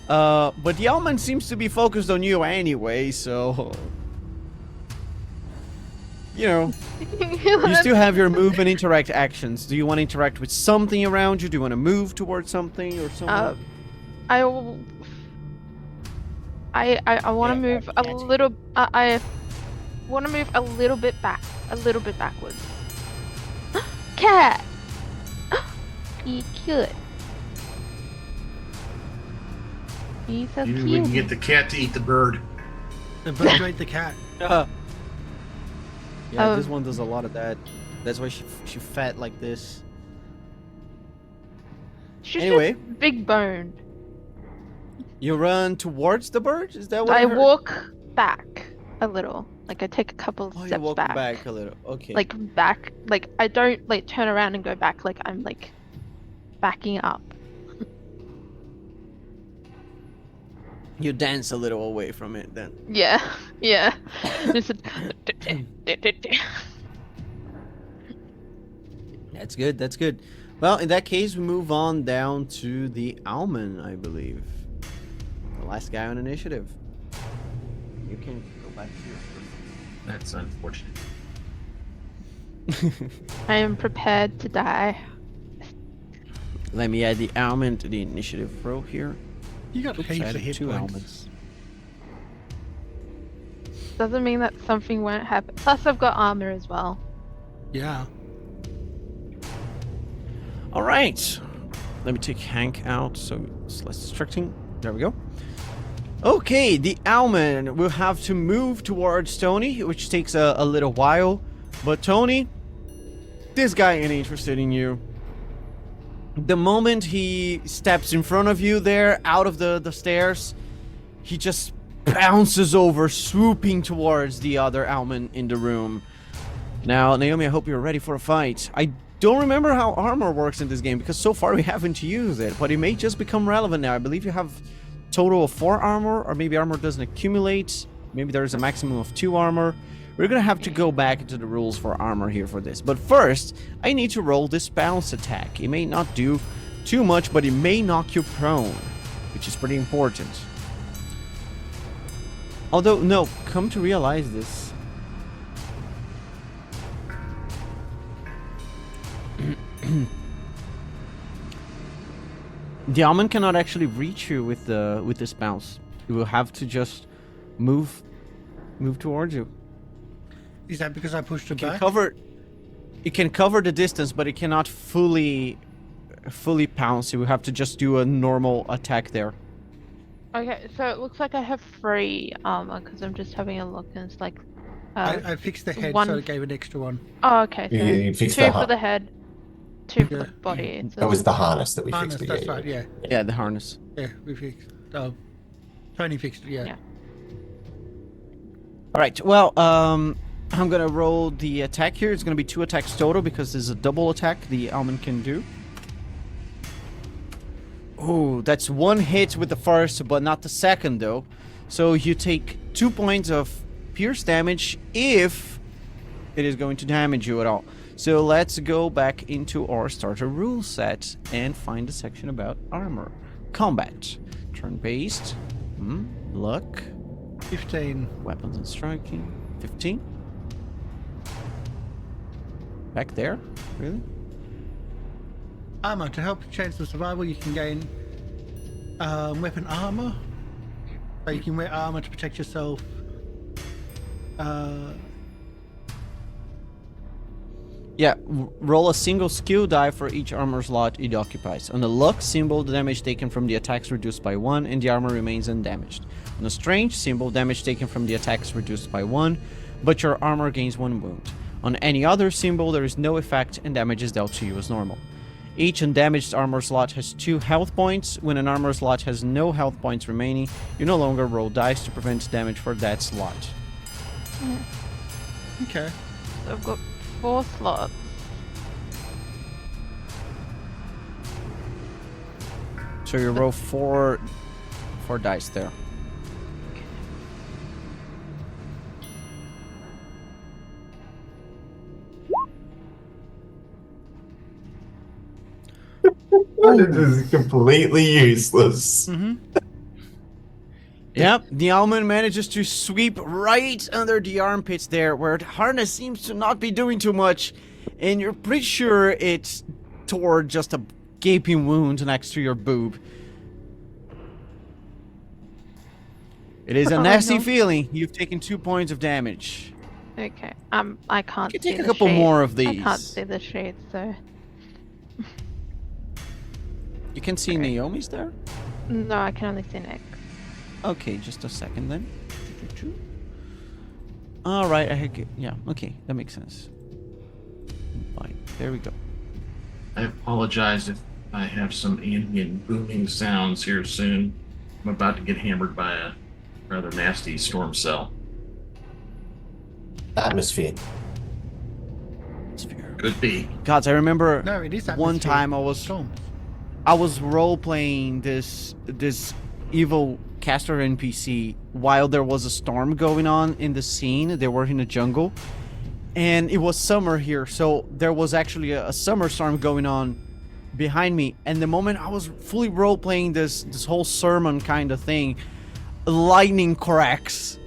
But the almond seems to be focused on you anyway, so... you know, you still have your move and interact actions. Do you want to interact with something around you? Do you want to move towards something or someone? I will. I want to move a little. I want to move a little bit back, a little bit backwards. Cat. Be cute. He's so Maybe cute. we can get the cat to eat the bird. The bird to eat the cat. Yeah, Oh. this one does a lot of that. That's why she fat like this. She's Anyway. just big boned. You run towards the bird? Is that what I I heard? walk back a little. Like I take a couple of Oh, you steps walk back. back a little. Okay. Like back. Like I don't like turn around and go back. Like I'm like backing up. You dance a little away from it then. Yeah. Yeah. Just That's good. That's good. Well, in that case, we move on down to the Alman, I believe. The last guy on initiative. You can go back to your That's unfortunate. I am prepared to die. Let me add the Alman to the initiative row here. You got Oops, I heaps of added hit 2 points. Almans. Doesn't mean that something won't happen. Plus, I've got armor as well. Yeah. All right. Let me take Hank out so it's less distracting. There we go. Okay, the Alman will have to move towards Tony, which takes a little while. But Tony, this guy ain't interested in you. The moment he steps in front of you there, out of the stairs, he just bounces over, swooping towards the other Alman in the room. Now, Naomi, I hope you're ready for a fight. I don't remember how armor works in this game, because so far we haven't used it, but it may just become relevant now. I believe you have a total of 4 armor, or maybe armor doesn't accumulate. Maybe there's a maximum of 2 armor. We're gonna have to go back into the rules for armor here for this. But first, I need to roll this bounce attack. It may not do too much, but it may knock you prone, which is pretty important. Although, no, come to realize this. The almond cannot actually reach you with this bounce. You will have to just move towards you. Is that because I pushed it back? It can cover the distance, but it cannot fully pounce. You will have to just do a normal attack there. Okay, so it looks like I have 3 armor because I'm just having a look and it's like. I fixed the head, one- so it gave an extra one. Oh, okay. So You fixed 2 the for the head, 2 for Yeah. the body. So That was the harness that we Harness, fixed. that's right, yeah. Yeah, the harness. Yeah, we fixed. Tony fixed it, yeah. Yeah. All right. Well, I'm gonna roll the attack here. It's gonna be 2 attacks total because there's a double attack the almond can do. Oh, that's 1 hit with the first, but not the second though. So you take 2 points of pierce damage if it is going to damage you at all. So let's go back into our starter rule set and find the section about armor. Combat. Turn-based. Luck. 15. Weapons and striking. 15. Back there? Really? Armor. To help chance of survival, you can gain weapon armor. So you can wear armor to protect yourself. Yeah, roll a single skill die for each armor slot it occupies. On the luck symbol, the damage taken from the attacks reduced by 1 and the armor remains undamaged. On the strange symbol, damage taken from the attacks reduced by 1, but your armor gains 1 wound. On any other symbol, there is no effect and damage is dealt to you as normal. Each undamaged armor slot has 2 health points. When an armor slot has no health points remaining, you no longer roll dice to prevent damage for that slot. Okay. So I've got 4 slots. So you roll 4 dice there. This is completely useless. Mm-hmm. Yep, the almond manages to sweep right under the armpits there, where the harness seems to not be doing too much, and you're pretty sure it's toward just a gaping wound next to your boob. It is a Oh, nasty no. feeling. You've taken 2 points of damage. Okay. I can't You see take a the couple shades. more of I can't these. see the shades, so You can see Okay. Naomi's there? no, I can only see Nick. Okay, just a second then. Alright, yeah, okay, that makes sense. Fine, there we go. I apologize if I have some ambient booming sounds here soon. I'm about to get hammered by a rather nasty storm cell. Atmosphere. It's fair. Could be. Gods, I remember No, it is one atmosphere. time Storms. I was role playing this evil caster NPC while there was a storm going on in the scene. They were in a jungle, and it was summer here, so there was actually a summer storm going on behind me. And the moment I was fully role playing this whole sermon kind of thing, lightning cracks,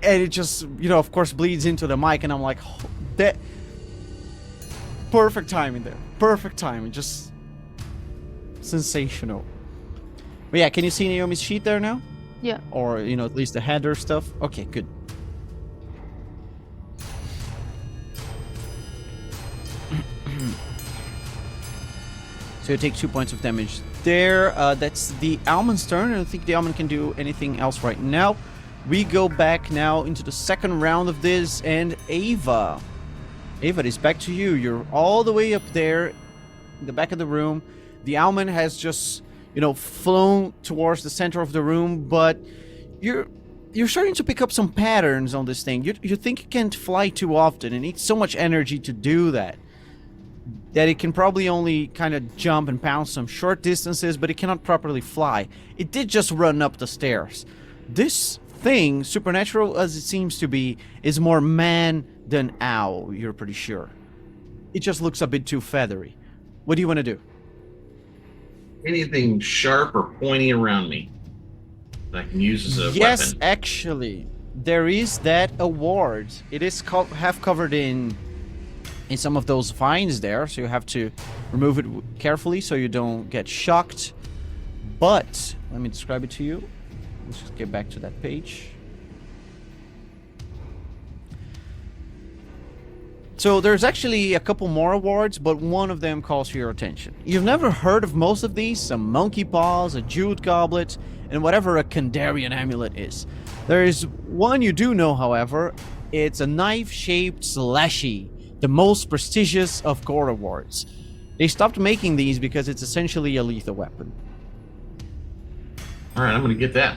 and it just, you know, of course, bleeds into the mic, and I'm like, oh, that perfect timing there, perfect timing, just sensational. But yeah, can you see Naomi's sheet there now? Yeah. Or, you know, at least the header stuff? Okay, good. So you take 2 points of damage there. That's the almond's turn. I don't think the almond can do anything else right now. We go back now into the second round of this, and Ava. Ava, it is back to you. You're all the way up there in the back of the room. The almond has just, you know, flown towards the center of the room, but you're starting to pick up some patterns on this thing. You think it can't fly too often. It needs so much energy to do that it can probably only kind of jump and bounce some short distances, but it cannot properly fly. It did just run up the stairs. This thing, supernatural as it seems to be, is more man than owl, you're pretty sure. It just looks a bit too feathery. What do you want to do? Anything sharp or pointy around me that I can use as a Yes, weapon? actually, there is that award. It is half covered in some of those vines there, so you have to remove it carefully so you don't get shocked. But let me describe it to you. Let's just get back to that page. So there's actually a couple more awards, but one of them calls for your attention. You've never heard of most of these, some monkey paws, a jeweled goblet, and whatever a Kandarian amulet is. There is one you do know, however. It's a knife-shaped slashy, the most prestigious of gore awards. They stopped making these because it's essentially a lethal weapon. All right, I'm going to get that.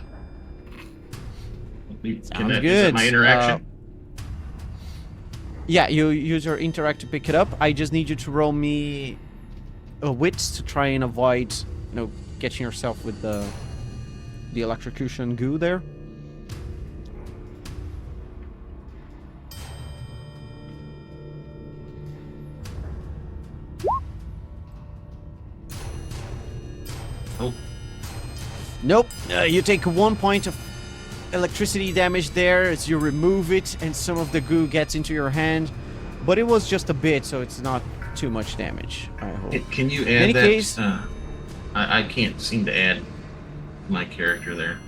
Sounds Is good. that my interaction? Yeah, you use your interact to pick it up. I just need you to roll me a wits to try and avoid, you know, getting yourself with the electrocution goo there. Oh, Nope. You take 1 point of electricity damage there as you remove it, and some of the goo gets into your hand. But it was just a bit, so it's not too much damage, I hope. can you add In any that? case- I can't seem to add my character there.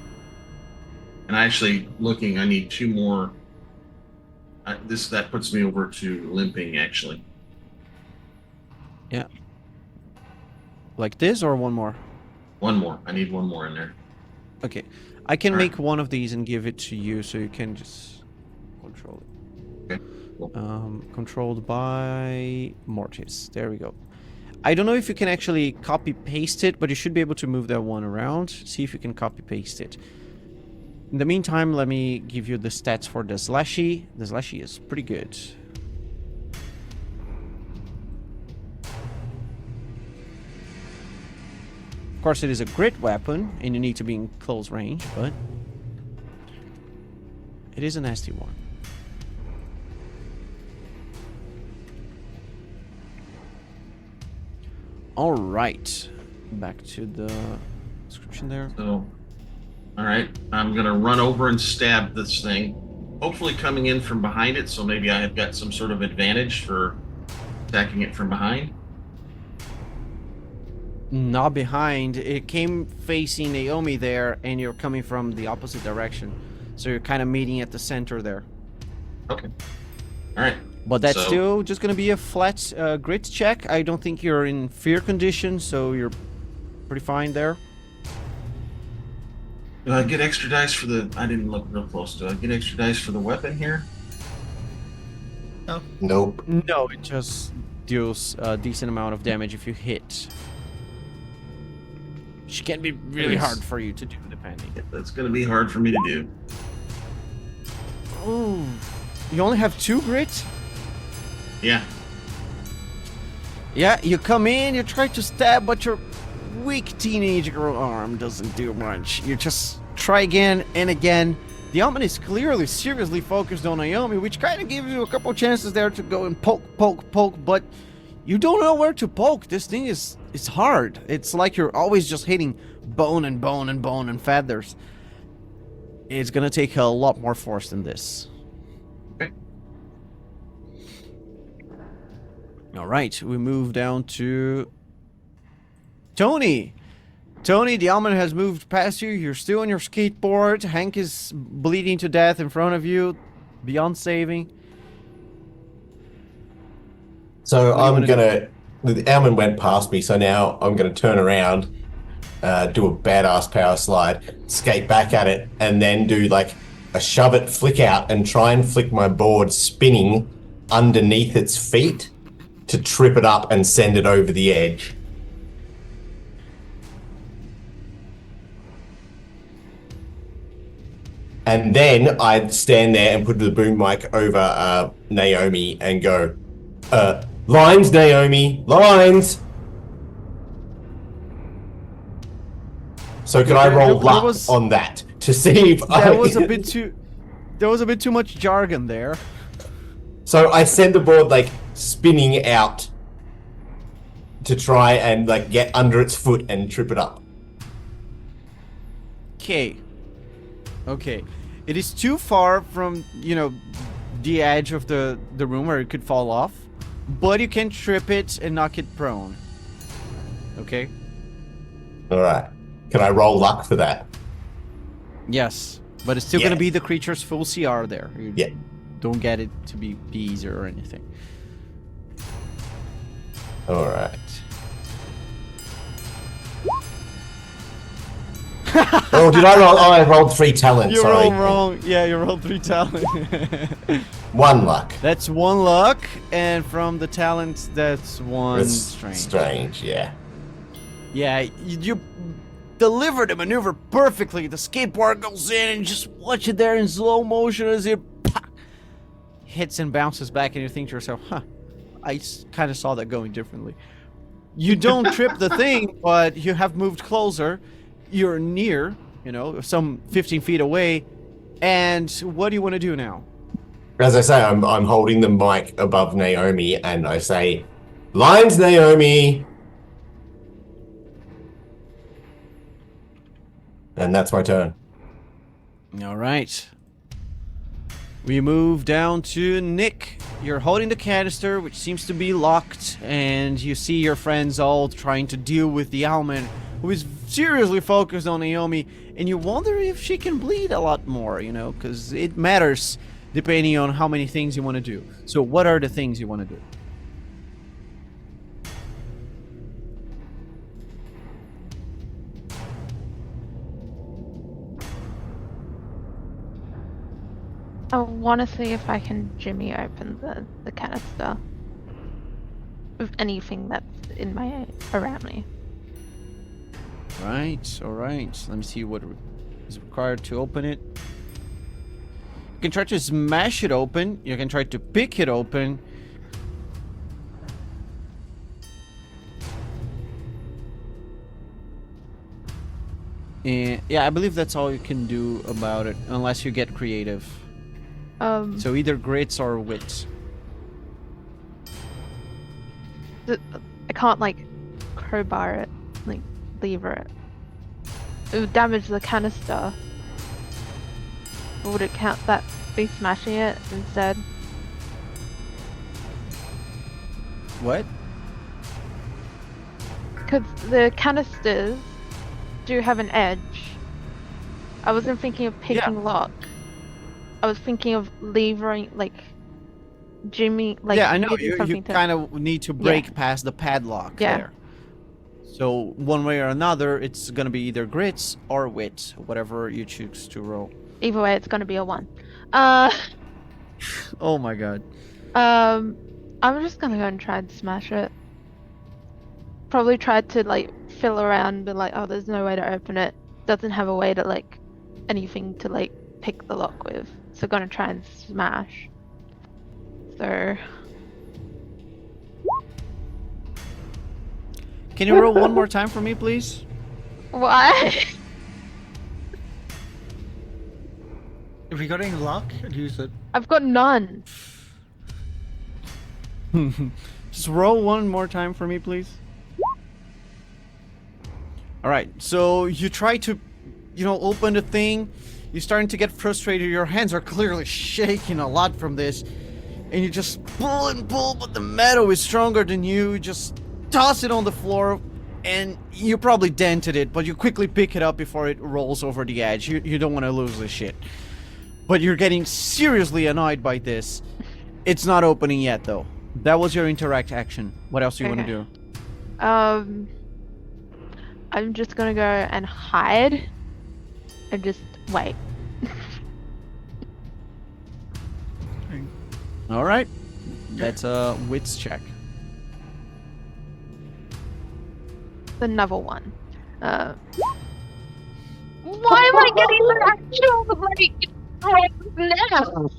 And actually, looking, I need 2 more. That puts me over to limping, actually. Yeah. Like this, or one more? 1 more. I need 1 more in there. Okay. I can Alright. make one of these and give it to you, so you can just control it. Okay, cool. Controlled by Mortis. There we go. I don't know if you can actually copy-paste it, but you should be able to move that one around. See if you can copy-paste it. In the meantime, let me give you the stats for the slashy. The slashy is pretty good. Of course, it is a grit weapon, and you need to be in close range, but it is a nasty one. All right, back to the description there. So All right, I'm gonna run over and stab this thing, hopefully coming in from behind it. So maybe I have got some sort of advantage for attacking it from behind. Not behind. It came facing Naomi there, and you're coming from the opposite direction. So you're kind of meeting at the center there. Okay. All right. But that's So- still just going to be a flat grit check. I don't think you're in fear condition, so you're pretty fine there. Do I get extra dice for the? I didn't look real close. Do I get extra dice for the weapon here? Nope. No, it just deals a decent amount of damage if you hit. Which can be really Yes. hard for you to do, depending. That's gonna be hard for me to do. Oh, you only have 2 grit? Yeah. Yeah, you come in, you try to stab, but your weak teenage girl arm doesn't do much. You just try again and again. The almond is clearly seriously focused on Naomi, which kind of gives you a couple chances there to go and poke, but you don't know where to poke. This thing is hard. It's like you're always just hitting bone and bone and bone and feathers. It's gonna take a lot more force than this. Okay. All right, we move down to Tony. Tony, the almond has moved past you. You're still on your skateboard. Hank is bleeding to death in front of you, beyond saving. So What do you I'm wanna gonna. The almond went past me, so now I'm gonna turn around, do a badass power slide, skate back at it, and then do like a shove it, flick out, and try and flick my board spinning underneath its feet to trip it up and send it over the edge. And then I'd stand there and put the boom mic over Naomi and go, lines, Naomi, lines. So could I roll There luck was- on that to see if There was a bit too much jargon there. So I send the board like spinning out to try and like get under its foot and trip it up. Okay. It is too far from, the edge of the room where it could fall off, but you can trip it and knock it prone. Okay? All right. Can I roll luck for that? Yes, but it's still Yeah. gonna be the creature's full CR there. You Yeah. don't get it to be easier or anything. All right. Oh, did I roll? Oh, I rolled 3 talent. You Sorry. rolled wrong. Yeah, you rolled 3 talent. 1 luck. That's 1 luck, and from the talent, that's 1 That's strange. strange, yeah. Yeah, you deliver the maneuver perfectly. The skateboard goes in and just watch it there in slow motion as it hits and bounces back, and you think to yourself, I kind of saw that going differently. You don't trip the thing, but you have moved closer. You're near, some 15 feet away. And what do you want to do now? As I say, I'm holding the mic above Naomi, and I say, lines, Naomi. And that's my turn. All right. We move down to Nick. You're holding the canister, which seems to be locked, and you see your friends all trying to deal with the almond, who is seriously focused on Naomi, and you wonder if she can bleed a lot more, because it matters depending on how many things you want to do. So what are the things you want to do? I want to see if I can jimmy open the canister with anything that's around me. Right, all right. Let me see what is required to open it. You can try to smash it open. You can try to pick it open. And yeah, I believe that's all you can do about it, unless you get creative. So either grits or wits. I can't crowbar it, lever it. it would damage the canister. Or would it count that be smashing it instead? What? Because the canisters do have an edge. I wasn't thinking of picking lock. I was thinking of levering, like, Jimmy, like, yeah, I know. using You something to... kind of need to break past the padlock there. So one way or another, it's gonna be either grits or wit, whatever you choose to roll. Either way, it's gonna be a 1. Oh my god. I'm just gonna go and try and smash it. Probably try to, like, fill around, but like, oh, there's no way to open it. Doesn't have a way to, like, anything to, like, pick the lock with. So gonna try and smash. So... Can you roll one more time for me, please? Why? If you got any luck, use it. I've got none. Just roll one more time for me, please. Alright, so you try to, open the thing. You're starting to get frustrated. Your hands are clearly shaking a lot from this. And you just pull and pull, but the metal is stronger than you. You just toss it on the floor, and you probably dented it, but you quickly pick it up before it rolls over the edge. You don't want to lose this shit. But you're getting seriously annoyed by this. It's not opening yet, though. That was your interact action. What else do you want to do? I'm just gonna go and hide and just wait. Alright. That's a wits check. Another 1. Why am I getting the actual, like, right now?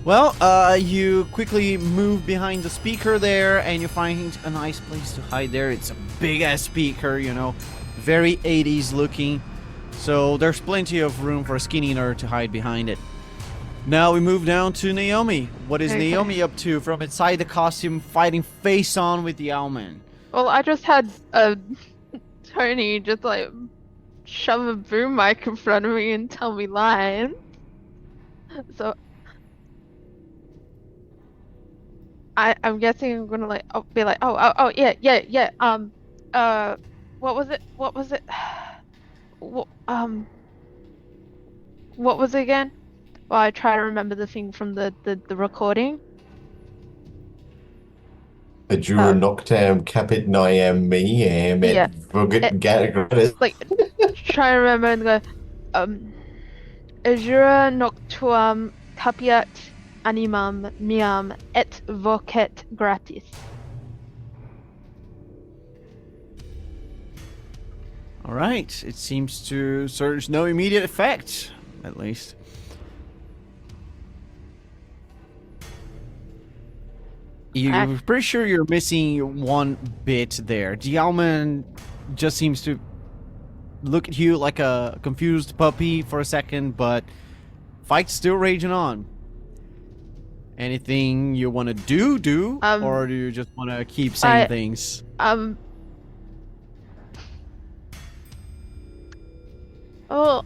Well, you quickly move behind the speaker there, and you find a nice place to hide there. It's a big-ass speaker, very 80s looking. So there's plenty of room for a skinny nerd to hide behind it. Now we move down to Naomi. What is Naomi up to from inside the costume, fighting face on with the Owlman? Well, I just had Tony just, like, shove a boom mic in front of me and tell me lines. So I'm guessing I'm gonna, like, be like, oh, yeah. What was it? What was it again? Well, I try to remember the thing from the recording. Adjura noctam capit niam meam et vugit gatagratis. Like, try to remember and go, Azura noctuam capiat animam meam et vocet gratis. Alright, it seems to surge no immediate effect, at least. You're pretty sure you're missing one bit there. The Owlman just seems to look at you like a confused puppy for a second, but fight's still raging on. Anything you want to do, or do you just want to keep saying things? Oh.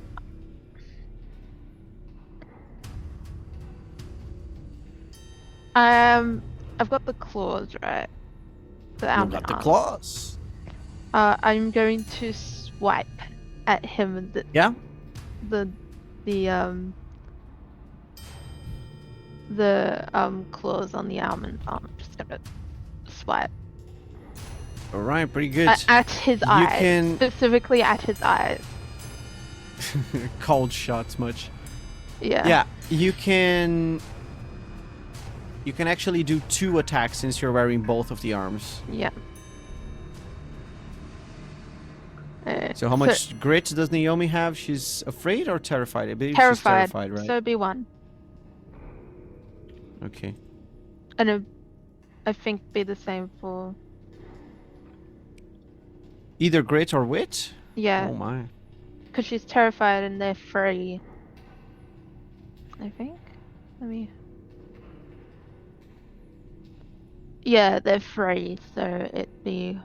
I've got the claws, right? You've got the claws. I'm going to swipe at him with the claws on the almond arm. I'm just gonna swipe. Alright, pretty good. At his eyes. Specifically at his eyes. Cold shots much. Yeah. Yeah, you can actually do 2 attacks since you're wearing both of the arms. Yeah. So how much grit does Naomi have? She's afraid or terrified? I believe terrified. She's terrified, right? So it'd be 1. Okay. And I think be the same for... Either grit or wit? Yeah. Oh my. Because she's terrified and they're free. I think. Let me... Yeah, they're free, so it'd be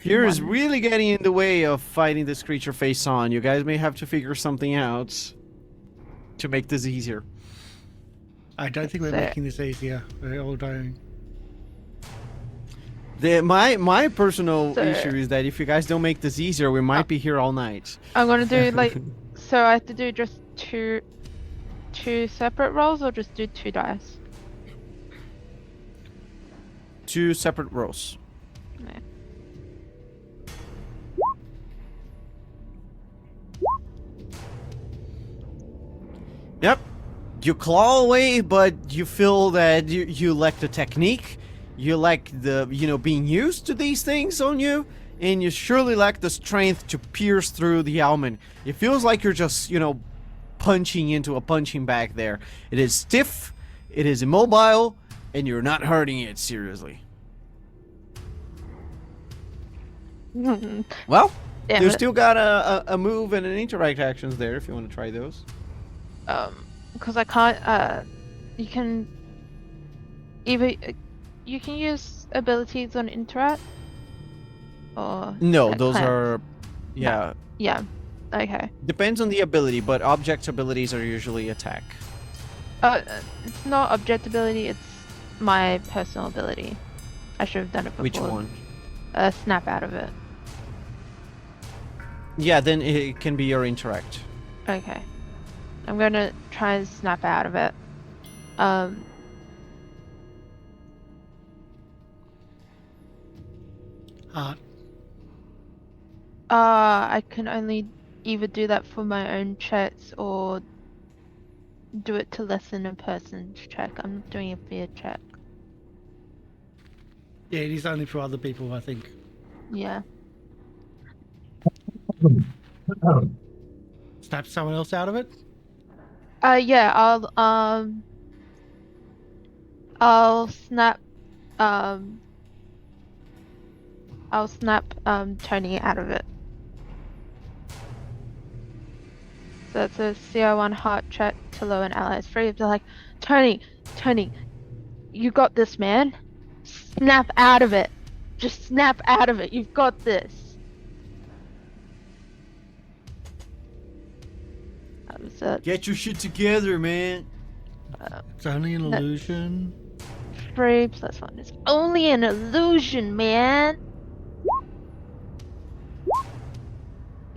Fear is really getting in the way of fighting this creature face on. You guys may have to figure something out to make this easier. I don't think we're So- making this easier. We're all dying. My personal So- issue is that if you guys don't make this easier, we might be here all night. I'm gonna do like, so I have to do just two separate rolls, or just do 2 dice? 2 separate rolls. No. Yep. You claw away, but you feel that you lack the technique. You lack the, being used to these things on you. And you surely lack the strength to pierce through the almond. It feels like you're just, punching into a punching bag there. It is stiff, it is immobile, and you're not hurting it seriously. Well, Damn you it. still got a move and an interact actions there if you want to try those. Because I can't, you can either, you can use abilities on interact, or... No, like those cleanse. are... Yeah, Yeah, okay. depends on the ability, but object abilities are usually attack. It's not object ability, it's my personal ability. I should have done it before. Which one? Snap out of it. Yeah, then it can be your interact. Okay. I'm gonna try and snap out of it. Heart. I can only either do that for my own checks or do it to lessen a person's check. I'm not doing a fear check. Yeah, it is only for other people, I think. Yeah. Snap someone else out of it? Yeah, I'll snap Tony out of it. So it's a CR1 heart check to lower an ally's free. They're like, Tony, you got this, man. Snap out of it. Just snap out of it. You've got this. That was it. Get your shit together, man. It's only an illusion. 3 plus 1 is only an illusion, man.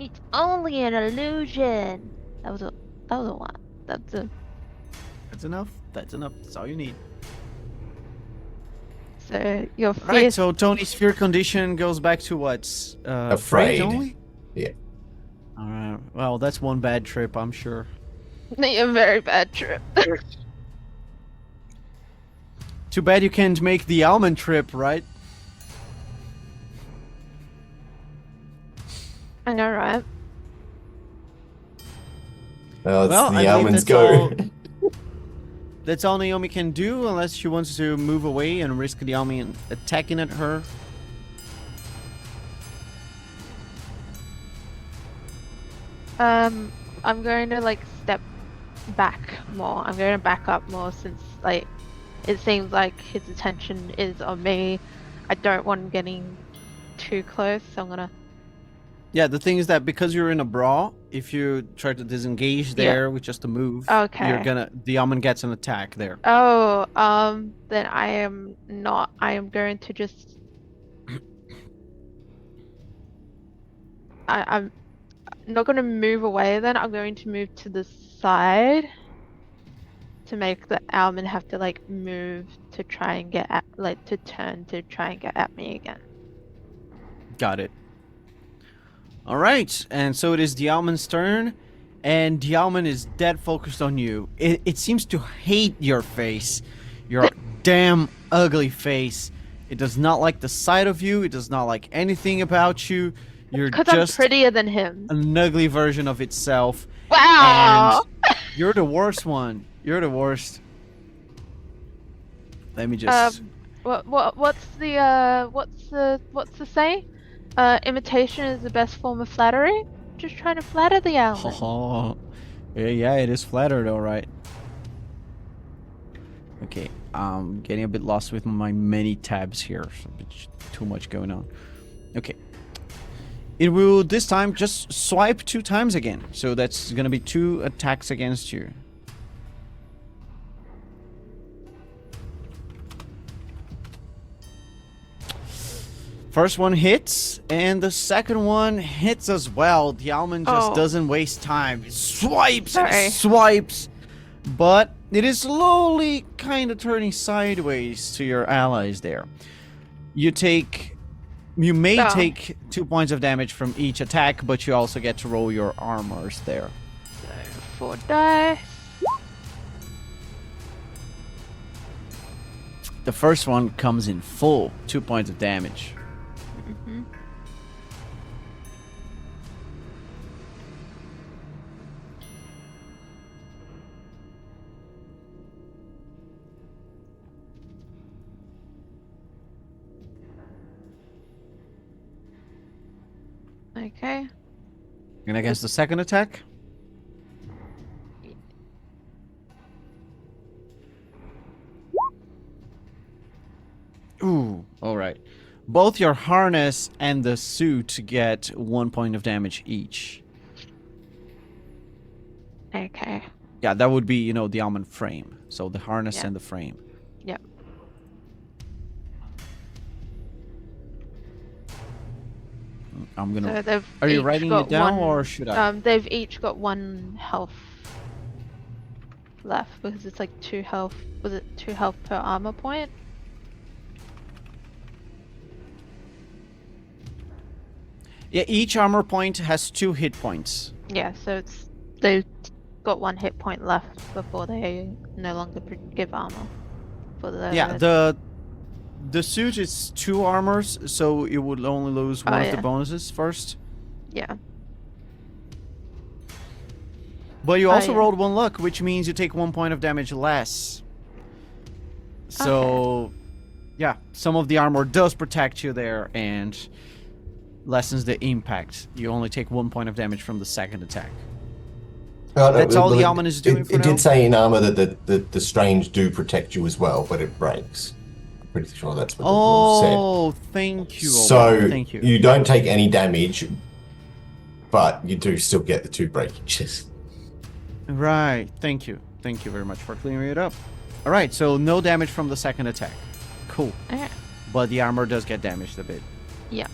It's only an illusion. That was a 1. That's a... That's enough. That's enough. That's all you need. So your Right, fear. so Tony's fear condition goes back to what? Afraid. only? Yeah. Alright, well, that's one bad trip, I'm sure. A very bad trip. Too bad you can't make the almond trip, right? I know, right? Well, Well, the I believe almonds that's go. all- That's all Naomi can do, unless she wants to move away and risk the almond attacking at her. I'm going to like step back more. I'm going to back up more since like it seems like his attention is on me. I don't want him getting too close, so I'm gonna. Yeah, the thing is that because you're in a brawl, if you try to disengage there with just a move, Okay. the almond gets an attack there. Oh, then I am not. I am going to just. I'm not going to move away then. I'm going to move to the side to make the almond have to like move to try and get at, like to turn to try and get at me again. Got it. All right, and so it is the almond's turn, and the almond is dead focused on you. It seems to hate your face, your damn ugly face. It does not like the sight of you. It does not like anything about you. You're Because I'm just prettier than him. an ugly version of itself. Wow! You're the worst one. You're the worst. Let me just. What's the saying? Imitation is the best form of flattery. Just trying to flatter the almond. Oh, yeah, it is flattered, all right. Okay, I'm getting a bit lost with my many tabs here. So too much going on. Okay, It will this time just swipe 2 times again. So that's gonna be 2 attacks against you. First one hits, and the second one hits as well. The almond just doesn't waste time. It swipes and it swipes, but it is slowly kind of turning sideways to your allies there. You may take 2 points of damage from each attack, but you also get to roll your armors there. So 4 dice. The first one comes in full, 2 points of damage. Okay. And against the second attack? Ooh, alright. Both your harness and the suit get 1 point of damage each. Okay. Yeah, that would be, the almond frame. So the harness and the frame. Yep. I'm gonna... So they've Are you each writing got it down, one- or should I? They've each got 1 health left because it's like 2 health. Was it 2 health per armor point? Yeah, each armor point has 2 hit points. Yeah, so they've got 1 hit point left before they no longer give armor. For the Yeah, the suit is 2 armors, so you would only lose one of the bonuses first. Yeah. But you also yeah. rolled 1 luck, which means you take 1 point of damage less. So, yeah, some of the armor does protect you there and lessens the impact. You only take 1 point of damage from the second attack. That's all the almond is doing for now. It did say in armor that the strange do protect you as well, but it breaks. I'm pretty sure that's what the rule said. Oh, thank you. So thank you. You don't take any damage, but you do still get the 2 breakages. Right. Thank you. Thank you very much for clearing it up. All right. So no damage from the second attack. Cool. Okay. But the armor does get damaged a bit. Yeah.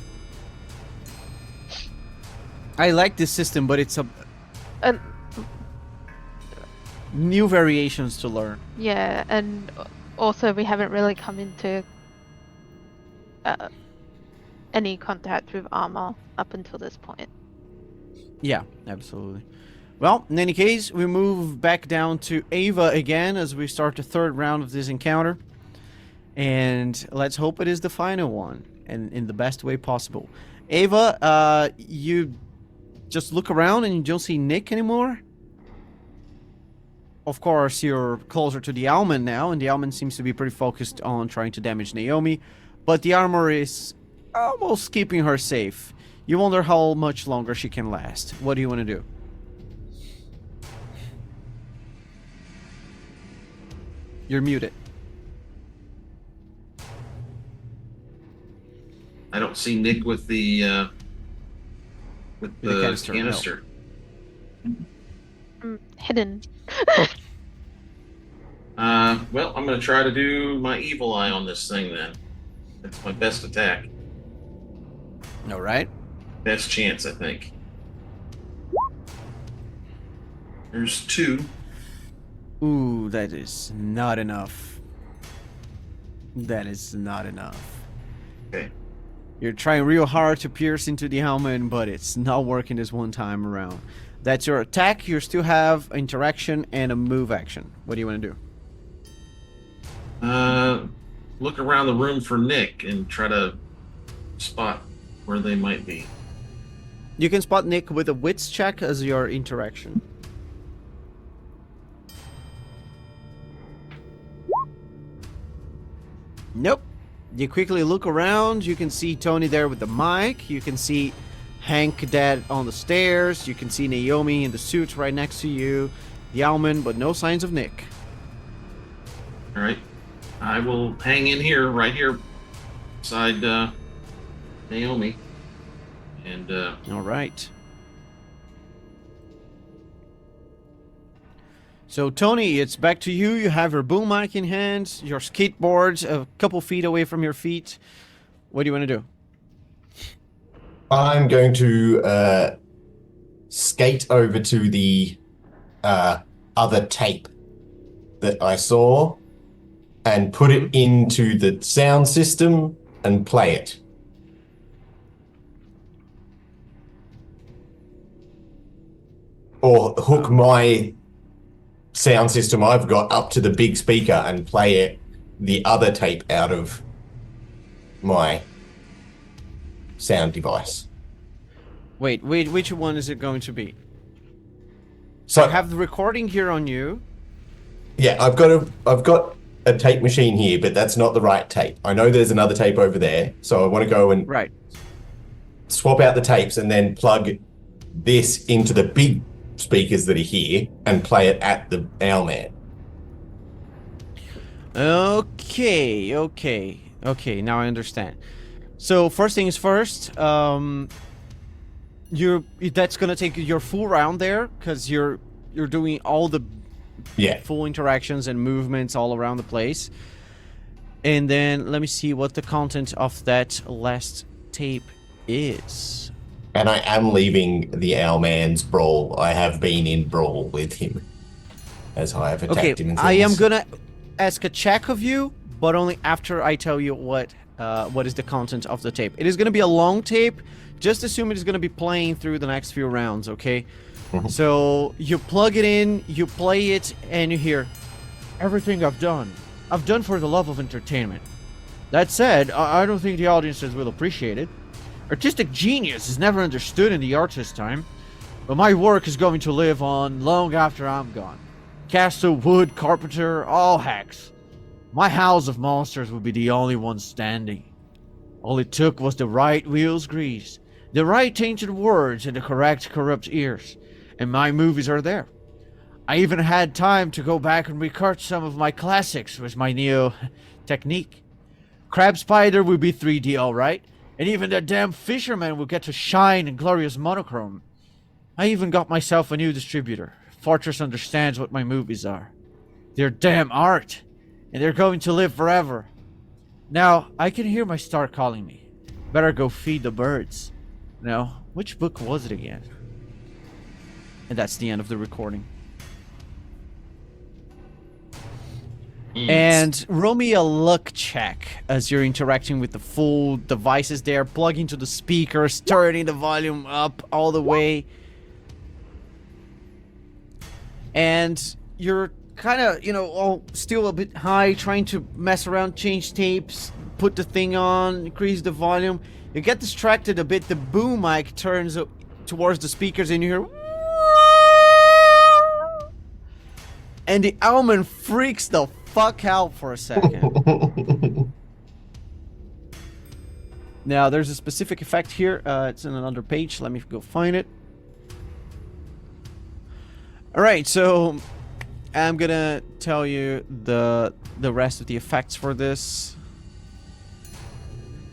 I like this system, but it's a And new variations to learn. yeah, and also we haven't really come into any contact with armor up until this point. Yeah, absolutely. Well, in any case, we move back down to Ava again as we start the 3rd round of this encounter. And let's hope it is the final one, and in the best way possible. Ava, you just look around and you don't see Nick anymore. Of course, you're closer to the almond now, and the almond seems to be pretty focused on trying to damage Naomi. But the armor is almost keeping her safe. You wonder how much longer she can last. What do you want to do? You're muted. I don't see Nick with the canister, canister. Hidden. Well, I'm going to try to do my evil eye on this thing then. That's my best attack. All right. Best chance, I think. There's 2. Ooh, that is not enough. That is not enough. Okay. You're trying real hard to pierce into the helmet, but it's not working this one time around. That's your attack. You still have interaction and a move action. What do you want to do? Look around the room for Nick and try to spot where they might be. You can spot Nick with a wits check as your interaction. Nope. You quickly look around. You can see Tony there with the mic. You can see Hank dead on the stairs. You can see Naomi in the suit right next to you. The almond, but no signs of Nick. All right. I will hang in here, right here, beside Naomi, And All right. So Tony, it's back to you. You have your boom mic in hand, your skateboard a couple feet away from your feet. What do you want to do? I'm going to skate over to the other tape that I saw and put it into the sound system and play it. Or hook my sound system I've got up to the big speaker and play the other tape out of my sound device. Wait, which one is it going to be? So I have the recording here on you. yeah, I've got a tape machine here, but that's not the right tape. I know there's another tape over there, so I want to go and Right. swap out the tapes and then plug this into the big speakers that are here and play it at the Owlman. Okay, now I understand. So first things first, that's gonna take your full round there, because you're doing all the full interactions and movements all around the place. And then let me see what the content of that last tape is. And I am leaving the Owlman's brawl. I have been in brawl with him as I have attacked him and things. I am gonna ask a check of you, but only after I tell you what is the content of the tape. It is gonna be a long tape. Just assume it is gonna be playing through the next few rounds, okay? So you plug it in, you play it, and you hear, "Everything I've done for the love of entertainment. That said, I don't think the audiences will appreciate it. Artistic genius is never understood in the artist's time, but my work is going to live on long after I'm gone. Castle, wood, carpenter, all hacks. My house of monsters will be the only one standing. All it took was the right wheels grease, the right tainted words, and the correct corrupt ears, and my movies are there. I even had time to go back and recut some of my classics with my neo technique. Crab Spider will be 3D alright, and even the damn fisherman will get to shine in glorious monochrome. I even got myself a new distributor. Fortress understands what my movies are. They're damn art, and they're going to live forever. Now, I can hear my star calling me. Better go feed the birds. Now, which book was it again?" And that's the end of the recording. And roll me a luck check as you're interacting with the full devices there, plugging to the speakers, turning the volume up all the way. And you're kind of, still a bit high, trying to mess around, change tapes, put the thing on, increase the volume. You get distracted a bit, the boom mic turns towards the speakers and you hear... And the Owlman freaks the fuck out for a second. Now, there's a specific effect here. It's in another page. Let me go find it. Alright, so I'm gonna tell you the rest of the effects for this.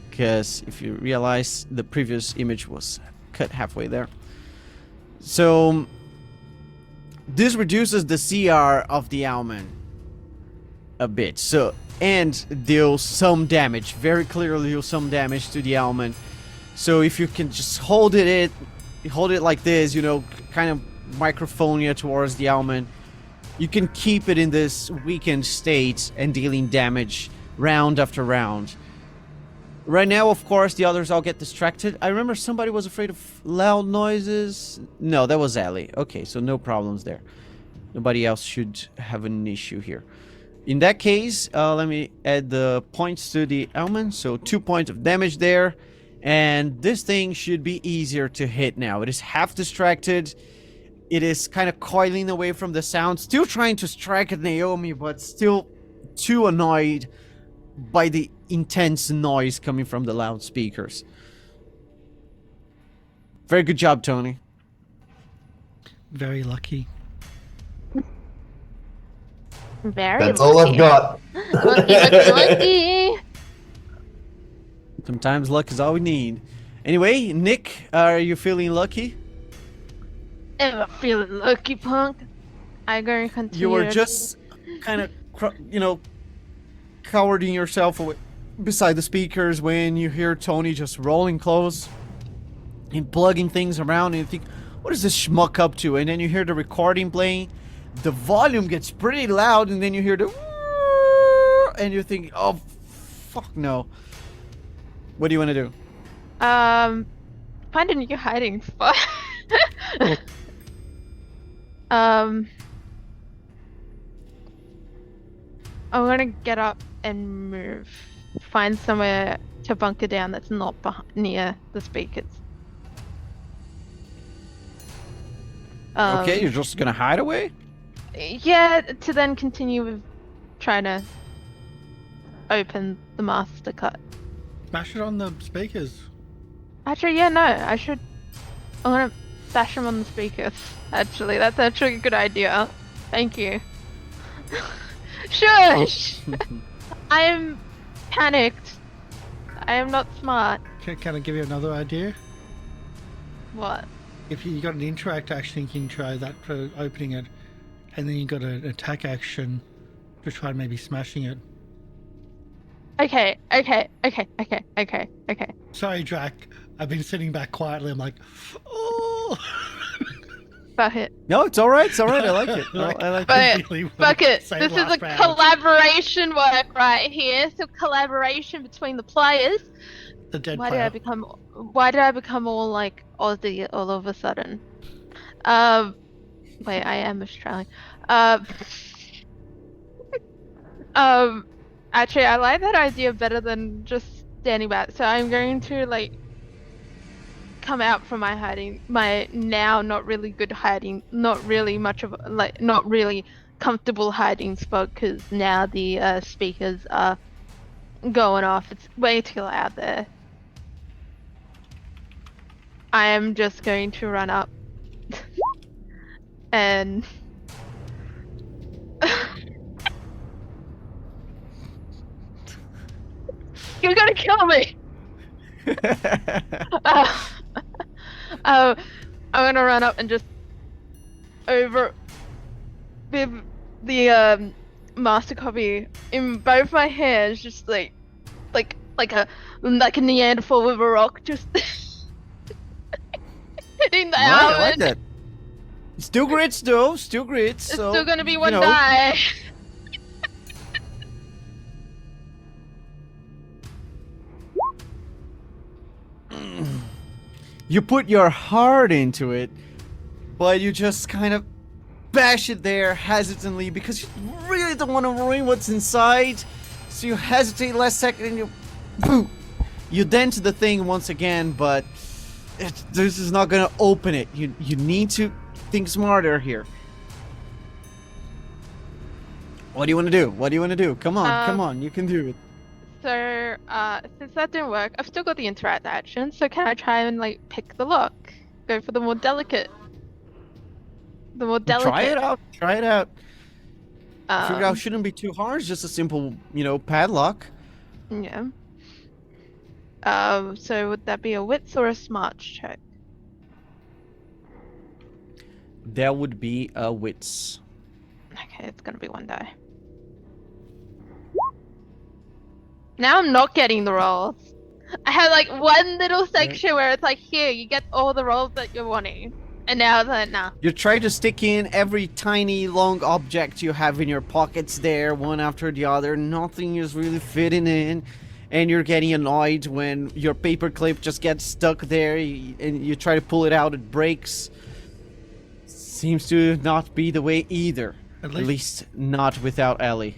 Because if you realize, the previous image was cut halfway there. So this reduces the CR of the Owlman a bit, so, and deals some damage, very clearly deals some damage to the Owlman. So if you can just hold it like this, kind of microphonia towards the Owlman, you can keep it in this weakened state and dealing damage round after round. Right now, of course, the others all get distracted. I remember somebody was afraid of loud noises. No, that was Ellie. Okay, so no problems there. Nobody else should have an issue here. In that case, let me add the points to the Owlman. So 2 points of damage there. And this thing should be easier to hit now. It is half distracted. It is kind of coiling away from the sound. Still trying to strike at Naomi, but still too annoyed by the intense noise coming from the loudspeakers. Very good job, Tony. Very lucky. Very That's all I've got. Lucky. Sometimes luck is all we need. Anyway, Nick, are you feeling lucky? Ever feeling lucky, punk? I'm going to continue. You were just kind of, cowering yourself away beside the speakers when you hear Tony just rolling close and plugging things around, and you think, what is this schmuck up to? And then you hear the recording playing, the volume gets pretty loud, and then you hear the and you think, oh, fuck no. What do you want to do? Find a new hiding spot. I'm gonna get up and move. Find somewhere to bunker down that's not near the speakers. Okay, you're just gonna hide away? Yeah, to then continue with trying to open the master cut. Smash it on the speakers. Actually, yeah, no, I'm gonna bash him on the speakers. Actually, that's actually a good idea. Thank you. Shush! I am panicked. I am not smart. Can I give you another idea? What? If you got an interact action, you can try that for opening it, and then you got an attack action to try maybe smashing it. Okay. Sorry, Drac. I've been sitting back quietly. I'm like, oh. Fuck it. No, it's all right. It's all right. I like it. I like it. Fuck it. This is a collaboration work right here. So collaboration between the players. The dead Why player. did I become all like Aussie all of a sudden? Wait, I am Australian. Actually, I like that idea better than just standing back. So I'm going to like come out from my now not really good hiding, not really much of like not really comfortable hiding spot, because now the speakers are going off. It's way too loud there. I am just going to run up and you're gonna kill me. I'm gonna run up and just over with the master copy in both my hands, just like a Neanderthal with a rock, just hitting the I like almond. that. Still grits, though. Still grits. It's So, still gonna be one you know. die. You put your heart into it, but you just kind of bash it there hesitantly because you really don't want to ruin what's inside. So you hesitate last second and you boom. You dent the thing once again, but this is not gonna open it. You need to think smarter here. What do you want to do? What do you want to do? Come on, you can do it. So, since that didn't work, I've still got the interact action, so can I try and, like, pick the lock? Go for the more delicate. Try it out. Try it out. Figure out Um, shouldn't be too hard. It's just a simple, padlock. yeah. So would that be a wits or a smarts check? That would be a wits. Okay, it's gonna be one die. Now I'm not getting the rolls. I had like one little section where it's like, here, you get all the rolls that you're wanting. And now it's like, nah. You try to stick in every tiny long object you have in your pockets there, one after the other. Nothing is really fitting in. And you're getting annoyed when your paperclip just gets stuck there and you try to pull it out, it breaks. Seems to not be the way either. At least not without Ellie.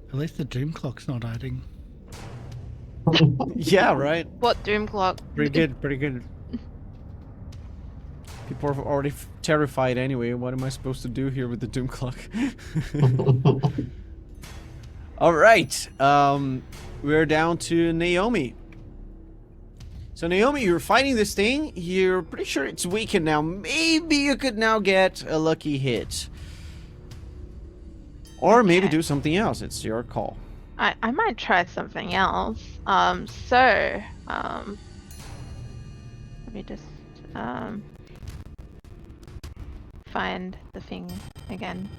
At least the doom clock's not hiding. Yeah, right. What doom clock? Pretty good, pretty good. People are already terrified anyway. What am I supposed to do here with the doom clock? All right. We're down to Naomi. So Naomi, you're fighting this thing. You're pretty sure it's weakened now. Maybe you could now get a lucky hit. Or maybe do something else. It's your call. I might try something else. Let me just find the thing again.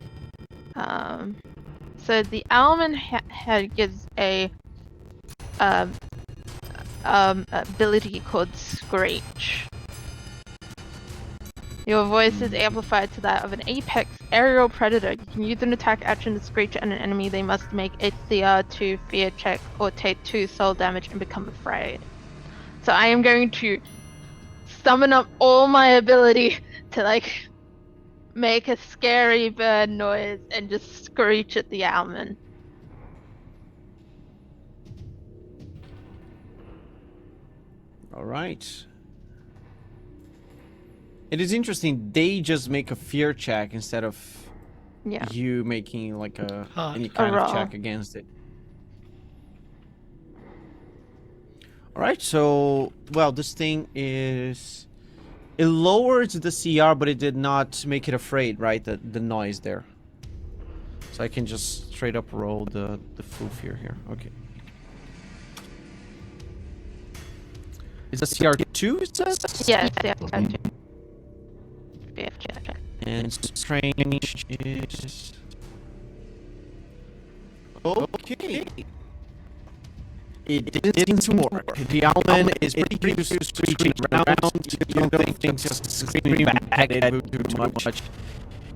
So the almond head gives a ability called Screech. Your voice is amplified to that of an apex aerial predator. You can use an attack action to screech at an enemy. They must make a CR2 fear check or take 2 soul damage and become afraid. So I am going to summon up all my ability to like make a scary bird noise and just screech at the almond. All right. It is interesting. They just make a fear check instead of you making like any kind of check against it. All right. So, well, this thing is. It lowers the CR, but it did not make it afraid, right? The noise there. So I can just straight up roll the full fear here. Okay. Is it CR2? It says? Yeah, CR2. And strange is okay. It didn't seem to work. The almond is pretty used to screeching around. You don't think just screaming back at it too much.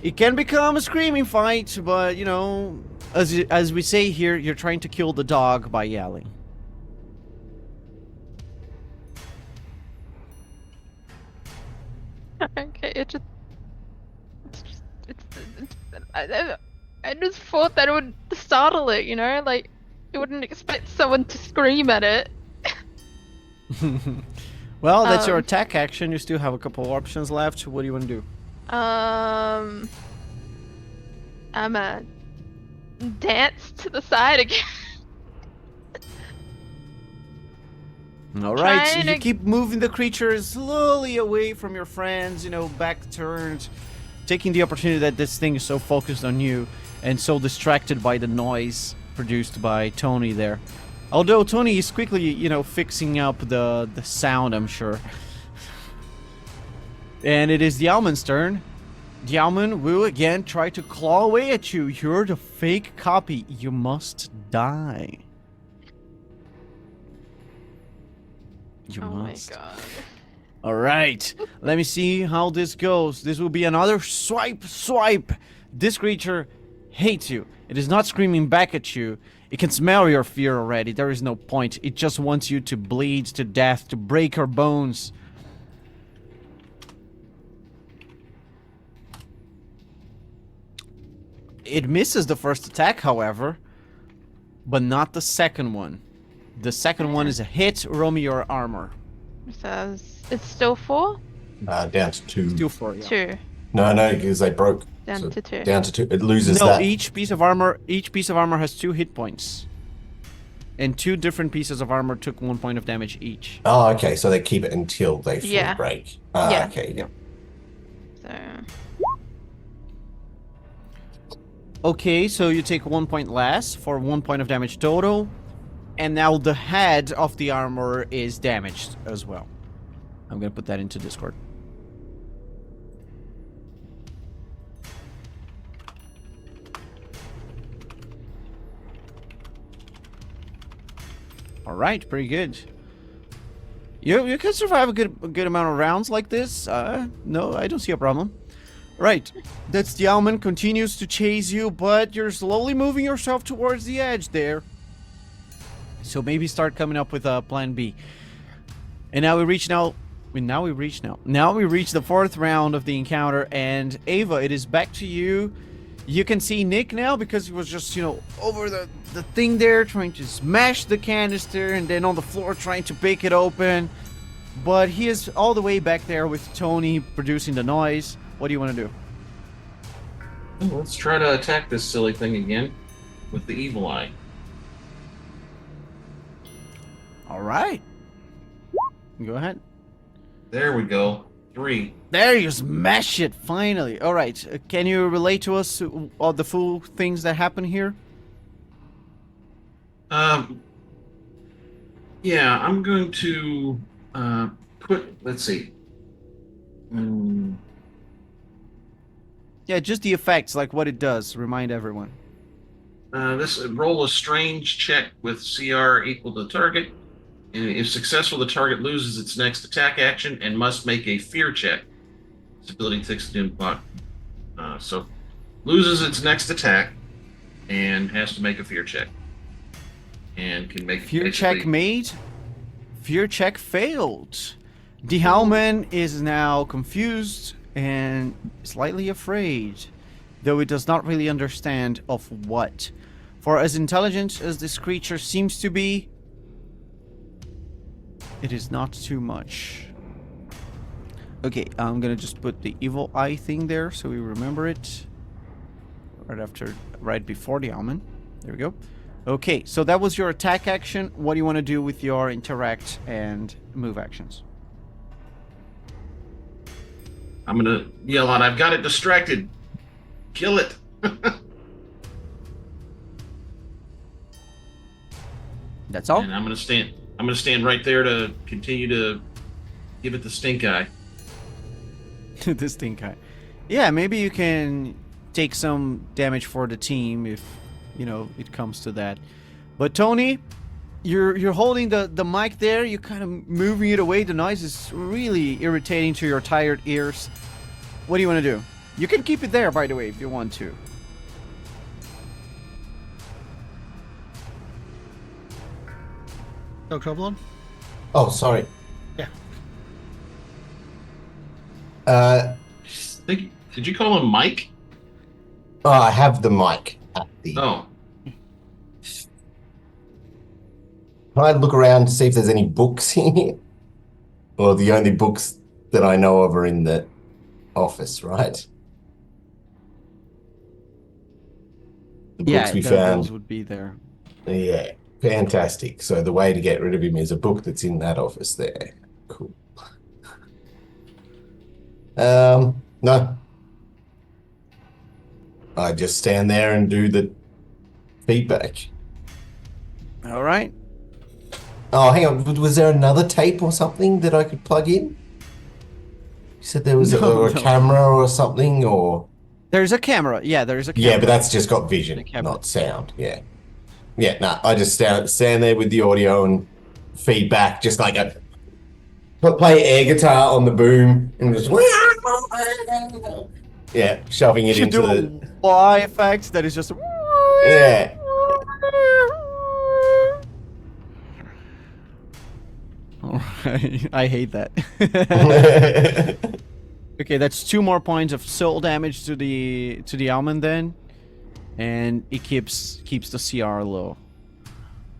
It can become a screaming fight, but you know, as we say here, you're trying to kill the dog by yelling. Okay, I just thought that it would startle it, you know, like you wouldn't expect someone to scream at it. Well, that's your attack action. You still have a couple options left. What do you want to do? I'm a dance to the side again. All right, so you keep moving the creature slowly away from your friends, you know, back turned, taking the opportunity that this thing is so focused on you and so distracted by the noise produced by Tony there. Although Tony is quickly, you know, fixing up the sound, I'm sure. And it is the almond's turn. The almond will again try to claw away at you. You're the fake copy. You must die. You must. My god. Alright, let me see how this goes. This will be another swipe. This creature hates you. It is not screaming back at you. It can smell your fear already. There is no point. It just wants you to bleed to death, to break your bones. It misses the first attack, however, but not the second one. The second one is a hit. Roll me your armor. So it's still 4? Down to 2. Still 4, yeah. 2. No, because they broke. Down to 2. Down to 2. It loses no, that. each piece of armor has 2 hit points. And 2 different pieces of armor took 1 point of damage each. Oh, okay. So they keep it until they fully break. Yeah. Okay, yeah. So Okay, so you take 1 point less for 1 point of damage total. And now the head of the armor is damaged as well. I'm gonna put that into Discord. All right, pretty good. You can survive a good amount of rounds like this. No, I don't see a problem. Right, that's the almond continues to chase you, but you're slowly moving yourself towards the edge there. So maybe start coming up with a plan B. And now we reach the 4th round of the encounter, and Ava, it is back to you. You can see Nick now because he was just, you know, over the thing there trying to smash the canister and then on the floor trying to break it open. But he is all the way back there with Tony producing the noise. What do you want to do? Let's try to attack this silly thing again with the evil eye. All right. Go ahead. There we go. 3. There, you smash it, finally. All right. Can you relate to us all the full things that happen here? Yeah, I'm going to let's see. Yeah, just the effects, like what it does. Remind everyone. This roll a strange check with CR equal to target. And if successful, the target loses its next attack action and must make a fear check. Its ability takes the block. So loses its next attack and has to make a fear check. And can make Fear check made. Fear check failed. The Howman is now confused and slightly afraid, though it does not really understand of what. For as intelligent as this creature seems to be, it is not too much. Okay, I'm gonna just put the evil eye thing there so we remember it. Right before the almond. There we go. Okay, so that was your attack action. What do you want to do with your interact and move actions? I'm gonna yell out, I've got it distracted. Kill it. That's all? And I'm gonna stand right there to continue to give it the stink eye. The stink eye. Yeah, maybe you can take some damage for the team if, you know, it comes to that. But Tony, you're holding the mic there, you're kind of moving it away. The noise is really irritating to your tired ears. What do you want to do? You can keep it there, by the way, if you want to. No trouble. Oh, sorry. Yeah. Did you call him Mike? Oh, I have the mic at the. Oh. Can I look around to see if there's any books in here? Well, the only books that I know of are in the office, right? The books we found. Those would be there. Yeah, fantastic. So the way to get rid of him is a book that's in that office there. Cool. No. I just stand there and do the feedback. All right. Oh, hang on. Was there another tape or something that I could plug in? You said there was a camera or something, or... There's a camera. Yeah, there's a camera. Yeah, but that's just got vision, not sound. Yeah. Yeah, no, I just stand there with the audio and feedback, just like a... Play air guitar on the boom and just... Yeah, shoving it into the... Y effect that is just... Yeah. Alright, I hate that. Okay, that's 2 more points of soul damage to the almond then. And it keeps the CR low.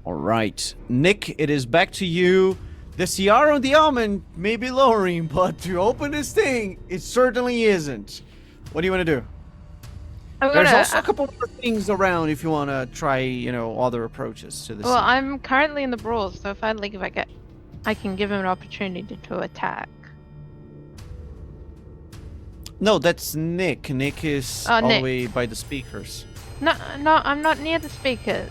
Alright. Nick, it is back to you. The CR on the almond may be lowering, but to open this thing, it certainly isn't. What do you want to do? There's also a couple of things around if you want to try, you know, other approaches to this. Well, I'm currently in the brawl, so if I can give him an opportunity to attack. No, that's Nick. Nick is all Nick. the way by the speakers. No, I'm not near the speakers.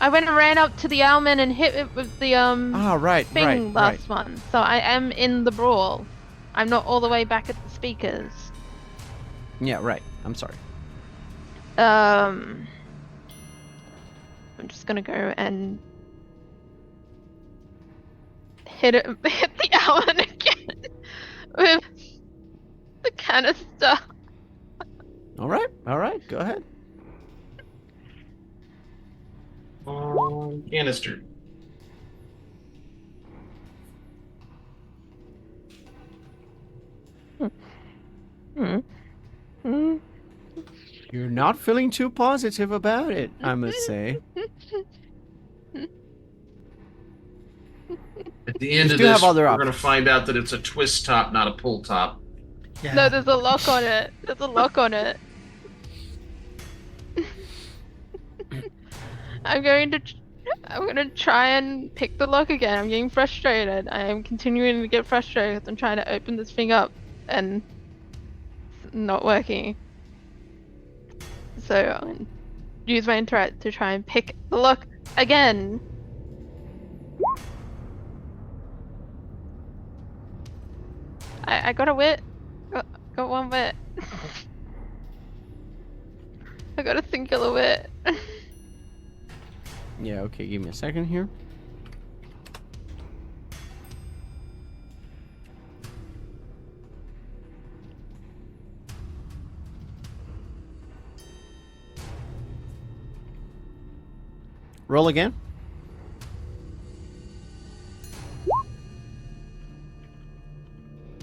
I went and ran up to the almond and hit it with the thing last one. So I am in the brawl. I'm not all the way back at the speakers. Yeah, right. I'm sorry. I'm just gonna go and hit the almond again with the canister. All right. Go ahead. Canister. You're not feeling too positive about it, I must say. At the end of this, we're going to find out that it's a twist top, not a pull top. Yeah. No, there's a lock on it. There's a lock on it. I'm going to try and pick the lock again. I'm getting frustrated. I am continuing to get frustrated. I'm trying to open this thing up and it's not working. So I'm going to use my interact to try and pick the lock again. I got a wit. Got one wit. I got a singular wit. Yeah, okay, give me a second here. Roll again.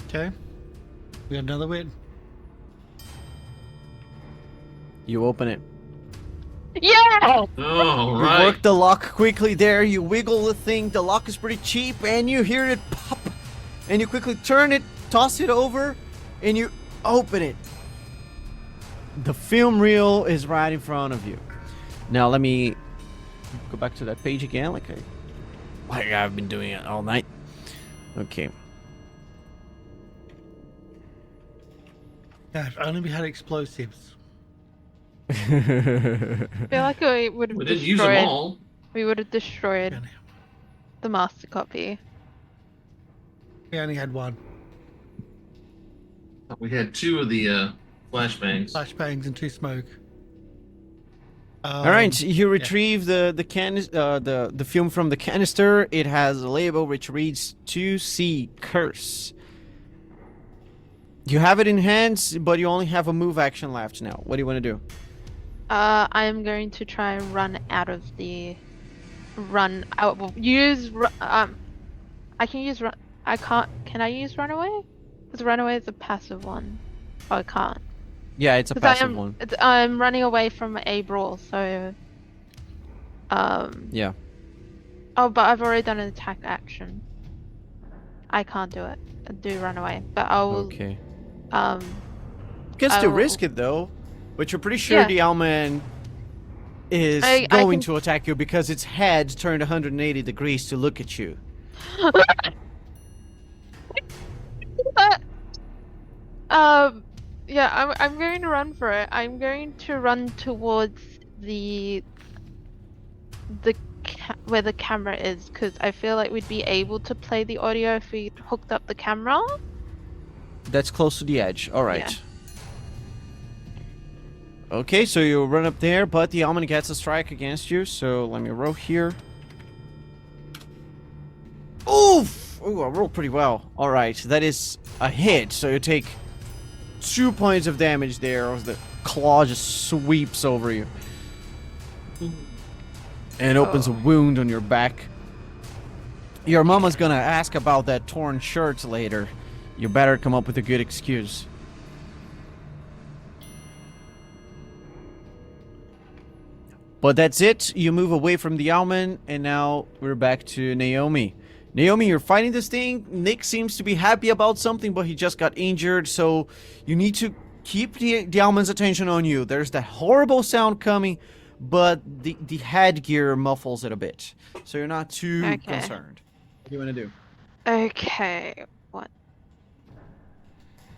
Okay. We got another win. You open it. Yeah! Oh, You right. work the lock quickly there, you wiggle the thing, the lock is pretty cheap, and you hear it pop. And you quickly turn it, toss it over, and you open it. The film reel is right in front of you. Now let me go back to that page again, like I've been doing it all night. Okay. Yeah, if only we had explosives. I feel like we would have We didn't use them destroyed. all. We would have destroyed the master copy. We only had one. We had 2 of the flashbangs. Flashbangs and 2 smoke. All right, you retrieve the film from the canister. It has a label which reads 2C Curse. You have it in hands, but you only have a move action left now. What do you want to do? I'm going to try and run out of the run. I will use I can use run. I can't. Can I use runaway? Because runaway is a passive one. Oh, I can't. Yeah, it's a 'Cause passive one. I'm running away from a brawl, so. Yeah. Oh, but I've already done an attack action. I can't do it. I do run away, but I will. Okay. Um. You can I still will- risk it though, but you're pretty sure Yeah. the Owlman is I going can- to attack you because its head turned 180 degrees to look at you. Yeah, I'm going to run for it. I'm going to run towards where the camera is, because I feel like we'd be able to play the audio if we hooked up the camera. That's close to the edge. All right. Yeah. Okay, so you run up there, but the Owlman gets a strike against you. So let me roll here. Oof! Ooh, I rolled pretty well. All right, that is a hit. So you take 2 points of damage there as the claw just sweeps over you and opens a wound on your back. Your mama's gonna ask about that torn shirt later. You better come up with a good excuse. But that's it. You move away from the Owlman, and now we're back to Naomi. Naomi, you're fighting this thing. Nick seems to be happy about something, but he just got injured, so you need to keep the Owlman's attention on you. There's that horrible sound coming, but the headgear muffles it a bit, so you're not too Okay. concerned. What do you want to do? Okay, what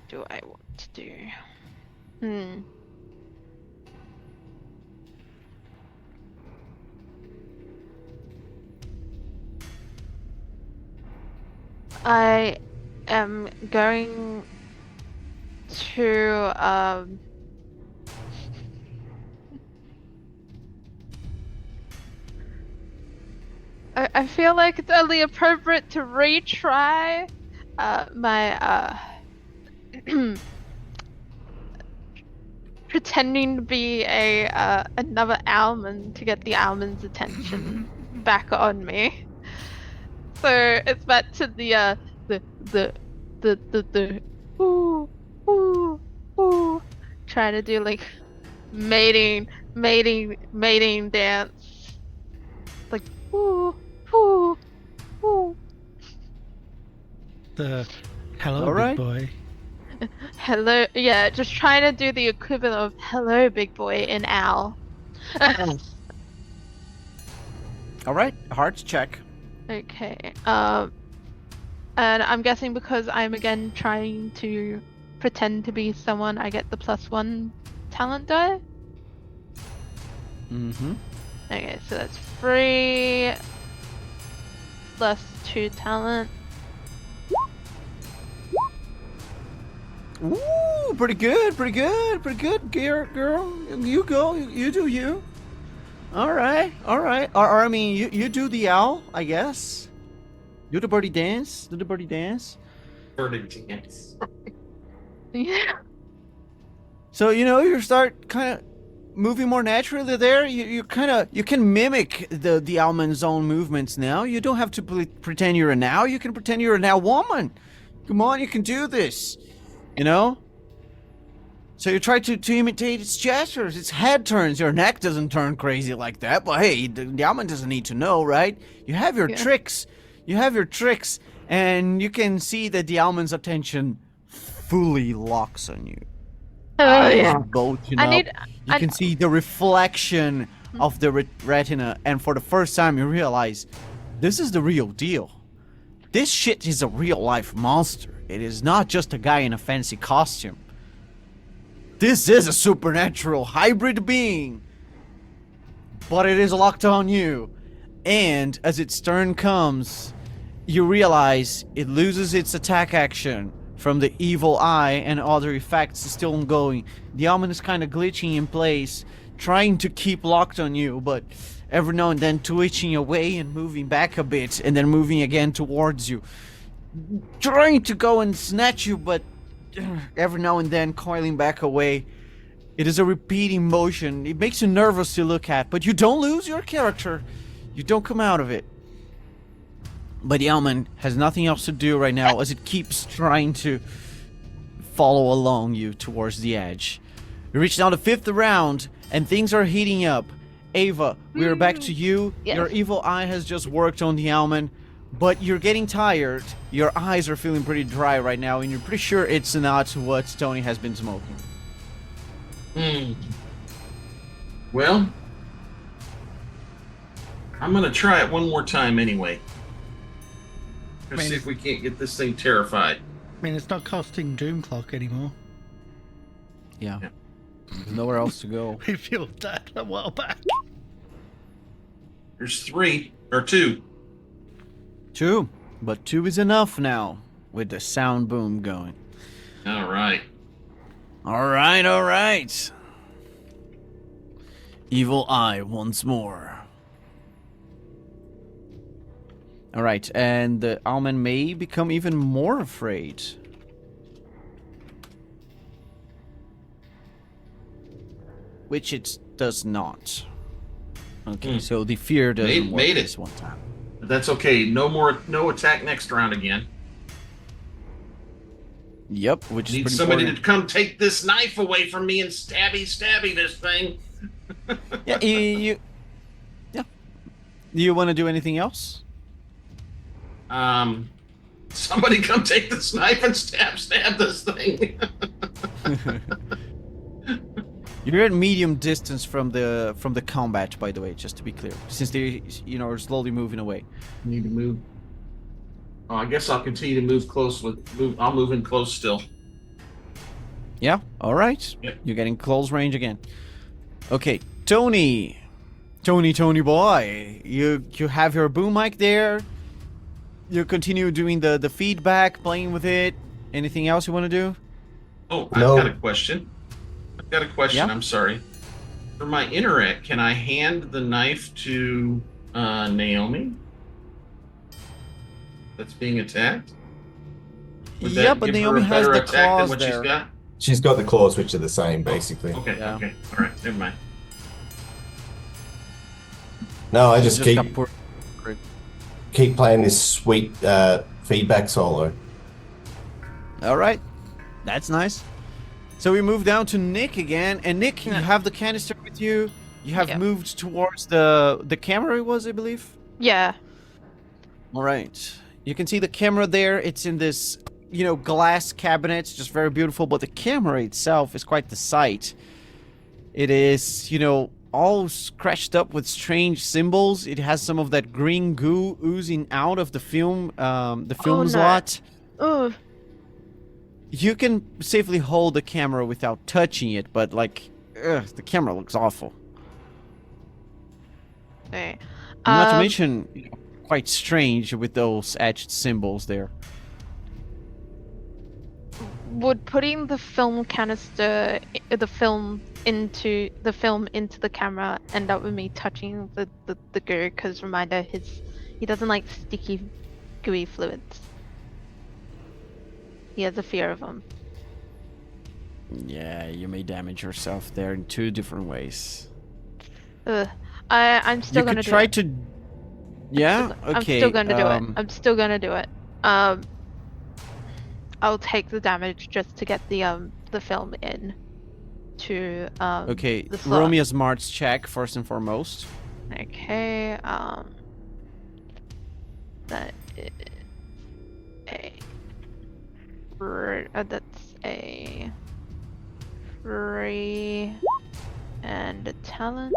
do I want to do? I am going to I feel like it's only appropriate to retry my pretending to be another Owlman to get the Owlman's attention back on me. So it's back to the ooh ooh ooh, trying to do like mating dance, like ooh ooh ooh. The hello, All right. big boy. Hello, yeah, just trying to do the equivalent of hello, big boy in owl. All right, hearts check. Okay. And I'm guessing because I'm again trying to pretend to be someone, I get the +1 talent die. Mm-hmm. Okay, so that's 3 +2 talent. Ooh, pretty good, girl. You go, you do you. All right. Or I mean, you do the owl, I guess. Do the birdie dance. Verdict, yes. Yeah. So you start kind of moving more naturally there. You can mimic the owlman's own movements now. You don't have to pretend you're an owl. You can pretend you're an owl woman. Come on, you can do this. So you try to imitate its gestures, its head turns. Your neck doesn't turn crazy like that, but hey, the owlman doesn't need to know, right? You have your tricks. And you can see that the owlman's attention fully locks on you. Oh yeah. Bulging I up. need. You can see the reflection of the retina, and for the first time you realize this is the real deal. This shit is a real life monster. It is not just a guy in a fancy costume. This is a supernatural hybrid being. But it is locked on you. And as its turn comes, you realize it loses its attack action from the evil eye and other effects still ongoing. The owlman is kind of glitching in place, trying to keep locked on you, but every now and then twitching away and moving back a bit, and then moving again towards you. Trying to go and snatch you, but every now and then coiling back away. It is a repeating motion. It makes you nervous to look at, but you don't lose your character. You don't come out of it. But the owlman has nothing else to do right now as it keeps trying to follow along you towards the edge. We reach now the 5th round, and things are heating up. Ava, we are back to you. Yes. Your evil eye has just worked on the owlman, but you're getting tired. Your eyes are feeling pretty dry right now, and you're pretty sure it's not what Tony has been smoking. Well, I'm gonna try it one more time anyway. Let's see if we can't get this thing terrified. I mean, it's not costing Doom Clock anymore. Yeah. There's nowhere else to go. We fueled that a while back. There's 3 or 2. 2. But 2 is enough now, with the sound boom going. All right. Alright. Evil eye once more. Alright, and the owlman may become even more afraid. Which it does not. Okay, so the fear doesn't work made it. this one time. But that's okay. No attack next round again. Yep, which is Need pretty somebody important. to come take this knife away from me and stabby this thing. Yeah, you you want to do anything else? Somebody come take this knife and stab this thing. You're at medium distance from the combat, by the way, just to be clear, since they are slowly moving away. Need to move. Oh, I guess I'll continue to move close I'll move in close still. Yeah, all right. Yep. You're getting close range again. Okay, Tony boy, you have your boom mic there. You continue doing the feedback, playing with it. Anything else you want to do? Oh, No. I've got a question. Yeah? I'm sorry. For my interact, can I hand the knife to Naomi? That's being attacked? Would that Yeah, but give her Naomi a has better the attack than claws what there. she's got? She's got the claws, which are the same, basically. Okay, Yeah. okay. All right, never mind. No, I just got poor- keep playing this sweet feedback solo. All right, that's nice. So we move down to Nick again, and Nick, you have the canister with you. You have Yeah. moved towards the camera, it was, I believe. Yeah. All right. You can see the camera there. It's in this, glass cabinet. It's just very beautiful, but the camera itself is quite the sight. It is, all scratched up with strange symbols. It has some of that green goo oozing out of the film no. slot. Ooh. You can safely hold the camera without touching it, but the camera looks awful. Okay. Not to mention, quite strange with those etched symbols there. would putting the film canister, the film into the camera end up with me touching the goo? Because reminder, he doesn't like sticky, gooey fluids. He has a fear of them. Yeah, you may damage yourself there in 2 different ways. I'm still You gonna could try do it. to. Yeah. Okay. I'm still gonna do it. I'm still gonna do it. I'll take the damage just to get the film in to Okay. the slot. Roll me a smarts check first and foremost. Okay, that is that's a 3 and a talent.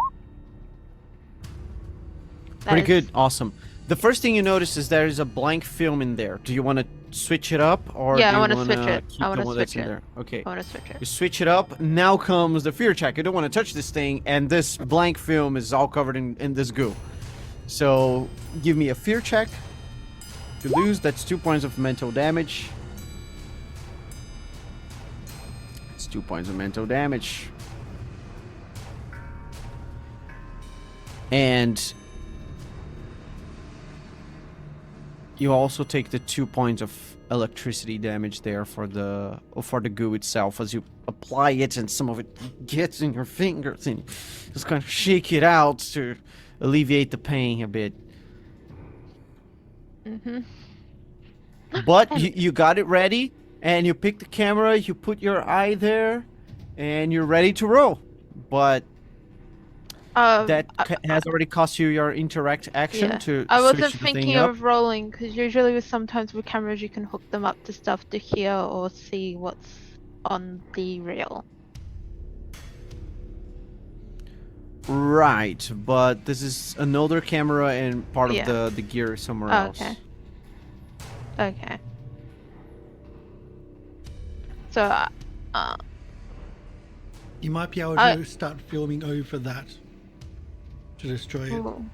Pretty good. Awesome. The first thing you notice is there is a blank film in there. Do you want to switch it up, or Yeah, do I you wanna want switch to it. keep I the wanna one that's switch in it. there? Okay. I want to switch You it. switch it up. Now comes the fear check. You don't want to touch this thing, and this blank film is all covered in this goo. So give me a fear check. If you lose, that's 2 points of mental damage. It's 2 points of mental damage. And you also take the 2 points of electricity damage there for the goo itself as you apply it, and some of it gets in your fingers and you just kind of shake it out to alleviate the pain a bit. Mhm. But you got it ready, and you pick the camera, you put your eye there, and you're ready to roll. But that has already cost you your interact action Yeah. to I wasn't switch the thing thinking up. of rolling because usually sometimes with cameras you can hook them up to stuff to hear or see what's on the reel. Right, but this is another camera and part Yeah. of the gear somewhere Oh, else. okay. Okay. So, You might be able to start filming over that to destroy it. ooh.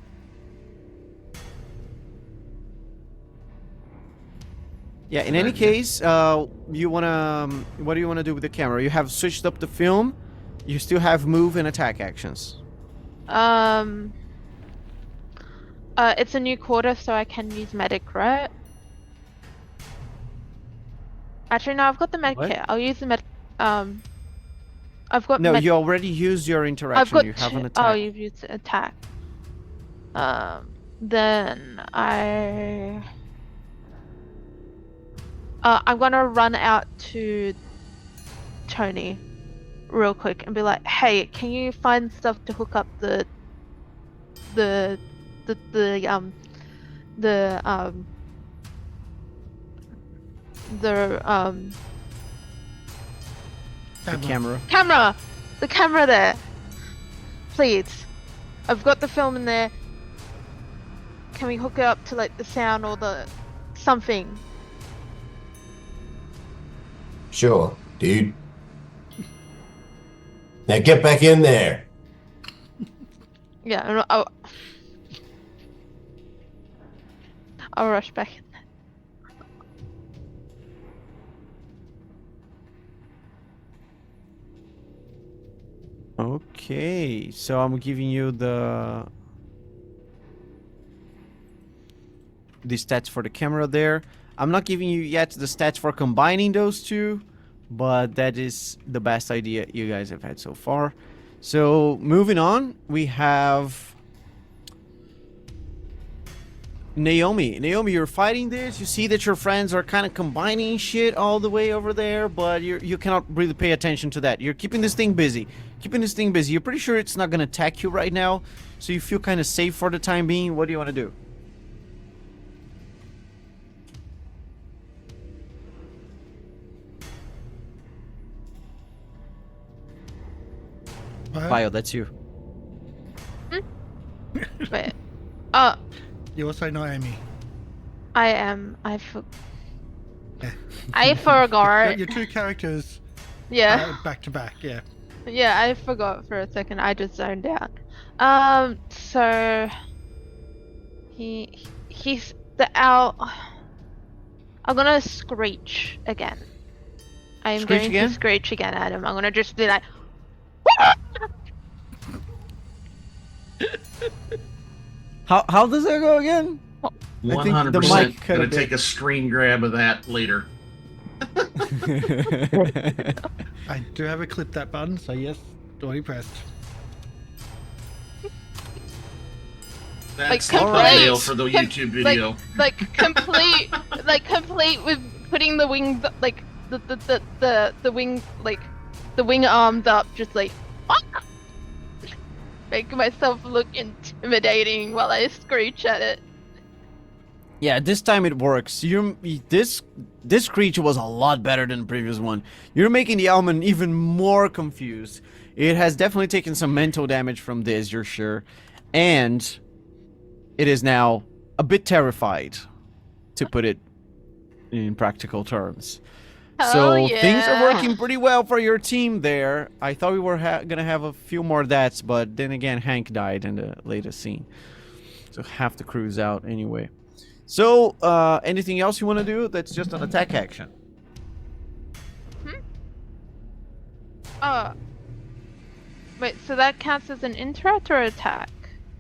Yeah, in any case, you wanna what do you wanna do with the camera? You have switched up the film. You still have move and attack actions. It's a new quarter, so I can use medic, right? Actually, no, I've got the med What? kit. I'll use the med. I've got. No, you already used your interaction. I've got. You have an Oh, attack. you've used attack. Then I'm gonna run out to Tony real quick and be like, "Hey, can you find stuff to hook up the The camera. the camera there, please. I've got the film in there. Can we hook it up to like the sound or the something?" Sure, dude. Now get back in there. Yeah, and I'll rush back in. Okay, so I'm giving you the stats for the camera there. I'm not giving you yet the stats for combining those two, but that is the best idea you guys have had so far. So moving on, we have Naomi. Naomi, you're fighting this. You see that your friends are kind of combining shit all the way over there, but you cannot really pay attention to that. You're keeping this thing busy. You're pretty sure it's not going to attack you right now, so you feel kind of safe for the time being. What do you want to do? Bio, that's you. Wait. You also know Amy. I am. I Yeah. forgot. Your two characters Yeah. back to back, yeah. Yeah, I forgot for a second. I just zoned out. So he's the owl. I'm gonna screech again. I'm Screech going again? to screech again at him. I'm gonna just be like, How does that go again? I think the 100% mic cut a gonna bit. take a screen grab of that later. I do have a clip that button, so yes, already pressed. That's Like, the complete- thumbnail for the YouTube video. like complete, like complete with putting the wing, like the wing, like the wing arms up, just like make myself look intimidating while I screech at it. Yeah, this time it works. This creature was a lot better than the previous one. You're making the Alman even more confused. It has definitely taken some mental damage from this, you're sure. And it is now a bit terrified, to put it in practical terms. So yeah. things are working pretty well for your team there. I thought we were gonna have a few more deaths, but then again, Hank died in the latest scene. So half the crew's out anyway. So, anything else you want to do? That's just an attack action. Wait, so that counts as an interact or attack?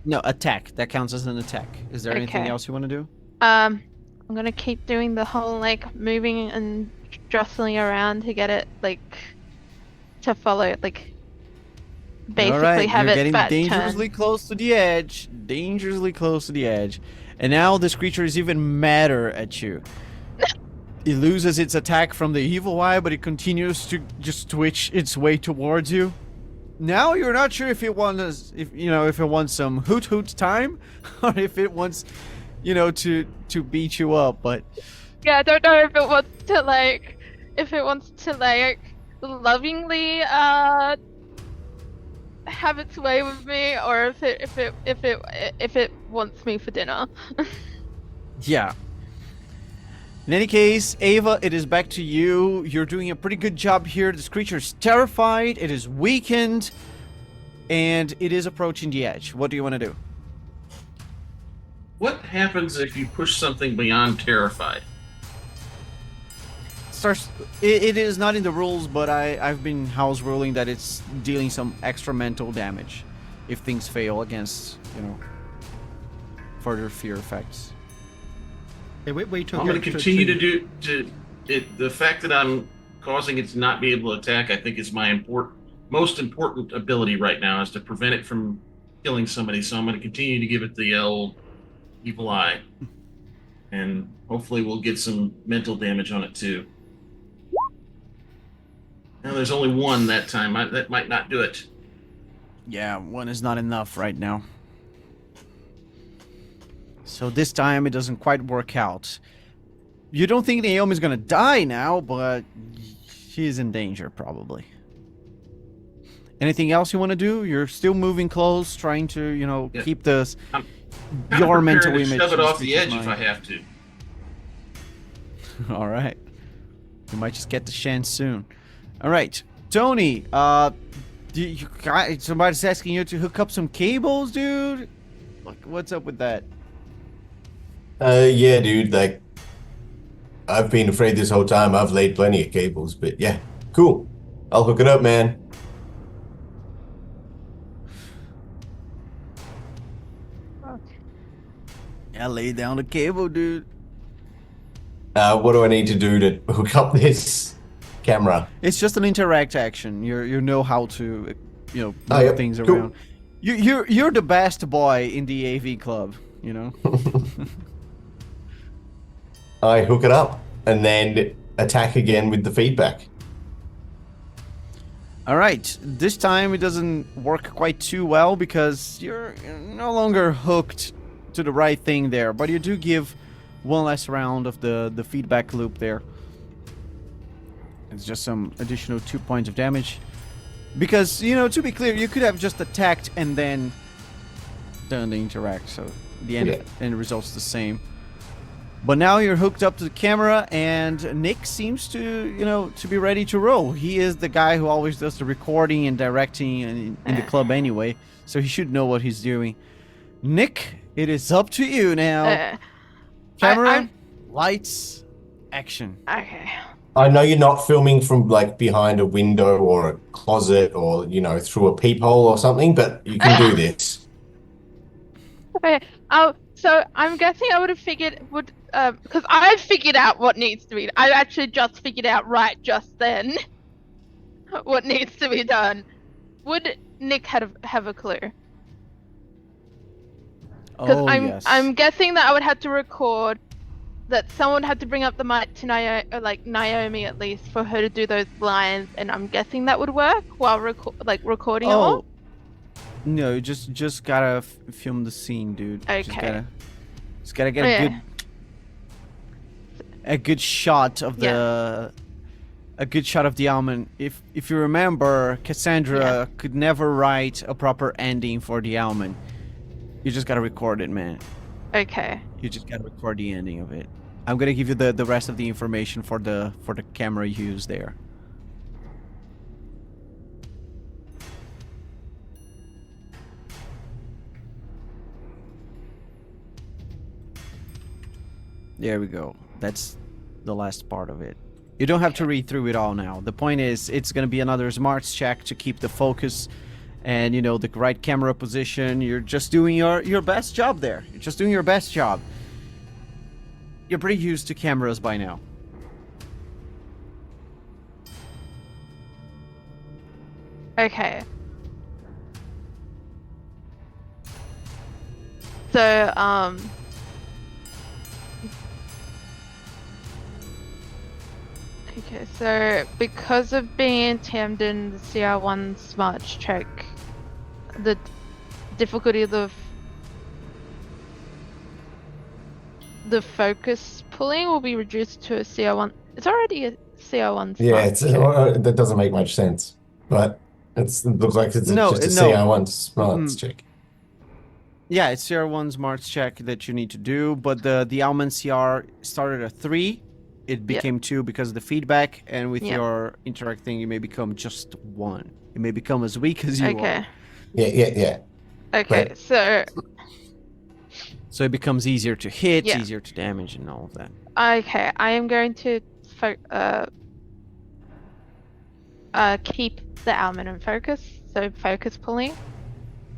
No, attack. That counts as an attack. Is there anything Okay. else you want to do? I'm gonna keep doing the whole like moving and jostling around to get it like to follow, like basically All right, have you're it getting fat dangerously turn. close to the edge. Dangerously close to the edge. And now this creature is even madder at you. It loses its attack from the evil eye, but it continues to just twitch its way towards you. Now you're not sure if it wants, if it wants some hoot hoot time, or if it wants, to beat you up. But Yeah, I don't know if it wants to like lovingly have its way with me, or if it wants me for dinner. yeah. In any case, Ava, it is back to you. You're doing a pretty good job here. This creature is terrified. It is weakened, and it is approaching the edge. What do you want to do? What happens if you push something beyond terrified? It is not in the rules, but I've been house ruling that it's dealing some extra mental damage if things fail against, further fear effects. Yeah, we took I'm going to continue to do it. The fact that I'm causing it to not be able to attack, I think, is my most important ability right now, is to prevent it from killing somebody. So I'm going to continue to give it the old evil eye, and hopefully we'll get some mental damage on it too. Now there's only one that time. That might not do it. Yeah, one is not enough right now. So this time it doesn't quite work out. You don't think Naomi is gonna die now, but she's in danger probably. Anything else you want to do? You're still moving close, trying to, keep this your mental to image. shove it in off the Screech's edge if mind. I have to. All right. You might just get the chance soon. All right, Tony. Somebody's asking you to hook up some cables, dude. Like, what's up with that? Yeah, dude, like, I've been afraid this whole time. I've laid plenty of cables, but yeah, cool. I'll hook it up, man. Yeah, lay down the cable, dude. What do I need to do to hook up this camera? It's just an interact action. You know how to, move yep, things cool. around. You're the best boy in the AV club, I hook it up and then attack again with the feedback. All right, this time it doesn't work quite too well because you're no longer hooked to the right thing there, but you do give one last round of the feedback loop there. It's just some additional 2 points of damage. Because, to be clear, you could have just attacked and then done the interact, so the end result's the same. But now you're hooked up to the camera, and Nick seems to, to be ready to roll. He is the guy who always does the recording and directing in the club anyway, so he should know what he's doing. Nick, it is up to you now. Camera, lights, action. Okay. I know you're not filming from like behind a window or a closet or, through a peephole or something, but you can do this. Okay. So I'm guessing I would have figured because I figured out what needs to be. I actually just figured out right just then what needs to be done. Would Nick have a clue? Because Oh, yes. I'm guessing that I would have to record that someone had to bring up the mic to Naomi at least for her to do those lines, and I'm guessing that would work while recording it all. No, you just gotta film the scene, dude. Okay. Just gotta get a good shot of the almond. If you remember, Cassandra could never write a proper ending for the almond. You just gotta record it, man. Okay. You just gotta record the ending of it. I'm gonna give you the rest of the information for the camera you use there. There we go. That's the last part of it. You don't have to read through it all now. The point is, it's gonna be another smarts check to keep the focus and the right camera position. You're just doing your best job there. You're just doing your best job. You're pretty used to cameras by now. Okay. So, okay, so because of being tamed in the CR1 smarts check, the difficulty of the focus pulling will be reduced to a CR1. It's already a CR1 Yeah, check. that doesn't make much sense, but it looks like it's just a CR1 smarts check. Yeah, it's CR1 smarts check that you need to do, but the almond CR started at 3. It became 2 because of the feedback, and with your interact thing, it may become just 1. It may become as weak as you are. Yeah. Okay, so it becomes easier to hit, easier to damage, and all of that. Okay, I am going to keep the almond in focus. So focus pulling,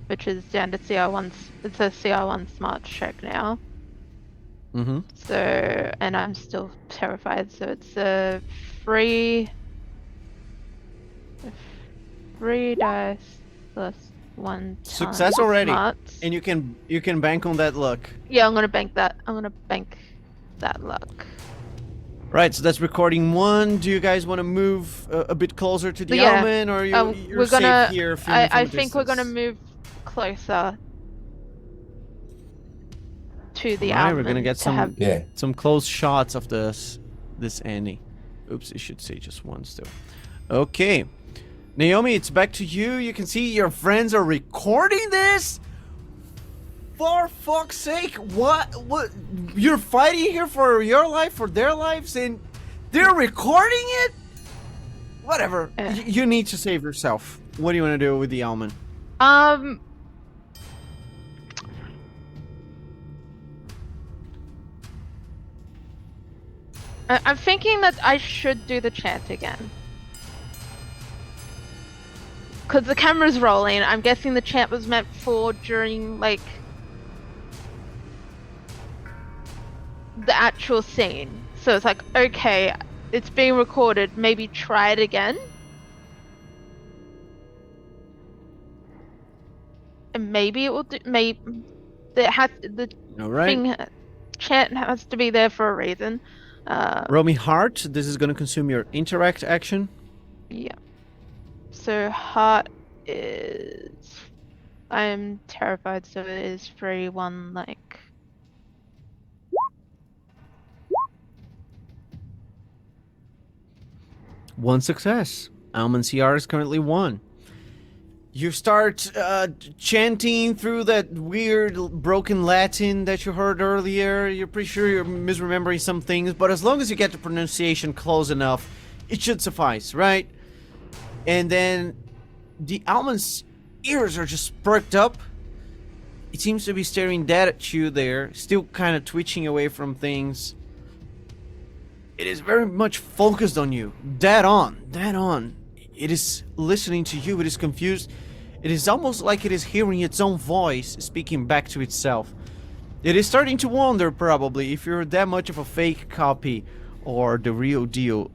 which is down to CR1. It's a CR1 smart check now. Mm-hmm. So, and I'm still terrified. So it's a 3 dice plus 1 success already, smarts. and you can bank on that luck. Yeah, I'm gonna bank that. I'm gonna bank that luck. Right, so that's recording 1. Do you guys want to move a bit closer to the almond, or you're safe here? I think we're gonna move closer to the almond. We're gonna get some close shots of this Annie. Oops, it should say just 1 still. Okay, Naomi, it's back to you. You can see your friends are recording this. For fuck's sake, what? You're fighting here for your life, for their lives, and they're recording it? Whatever. You need to save yourself. What do you want to do with the almond? I'm thinking that I should do the chant again. Because the camera's rolling. I'm guessing the chant was meant for during, like, the actual scene. So it's like, okay, it's being recorded, maybe try it again. And maybe it will do, chant has to be there for a reason. Roll me heart. This is going to consume your interact action. Yeah. So heart is... I'm terrified, so it is 3-1, like... 1 success. Almond CR is currently 1. You start chanting through that weird broken Latin that you heard earlier. You're pretty sure you're misremembering some things, but as long as you get the pronunciation close enough, it should suffice, right? And then the almond's ears are just perked up. It seems to be staring dead at you there, still kind of twitching away from things. It is very much focused on you. Dead on. Dead on. It is listening to you. It is confused. It is almost like it is hearing its own voice speaking back to itself. It is starting to wonder, probably, if you're that much of a fake copy or the real deal.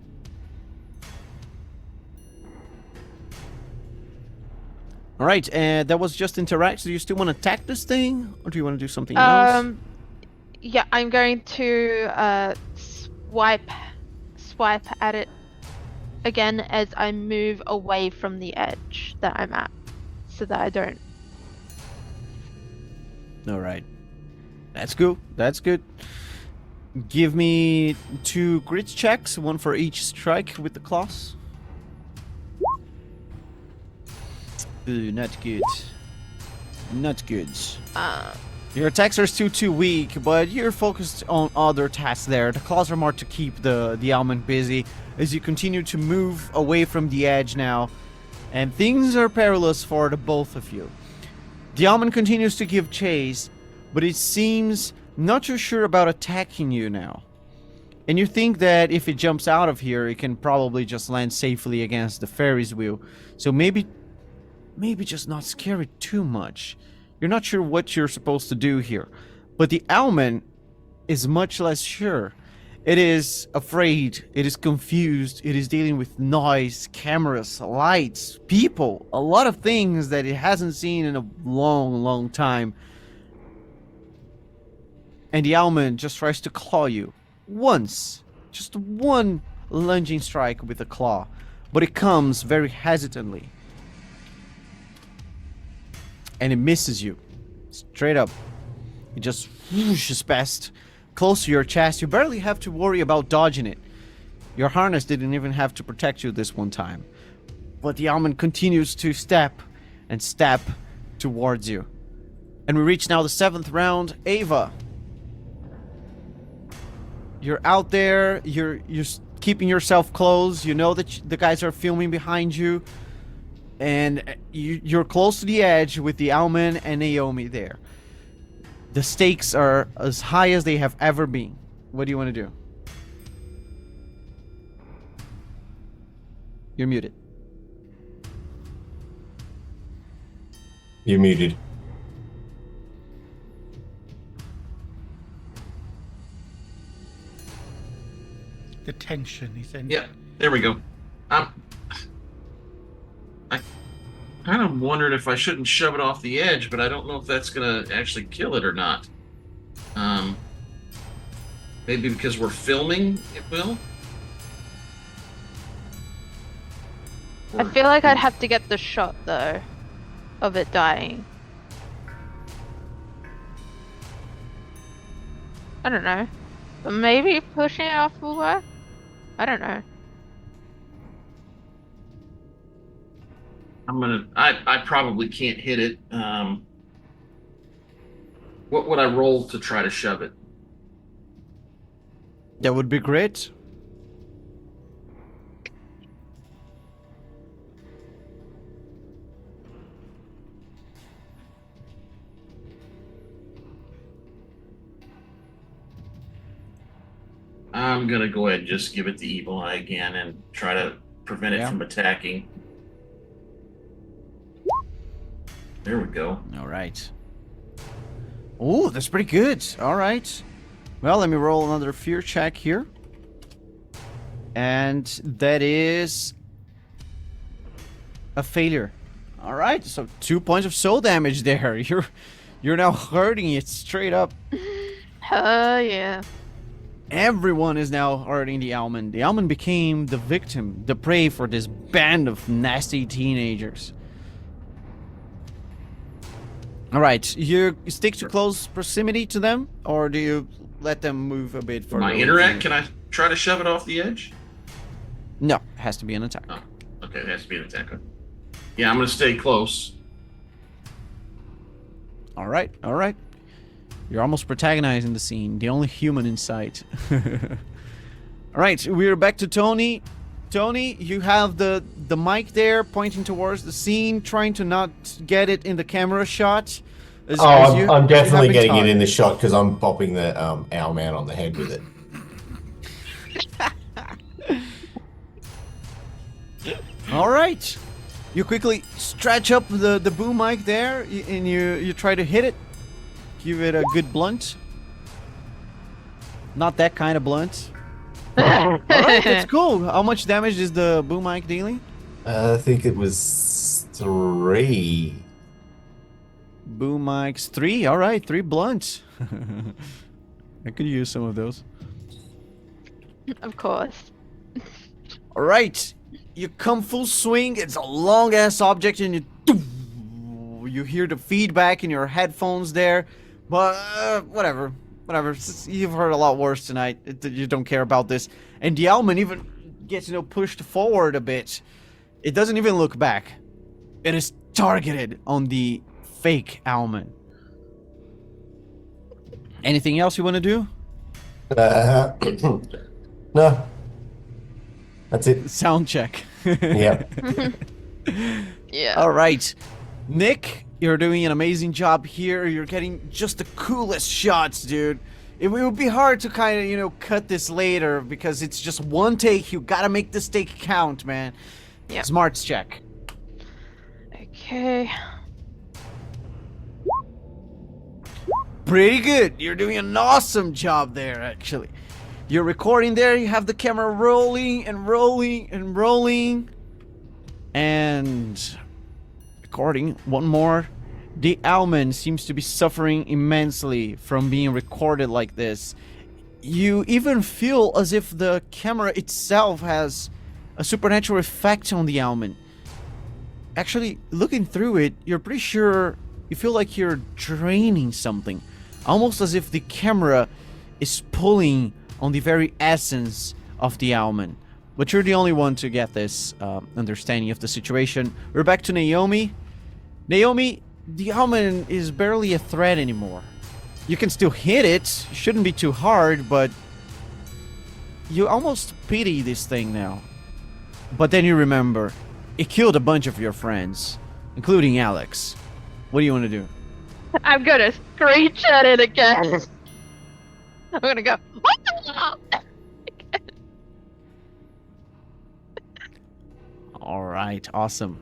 Alright, and that was just interact. Do you still want to attack this thing? Or do you want to do something else? Yeah, I'm going to swipe at it again as I move away from the edge that I'm at, so that I don't. Alright. That's good. That's good. Give me 2 grit checks, 1 for each strike with the claws. Ooh, not good. Not good. Your attacks are still too weak, but you're focused on other tasks there. The claws are more to keep the almond busy as you continue to move away from the edge now. And things are perilous for the both of you. The almond continues to give chase, but it seems not too sure about attacking you now. And you think that if it jumps out of here, it can probably just land safely against the Ferris wheel. So maybe just not scare it too much. You're not sure what you're supposed to do here. But the almond is much less sure. It is afraid, it is confused, it is dealing with noise, cameras, lights, people, a lot of things that it hasn't seen in a long, long time. And the almond just tries to claw you. Once. Just one lunging strike with a claw. But it comes very hesitantly. And it misses you. Straight up. It just whooshes past. Close to your chest. You barely have to worry about dodging it. Your harness didn't even have to protect you this one time. But the almond continues to step and step towards you. And we reach now the 7th round. Ava. You're out there. You're keeping yourself close. You know that the guys are filming behind you. And you're close to the edge with the almond and Naomi there. The stakes are as high as they have ever been. What do you want to do? You're muted. You're muted. The tension he's in. Yeah, there we go. I kind of wondered if I shouldn't shove it off the edge, but I don't know if that's going to actually kill it or not. Maybe because we're filming, it will? I feel like I'd have to get the shot, though, of it dying. I don't know. But maybe pushing it off will work? I don't know. I probably can't hit it. What would I roll to try to shove it? That would be great. I'm gonna go ahead and just give it the evil eye again and try to prevent it from attacking. There we go. All right. Oh, that's pretty good. All right. Well, let me roll another fear check here. And that is a failure. All right. So 2 points of soul damage there. You're now hurting it straight up. Yeah. Everyone is now hurting the almond. The almond became the victim, the prey for this band of nasty teenagers. Alright, you stick to close proximity to them, or do you let them move a bit further? My interact, can I try to shove it off the edge? No, it has to be an attack. Oh, okay, it has to be an attack. Yeah, I'm going to stay close. Alright, alright. You're almost protagonizing the scene, the only human in sight. Alright, we're back to Tony. Tony, you have the mic there pointing towards the scene, trying to not get it in the camera shot. I'm definitely getting it in the shot because I'm bopping the owl man on the head with it. All right. You quickly stretch up the boom mic there, and you try to hit it. Give it a good blunt. Not that kind of blunt. All right, that's cool. How much damage is the boom mic dealing? I think it was 3. Boom mics 3. All right, 3 blunts. I could use some of those. Of course. All right, you come full swing. It's a long ass object, and you hear the feedback in your headphones there. But whatever. You've heard a lot worse tonight. You don't care about this. And the Alman even gets pushed forward a bit. It doesn't even look back. It is targeted on the fake Alman. Anything else you want to do? No. That's it. Sound check. Yeah. Yeah. All right. Nick, you're doing an amazing job here. You're getting just the coolest shots, dude. It would be hard to kind of, cut this later because it's just one take. You gotta make this take count, man. Yeah. Smarts check. Okay. Pretty good. You're doing an awesome job there, actually. You're recording there. You have the camera rolling and rolling and rolling. And recording one more. The Alman seems to be suffering immensely from being recorded like this. You even feel as if the camera itself has a supernatural effect on the Alman. Actually, looking through it, you're pretty sure you feel like you're draining something. Almost as if the camera is pulling on the very essence of the Alman. But you're the only one to get this understanding of the situation. We're back to Naomi. Naomi, the Alman is barely a threat anymore. You can still hit it. It shouldn't be too hard, but you almost pity this thing now. But then you remember, it killed a bunch of your friends, including Alex. What do you want to do? I'm gonna screech at it again. I'm gonna go. What the hell? All right, awesome.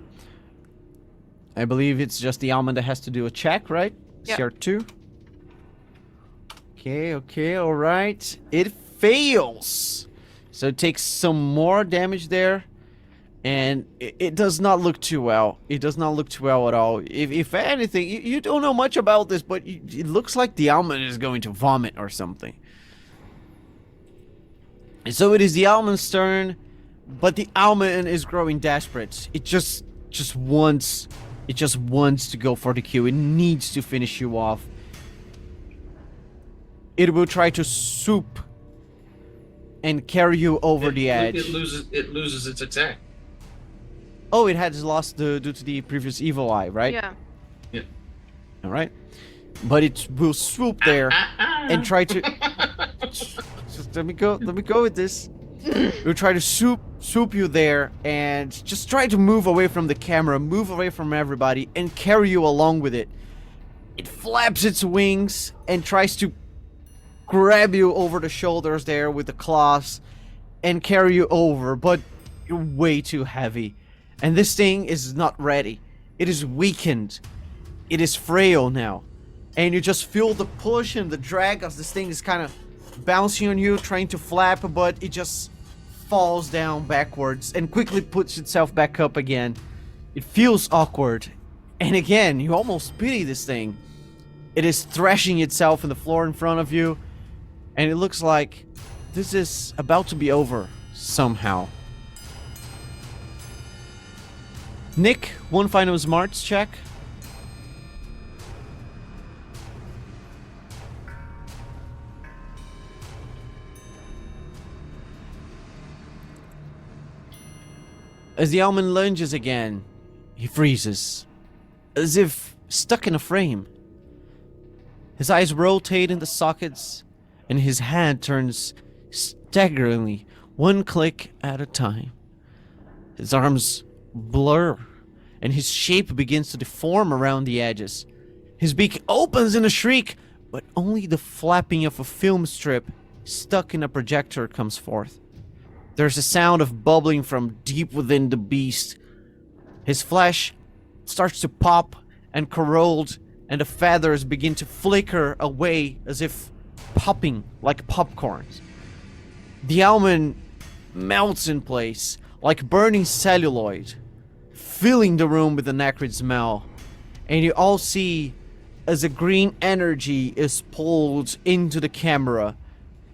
I believe it's just the Alman that has to do a check, right? Yep. CR2. Okay, all right. It fails. So it takes some more damage there. And it does not look too well. It does not look too well at all. If anything, you don't know much about this, but it looks like the Alman is going to vomit or something. And so it is the Alman's turn, but the Alman is growing desperate. It just wants to go for the kill. It needs to finish you off. It will try to swoop and carry you over the edge. It loses its attack. Oh, it has lost due to the previous evil eye, right? Yeah. Yeah. All right. But it will swoop there and try to. Just let me go with this. We'll try to swoop you there and just try to move away from the camera, move away from everybody, and carry you along with it. It flaps its wings and tries to grab you over the shoulders there with the claws and carry you over, but you're way too heavy. And this thing is not ready. It is weakened. It is frail now. And you just feel the push and the drag as this thing is kind of bouncing on you, trying to flap, but it just falls down backwards and quickly puts itself back up again. It feels awkward. And again, you almost pity this thing. It is thrashing itself in the floor in front of you. And it looks like this is about to be over somehow. Nick, one final smarts check. As the Alman lunges again, he freezes, as if stuck in a frame. His eyes rotate in the sockets, and his hand turns staggeringly, one click at a time. His arms blur, and his shape begins to deform around the edges. His beak opens in a shriek, but only the flapping of a film strip stuck in a projector comes forth. There's a sound of bubbling from deep within the beast. His flesh starts to pop and corrode, and the feathers begin to flicker away as if popping like popcorns. The almond melts in place like burning celluloid, filling the room with an acrid smell. And you all see as a green energy is pulled into the camera,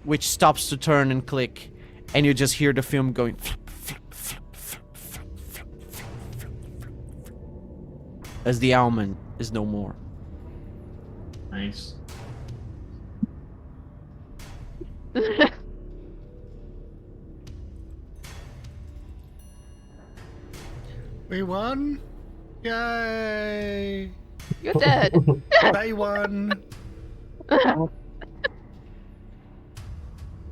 which stops to turn and click, and you just hear the film going flip, flip, flip, flip, flip, flip, flip, flip, flip, flip, as the almond is no more. Nice. We won! Yay! You're dead. They won!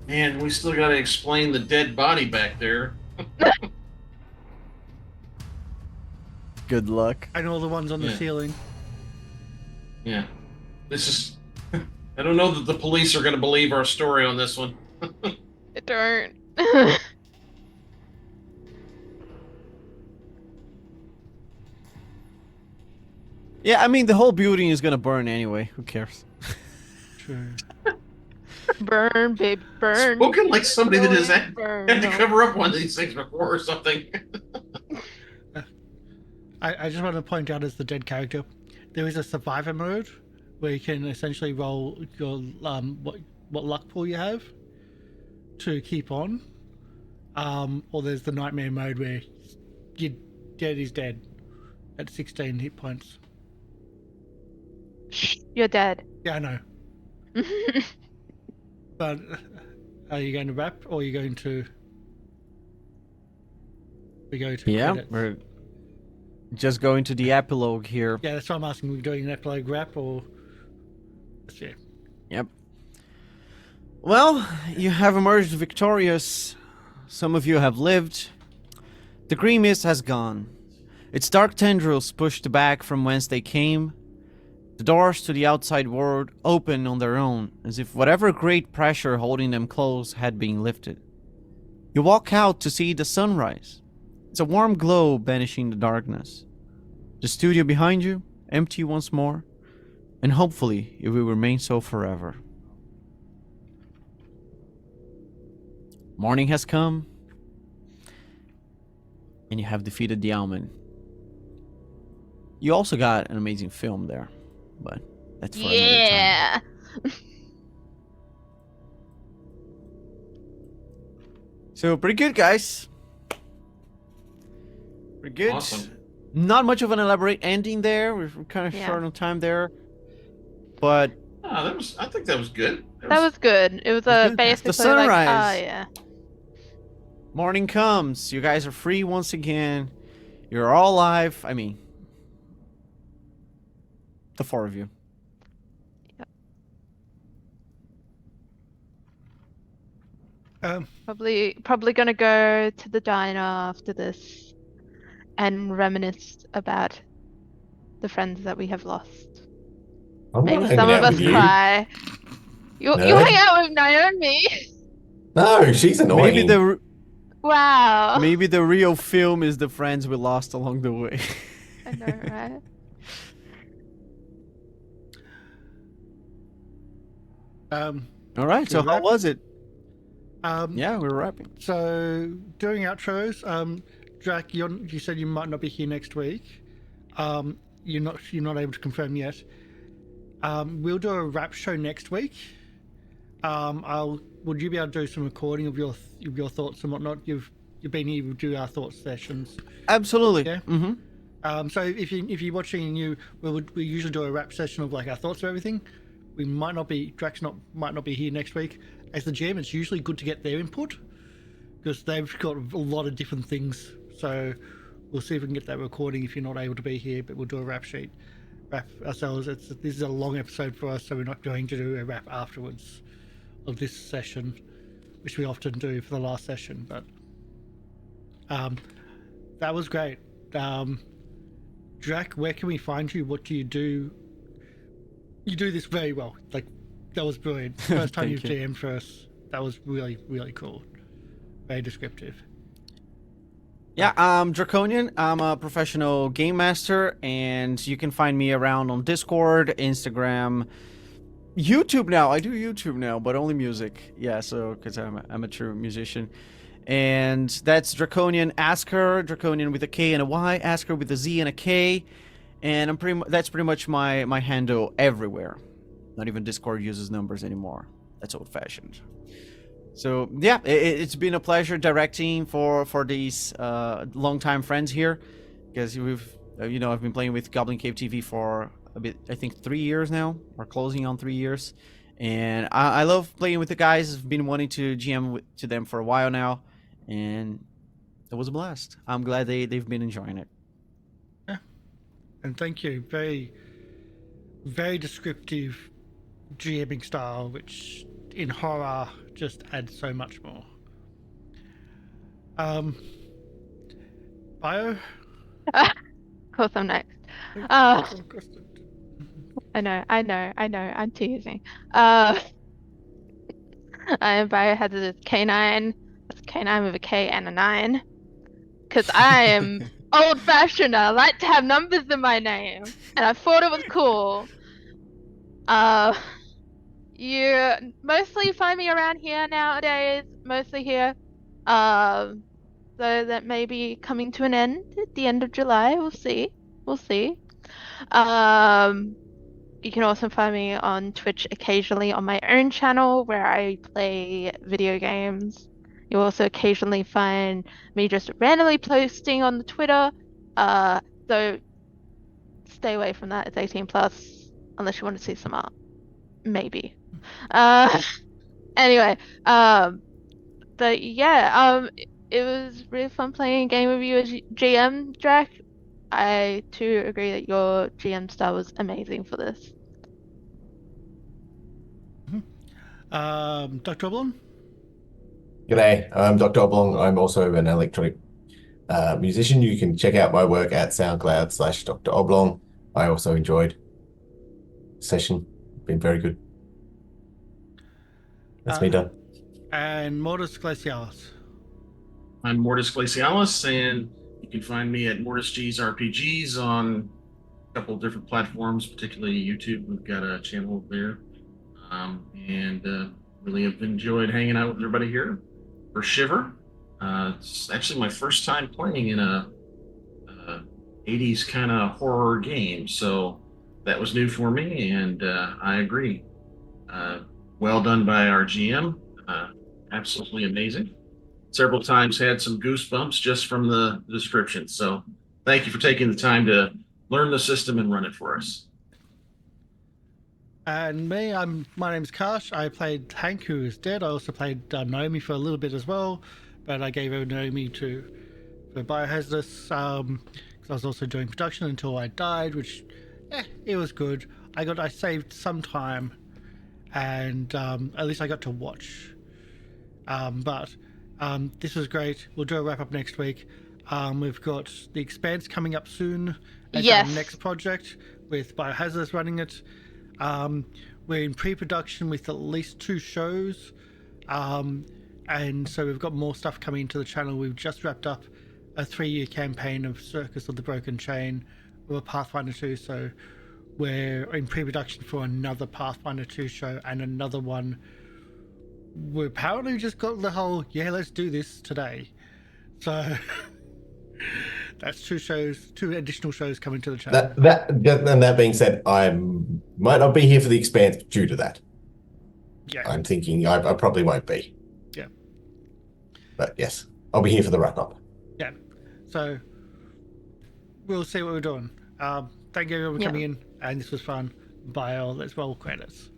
Man, we still got to explain the dead body back there. Good luck. And all the ones on the Yeah. ceiling. Yeah. This is. I don't know that the police are going to believe our story on this one. I don't. Yeah, I mean, the whole building is gonna burn anyway. Who cares? True. Burn, babe, burn. Spoken like somebody that has had Burn. to cover up one of these things before or something. I just want to point out as the dead character, there is a survivor mode where you can essentially roll your what luck pool you have to keep on. Or there's the nightmare mode where you're dead is dead at 16 hit points. Shh, you're dead. Yeah, I know. But are you going to wrap or are you going to? We go to Yeah, credits? we're just going to the epilogue here. Yeah, that's what I'm asking. We're doing an epilogue wrap or? Yeah. Yep. Well, you have emerged victorious. Some of you have lived. The green mist has gone. Its dark tendrils pushed back from whence they came. The doors to the outside world open on their own, as if whatever great pressure holding them close had been lifted. You walk out to see the sunrise. It's a warm glow banishing the darkness. The studio behind you, empty once more, and hopefully it will remain so forever. Morning has come, and you have defeated the almond. You also got an amazing film there, but that's for another time. Yeah. So pretty good, guys. Pretty good. Awesome. Not much of an elaborate ending there. We're kind of Yeah. short on time there, but Oh, I think that was good. That was good. It was That's good. basically The sunrise. like, oh yeah. morning comes. You guys are free once again. You're all alive. I mean, the four of you. Probably gonna go to the diner after this and reminisce about the friends that we have lost. I'm not Maybe hanging some of out us with you. cry. You No. hang out with Naomi. No, she's annoying. Maybe Wow. the real film is the friends we lost along the way. I know, right? All right. So Should we how wrap? was it? Um, Yeah, we're wrapping. So doing outros. Jack, you said you might not be here next week. You're not able to confirm yet. We'll do a wrap show next week. Would you be able to do some recording of your thoughts and whatnot? You've been here to do our thoughts sessions. Absolutely. Yeah. Mm-hmm. So if you're watching and we usually do a wrap session of like our thoughts of everything. We might not be might not be here next week. As the GM, it's usually good to get their input because they've got a lot of different things. So we'll see if we can get that recording if you're not able to be here. But we'll do a wrap ourselves. This is a long episode for us, so we're not going to do a wrap afterwards of this session, which we often do for the last session. But that was great. Drac, where can we find you? What do you do? You do this very well. Like, that was brilliant. First time Thank you've you. GM'd for us. That was really, really cool. very descriptive. Yeah, I'm Draconian. I'm a professional game master, and you can find me around on Discord, Instagram, YouTube now. I do YouTube now, but only music. Yeah, so because I'm a true musician. And that's Draconian Asker, Draconian with a K and a Y, Asker with a Z and a K. And that's pretty much my handle everywhere. Not even Discord uses numbers anymore. That's old fashioned. So yeah, it's been a pleasure directing for these longtime friends here, because we've I've been playing with Goblin Cave TV for a bit, I think 3 years now, or closing on 3 years, and I love playing with the guys. I've been wanting to GM to them for a while now, and it was a blast. I'm glad they've been enjoying it. Yeah, and thank you. Very, very descriptive GMing style, which in horror just adds so much more. Bio? Of course, I'm next. I know, I'm teasing. I am Biohazardous K9. That's K9 with a K and a 9. Because I am old-fashioned. I like to have numbers in my name. And I thought it was cool. You mostly find me around here nowadays. Mostly here. So that may be coming to an end at the end of July. We'll see. You can also find me on Twitch occasionally on my own channel where I play video games. You'll also occasionally find me just randomly posting on the Twitter. So stay away from that. It's 18 plus, unless you want to see some art. Maybe. Anyway, but yeah, it was really fun playing a game with you as GM, Drac. I too agree that your GM style was amazing for this. Dr. Oblong? G'day, I'm Dr. Oblong. I'm also an electronic musician. You can check out my work at SoundCloud/Dr. Oblong. I also enjoyed the session. Been very good. That's me done. And Mortis Glacialis. I'm Mortis Glacialis, and you can find me at Mortis G's RPGs on a couple of different platforms, particularly YouTube. We've got a channel there. And really have enjoyed hanging out with everybody here for Shiver. It's actually my first time playing in a 80s kind of horror game, so that was new for me, and I agree. Well done by our GM. Absolutely amazing. Several times had some goosebumps just from the description, so thank you for taking the time to learn the system and run it for us. And me, my name's Karsh. I played Hank, who is dead. I also played Naomi for a little bit as well, but I gave over Naomi for Biohazardous because I was also doing production until I died, which, it was good. I saved some time, and at least I got to watch. But this was great. We'll do a wrap up next week. We've got The Expanse coming up soon. It's Yes. our next project with Biohazardous running it. We're in pre-production with at least 2 shows, and so we've got more stuff coming into the channel. We've just wrapped up a 3-year campaign of Circus of the Broken Chain with Pathfinder 2, so we're in pre-production for another Pathfinder 2 show and another one. We apparently just got the whole, let's do this today. So that's 2 additional shows coming to the channel. That being said, I might not be here for The Expanse due to that. Yeah. I'm thinking I probably won't be. Yeah. But yes, I'll be here for the wrap up. Yeah. So we'll see what we're doing. Thank you everyone for coming in, and this was fun. Bye all. Let's roll credits.